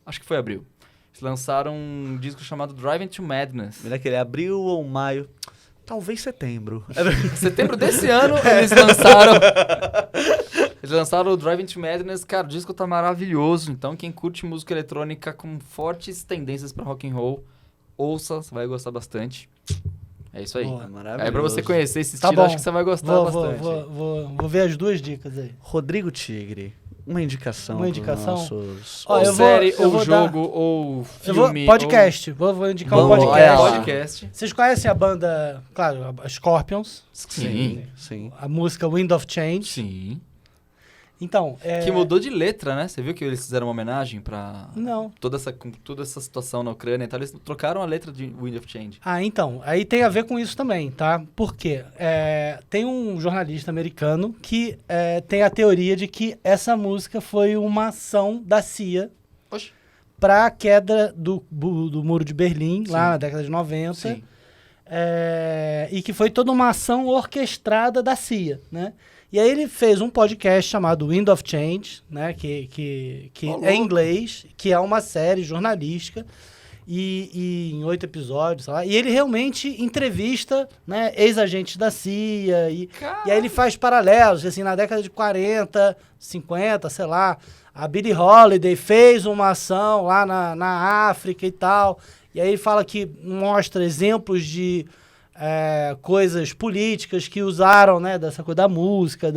Acho que foi abril. Eles lançaram um disco chamado Driving to Madness. Mira que ele abril ou maio. Talvez setembro. Em setembro desse ano, eles lançaram... Eles lançaram o Driving to Madness. Cara, o disco tá maravilhoso. Então, quem curte música eletrônica com fortes tendências pra rock and roll, ouça, você vai gostar bastante. É isso aí. Boa. Maravilhoso. Aí pra você conhecer esse Tá estilo, bom. acho que você vai gostar Vou bastante. vou ver as duas dicas aí. Rodrigo Tigre, uma indicação. Uma pros indicação? nossos- Ó, Ou eu vou- série, eu ou vou dar- jogo, ou Eu vou, filme. podcast. Vou indicar um Vamos, podcast. olha lá. Podcast. Vocês conhecem a banda, claro, a Scorpions, Sim. Sim. a música Wind of Change. Sim. Então, Que mudou de letra, né? Você viu que eles fizeram uma homenagem pra Não. com toda essa situação na Ucrânia e tal. Eles trocaram a letra de Wind of Change. Ah, então, aí tem a ver com isso também, tá? Por quê? Tem um jornalista americano que tem a teoria de que essa música foi uma ação da CIA Oxe. para a queda do Muro de Berlim, lá na década de 90. Sim. E que foi toda uma ação orquestrada da CIA, né? E aí ele fez um podcast chamado Wind of Change, né? Que é em inglês, que é uma série jornalística e em 8 episódios, sei lá. E ele realmente entrevista, né, ex-agentes da CIA e aí ele faz paralelos, assim, na década de 40, 50, sei lá, a Billie Holiday fez uma ação lá na África e tal. E aí ele fala que mostra exemplos de coisas políticas que usaram, né, dessa coisa da música,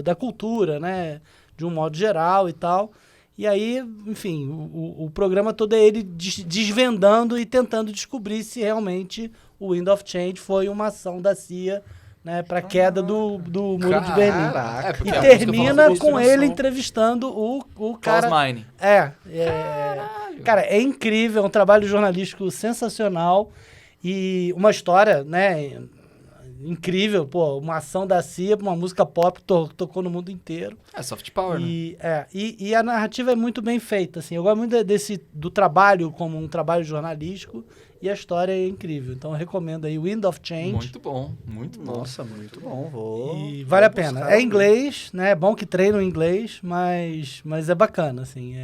da cultura, né, de um modo geral e tal. E aí, enfim, o programa todo é ele desvendando e tentando descobrir se realmente o Wind of Change foi uma ação da CIA, né, para a queda do Muro de Berlim. É, porque E a música termina fala sobre com ele inspiração. entrevistando o Klaus cara... Meine. Cara, é incrível, é um trabalho jornalístico sensacional e uma história, né, incrível, pô, uma ação da CIA, uma música pop tocou no mundo inteiro. É soft power, né? E a narrativa é muito bem feita, assim, eu gosto muito do trabalho como um trabalho jornalístico e a história é incrível, então eu recomendo aí Wind of Change. Muito bom, muito bom. Nossa, muito bom. Vou. E vale a vou pena. buscar É o inglês, né? É bom que treina o inglês, mas é bacana, assim.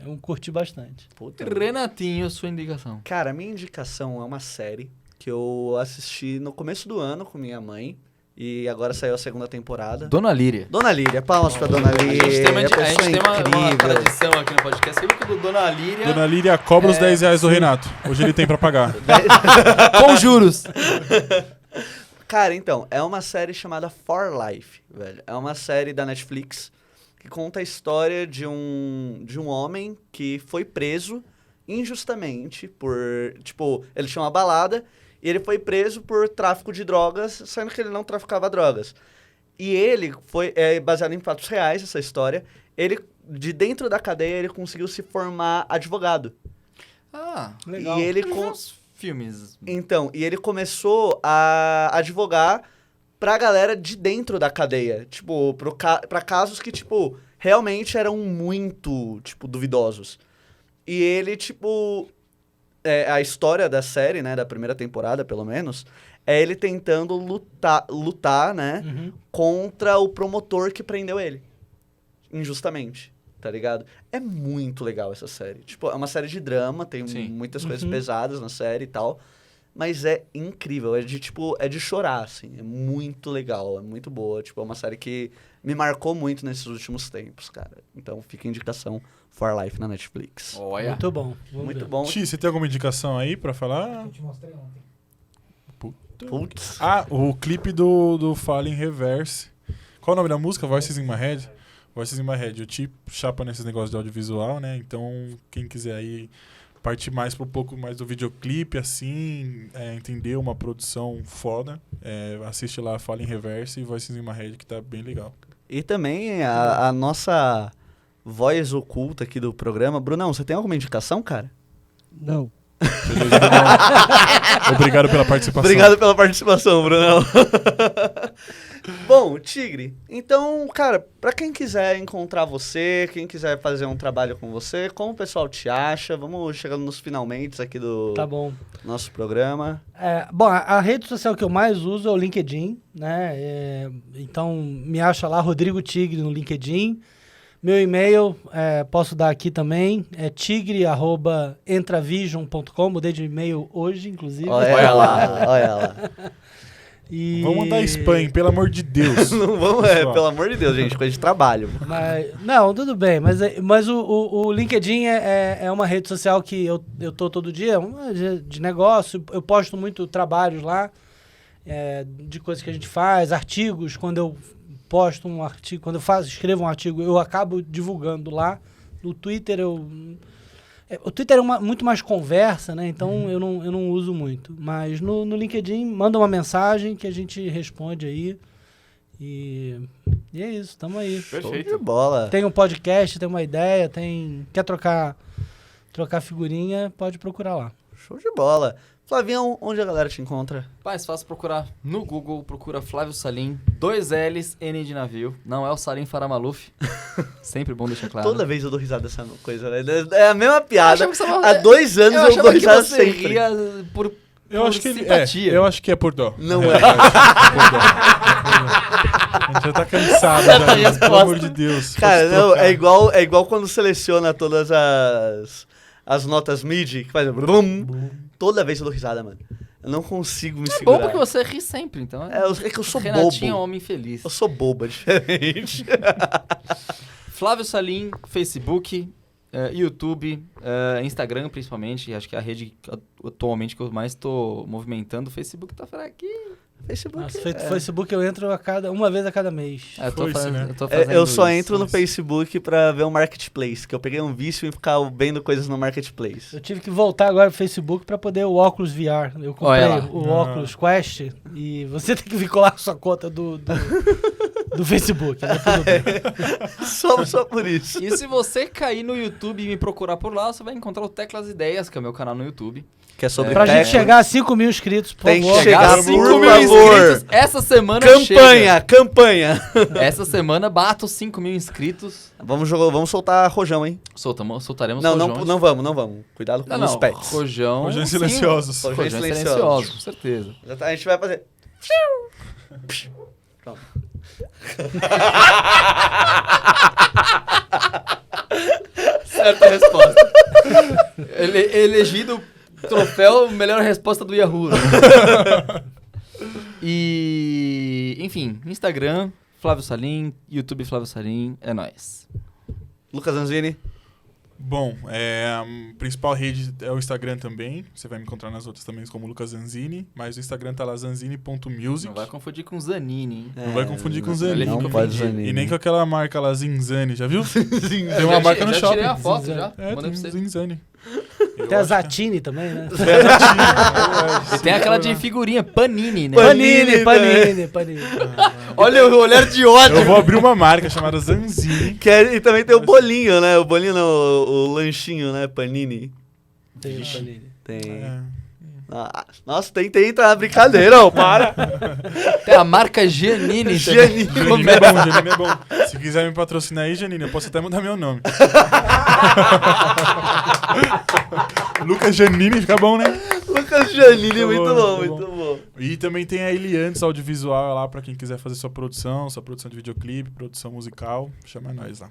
Eu curti bastante. Puta. Renatinho, sua indicação. Cara, minha indicação é uma série que eu assisti no começo do ano com minha mãe. E agora saiu a segunda temporada. Dona Líria. Dona Líria, palmas pra Dona Líria. A gente tem uma pessoa incrível. tradição aqui no podcast. Você viu que do Dona Líria... Dona Líria cobra os 10 reais do Renato. Hoje ele tem pra pagar. Com juros. Cara, então, é uma série chamada For Life, velho. É uma série da Netflix que conta a história de um homem que foi preso injustamente por... Tipo, ele tinha uma balada e ele foi preso por tráfico de drogas, sendo que ele não traficava drogas. E ele foi... É baseado em fatos reais, essa história. Ele, de dentro da cadeia, ele conseguiu se formar advogado. Ah, Legal. E ele... eu vi uns filmes. Então, e ele começou a advogar pra galera de dentro da cadeia. Tipo, pra casos que, tipo, realmente eram muito, tipo, duvidosos. E ele, tipo... a história da série, né, da primeira temporada, pelo menos, é ele tentando lutar, né, contra o promotor que prendeu ele. Injustamente. Tá ligado? É muito legal essa série. Tipo, é uma série de drama, tem Sim. muitas coisas pesadas na série e tal. Mas é incrível, é de chorar, assim. É muito legal, é muito boa. Tipo, é uma série que me marcou muito nesses últimos tempos, cara. Então fica a indicação For Life na Netflix. Olha. Muito bom. Vamos Muito ver. bom. Ti, você tem alguma indicação aí pra falar? Eu te mostrei ontem. Putz. Ah, o clipe do Fallen Reverse. Qual o nome da música? Voices in My Head? Voices in My Head. O Ti chapa nesses negócios de audiovisual, né? Então, quem quiser aí partir mais para um pouco mais do videoclipe, assim, entender uma produção foda, assiste lá Fallen Reverse e Voices in My Head, que tá bem legal. E também a nossa voz oculta aqui do programa. Brunão, você tem alguma indicação, cara? Não. Beleza, Brunão? Obrigado pela participação. Obrigado pela participação, Brunão. Bom, Tigre, então, cara, pra quem quiser encontrar você, quem quiser fazer um trabalho com você, como o pessoal te acha? Vamos chegando nos finalmente aqui do Tá bom. nosso programa. Bom, a rede social que eu mais uso é o LinkedIn, né? Então, me acha lá, Rodrigo Tigre, no LinkedIn. Meu e-mail, posso dar aqui também, é tigre@entravision.com, mudei de e-mail hoje, inclusive. Olha lá, olha lá. E... Vamos mandar spam, pelo amor de Deus. Não vamos, Pessoal. pelo amor de Deus, gente, coisa de trabalho. Não, tudo bem, mas o LinkedIn é uma rede social que eu tô todo dia, de negócio, eu posto muito trabalhos lá, de coisas que a gente faz, artigos, quando eu posto um artigo, quando eu escrevo um artigo, eu acabo divulgando lá. No Twitter o Twitter é muito mais conversa, né? Então eu não uso muito. Mas no LinkedIn, manda uma mensagem que a gente responde aí. E E é isso, tamo aí. Show de Perfeito. bola. Tem um podcast, tem uma ideia, quer trocar figurinha, pode procurar lá. Show de bola. Flavinho, onde a galera te encontra? Mais fácil procurar no Google, procura Flávio Salim, 2 L's, N de navio. Não é o Salim Faramaluf. Sempre bom deixar claro. Toda vez eu dou risada dessa coisa, né? É a mesma piada. Eu achava que você- Há 2 anos eu achava dou que risada você sempre. ria por Eu acho que simpatia. eu acho que é por dó. Não É é. verdade, por dó. A gente já tá cansado já, gente, resposta. pelo amor de Deus. Cara, pode não, trocar. é igual quando seleciona todas as notas MIDI, que faz brum. Toda vez eu dou risada, mano. Eu não consigo me É segurar. bom porque você ri sempre, então. É que eu sou Renatinho é um bobo. homem feliz. Eu sou bobo, é diferente. Flávio Salim, Facebook, YouTube, Instagram principalmente. Acho que é a rede atualmente que eu mais tô movimentando. O Facebook tá fraquinho. Facebook. Nossa, Facebook eu entro uma vez a cada mês. Eu tô Foi-se, fazendo, né? eu tô fazendo Eu só isso. entro no Facebook pra ver o Marketplace, que eu peguei um vício em ficar vendo coisas no Marketplace. Eu tive que voltar agora pro Facebook pra poder o óculos VR. Eu Olha comprei lá. o óculos Quest e você tem que vincular a sua conta do Facebook. Né? Tudo bem. Só por isso. E se você cair no YouTube e me procurar por lá, você vai encontrar o Teclas Ideias, que é o meu canal no YouTube. Que é sobre Pra gente tecla. chegar a 5 mil inscritos, por Tem que favor. chegar Chegar a a 5 5 mil mil inscritos. inscritos. Essa semana Campanha. Essa semana bato 5 mil inscritos. Vamos soltar rojão, hein? Soltaremos Não rojões. vamos. Cuidado com Não, os não. pets. Rojão. Rojões sim. silenciosos. Rojões Rojões silenciosos, com certeza. A gente vai fazer... Pronto. Certa resposta. Elegido troféu melhor resposta do Yahoo. Né? E, enfim, Instagram, Flávio Salim, YouTube Flávio Salim, é nóis. Lucas Zanzini. Bom, a principal rede é o Instagram também. Você vai me encontrar nas outras também como Lucas Zanzini. Mas o Instagram tá lá zanzini.music. Não vai confundir com Zanini, hein? Não vai confundir com Zanini. Não fica pode ofendido. Zanini. E nem com aquela marca lá, Zinzani, já viu? Zinzani. Tem uma marca no já shopping. tirei a foto já. É, Mandei tem pra você. Zinzani. Eu Tem a acho que é. Zatini também, né? E tem aquela de figurinha, Panini, né? Panini. Panini. Olha o olhar de ódio. Eu vou abrir uma marca chamada Zanzini. E também tem o bolinho, né? O bolinho não, o lanchinho, né? Panini. Tem o Panini. Tem. É. Nossa, tentei entrar na brincadeira, ó. Para. Tem a marca Giannini. Giannini. Janine é bom, Janine é bom. Se quiser me patrocinar aí, Janine, eu posso até mudar meu nome. Lucas Janine, fica bom, né? Lucas Janine, Tá muito bom, bom, tá muito bom. E também tem a Eliantes Audiovisual lá pra quem quiser fazer sua produção de videoclipe, produção musical. Chama nós lá.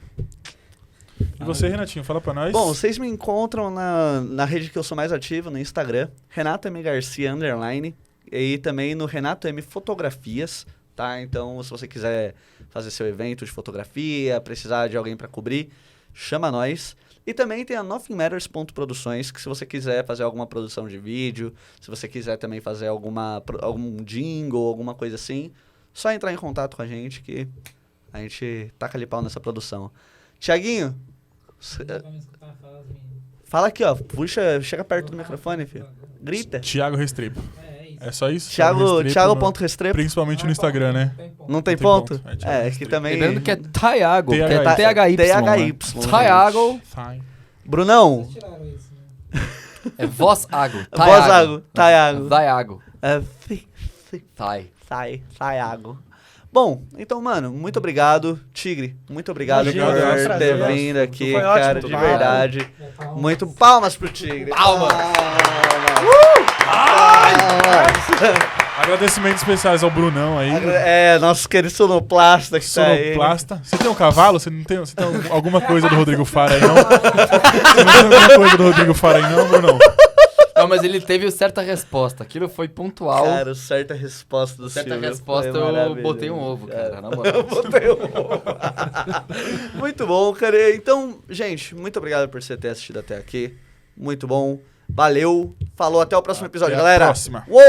E você, Renatinho, fala pra nós. Bom, vocês me encontram na rede que eu sou mais ativo, no Instagram, Renato M. Garcia, _, e também no Renato M. Fotografias, tá? Então, se você quiser fazer seu evento de fotografia, precisar de alguém pra cobrir, chama nós. E também tem a nothingmatters.produções, que se você quiser fazer alguma produção de vídeo, se você quiser também fazer algum jingle, alguma coisa assim, só entrar em contato com a gente que a gente taca ali pau nessa produção. Tiaguinho, Vamos escutar falar as meninas. fala aqui, ó. Puxa, chega perto do microfone, filho. Grita. Thiago Restrepo. É isso. É só isso? Thiago.restrepo. Principalmente no Instagram, né? Não tem Tem ponto? ponto. É, Thiago É, que Restrepo. também... Lembrando que é Thiago, que é THY. THY. THY. Né? Thiago Sai. Brunão, Vocês tiraram isso, né? é Voz Ago. Voz Ago. Thiago. Thiago. É, Thay. Thiago. Bom, então, mano, muito obrigado. Tigre, muito obrigado Imagina, por foi um ter prazer. vindo aqui, Foi ótimo, cara, de obrigado. verdade. Palmas. Muito palmas pro Tigre. Palmas. Agradecimentos especiais ao Brunão aí. É, nosso querido sonoplasta que tá aí. Sonoplasta. Você tem um cavalo? Você tem alguma coisa do Rodrigo Fara aí, não? Você não tem alguma coisa do Rodrigo Fara aí, não, Brunão? Não, mas ele teve certa resposta. Aquilo foi pontual. Cara, certa resposta do certa Silvio resposta foi eu maravilhoso. botei um ovo, cara. Na moral. Botei um ovo. Muito bom, cara. Então, gente, muito obrigado por você ter assistido até aqui. Muito bom. Valeu. Falou, até o próximo episódio, Até a galera. próxima. Uou!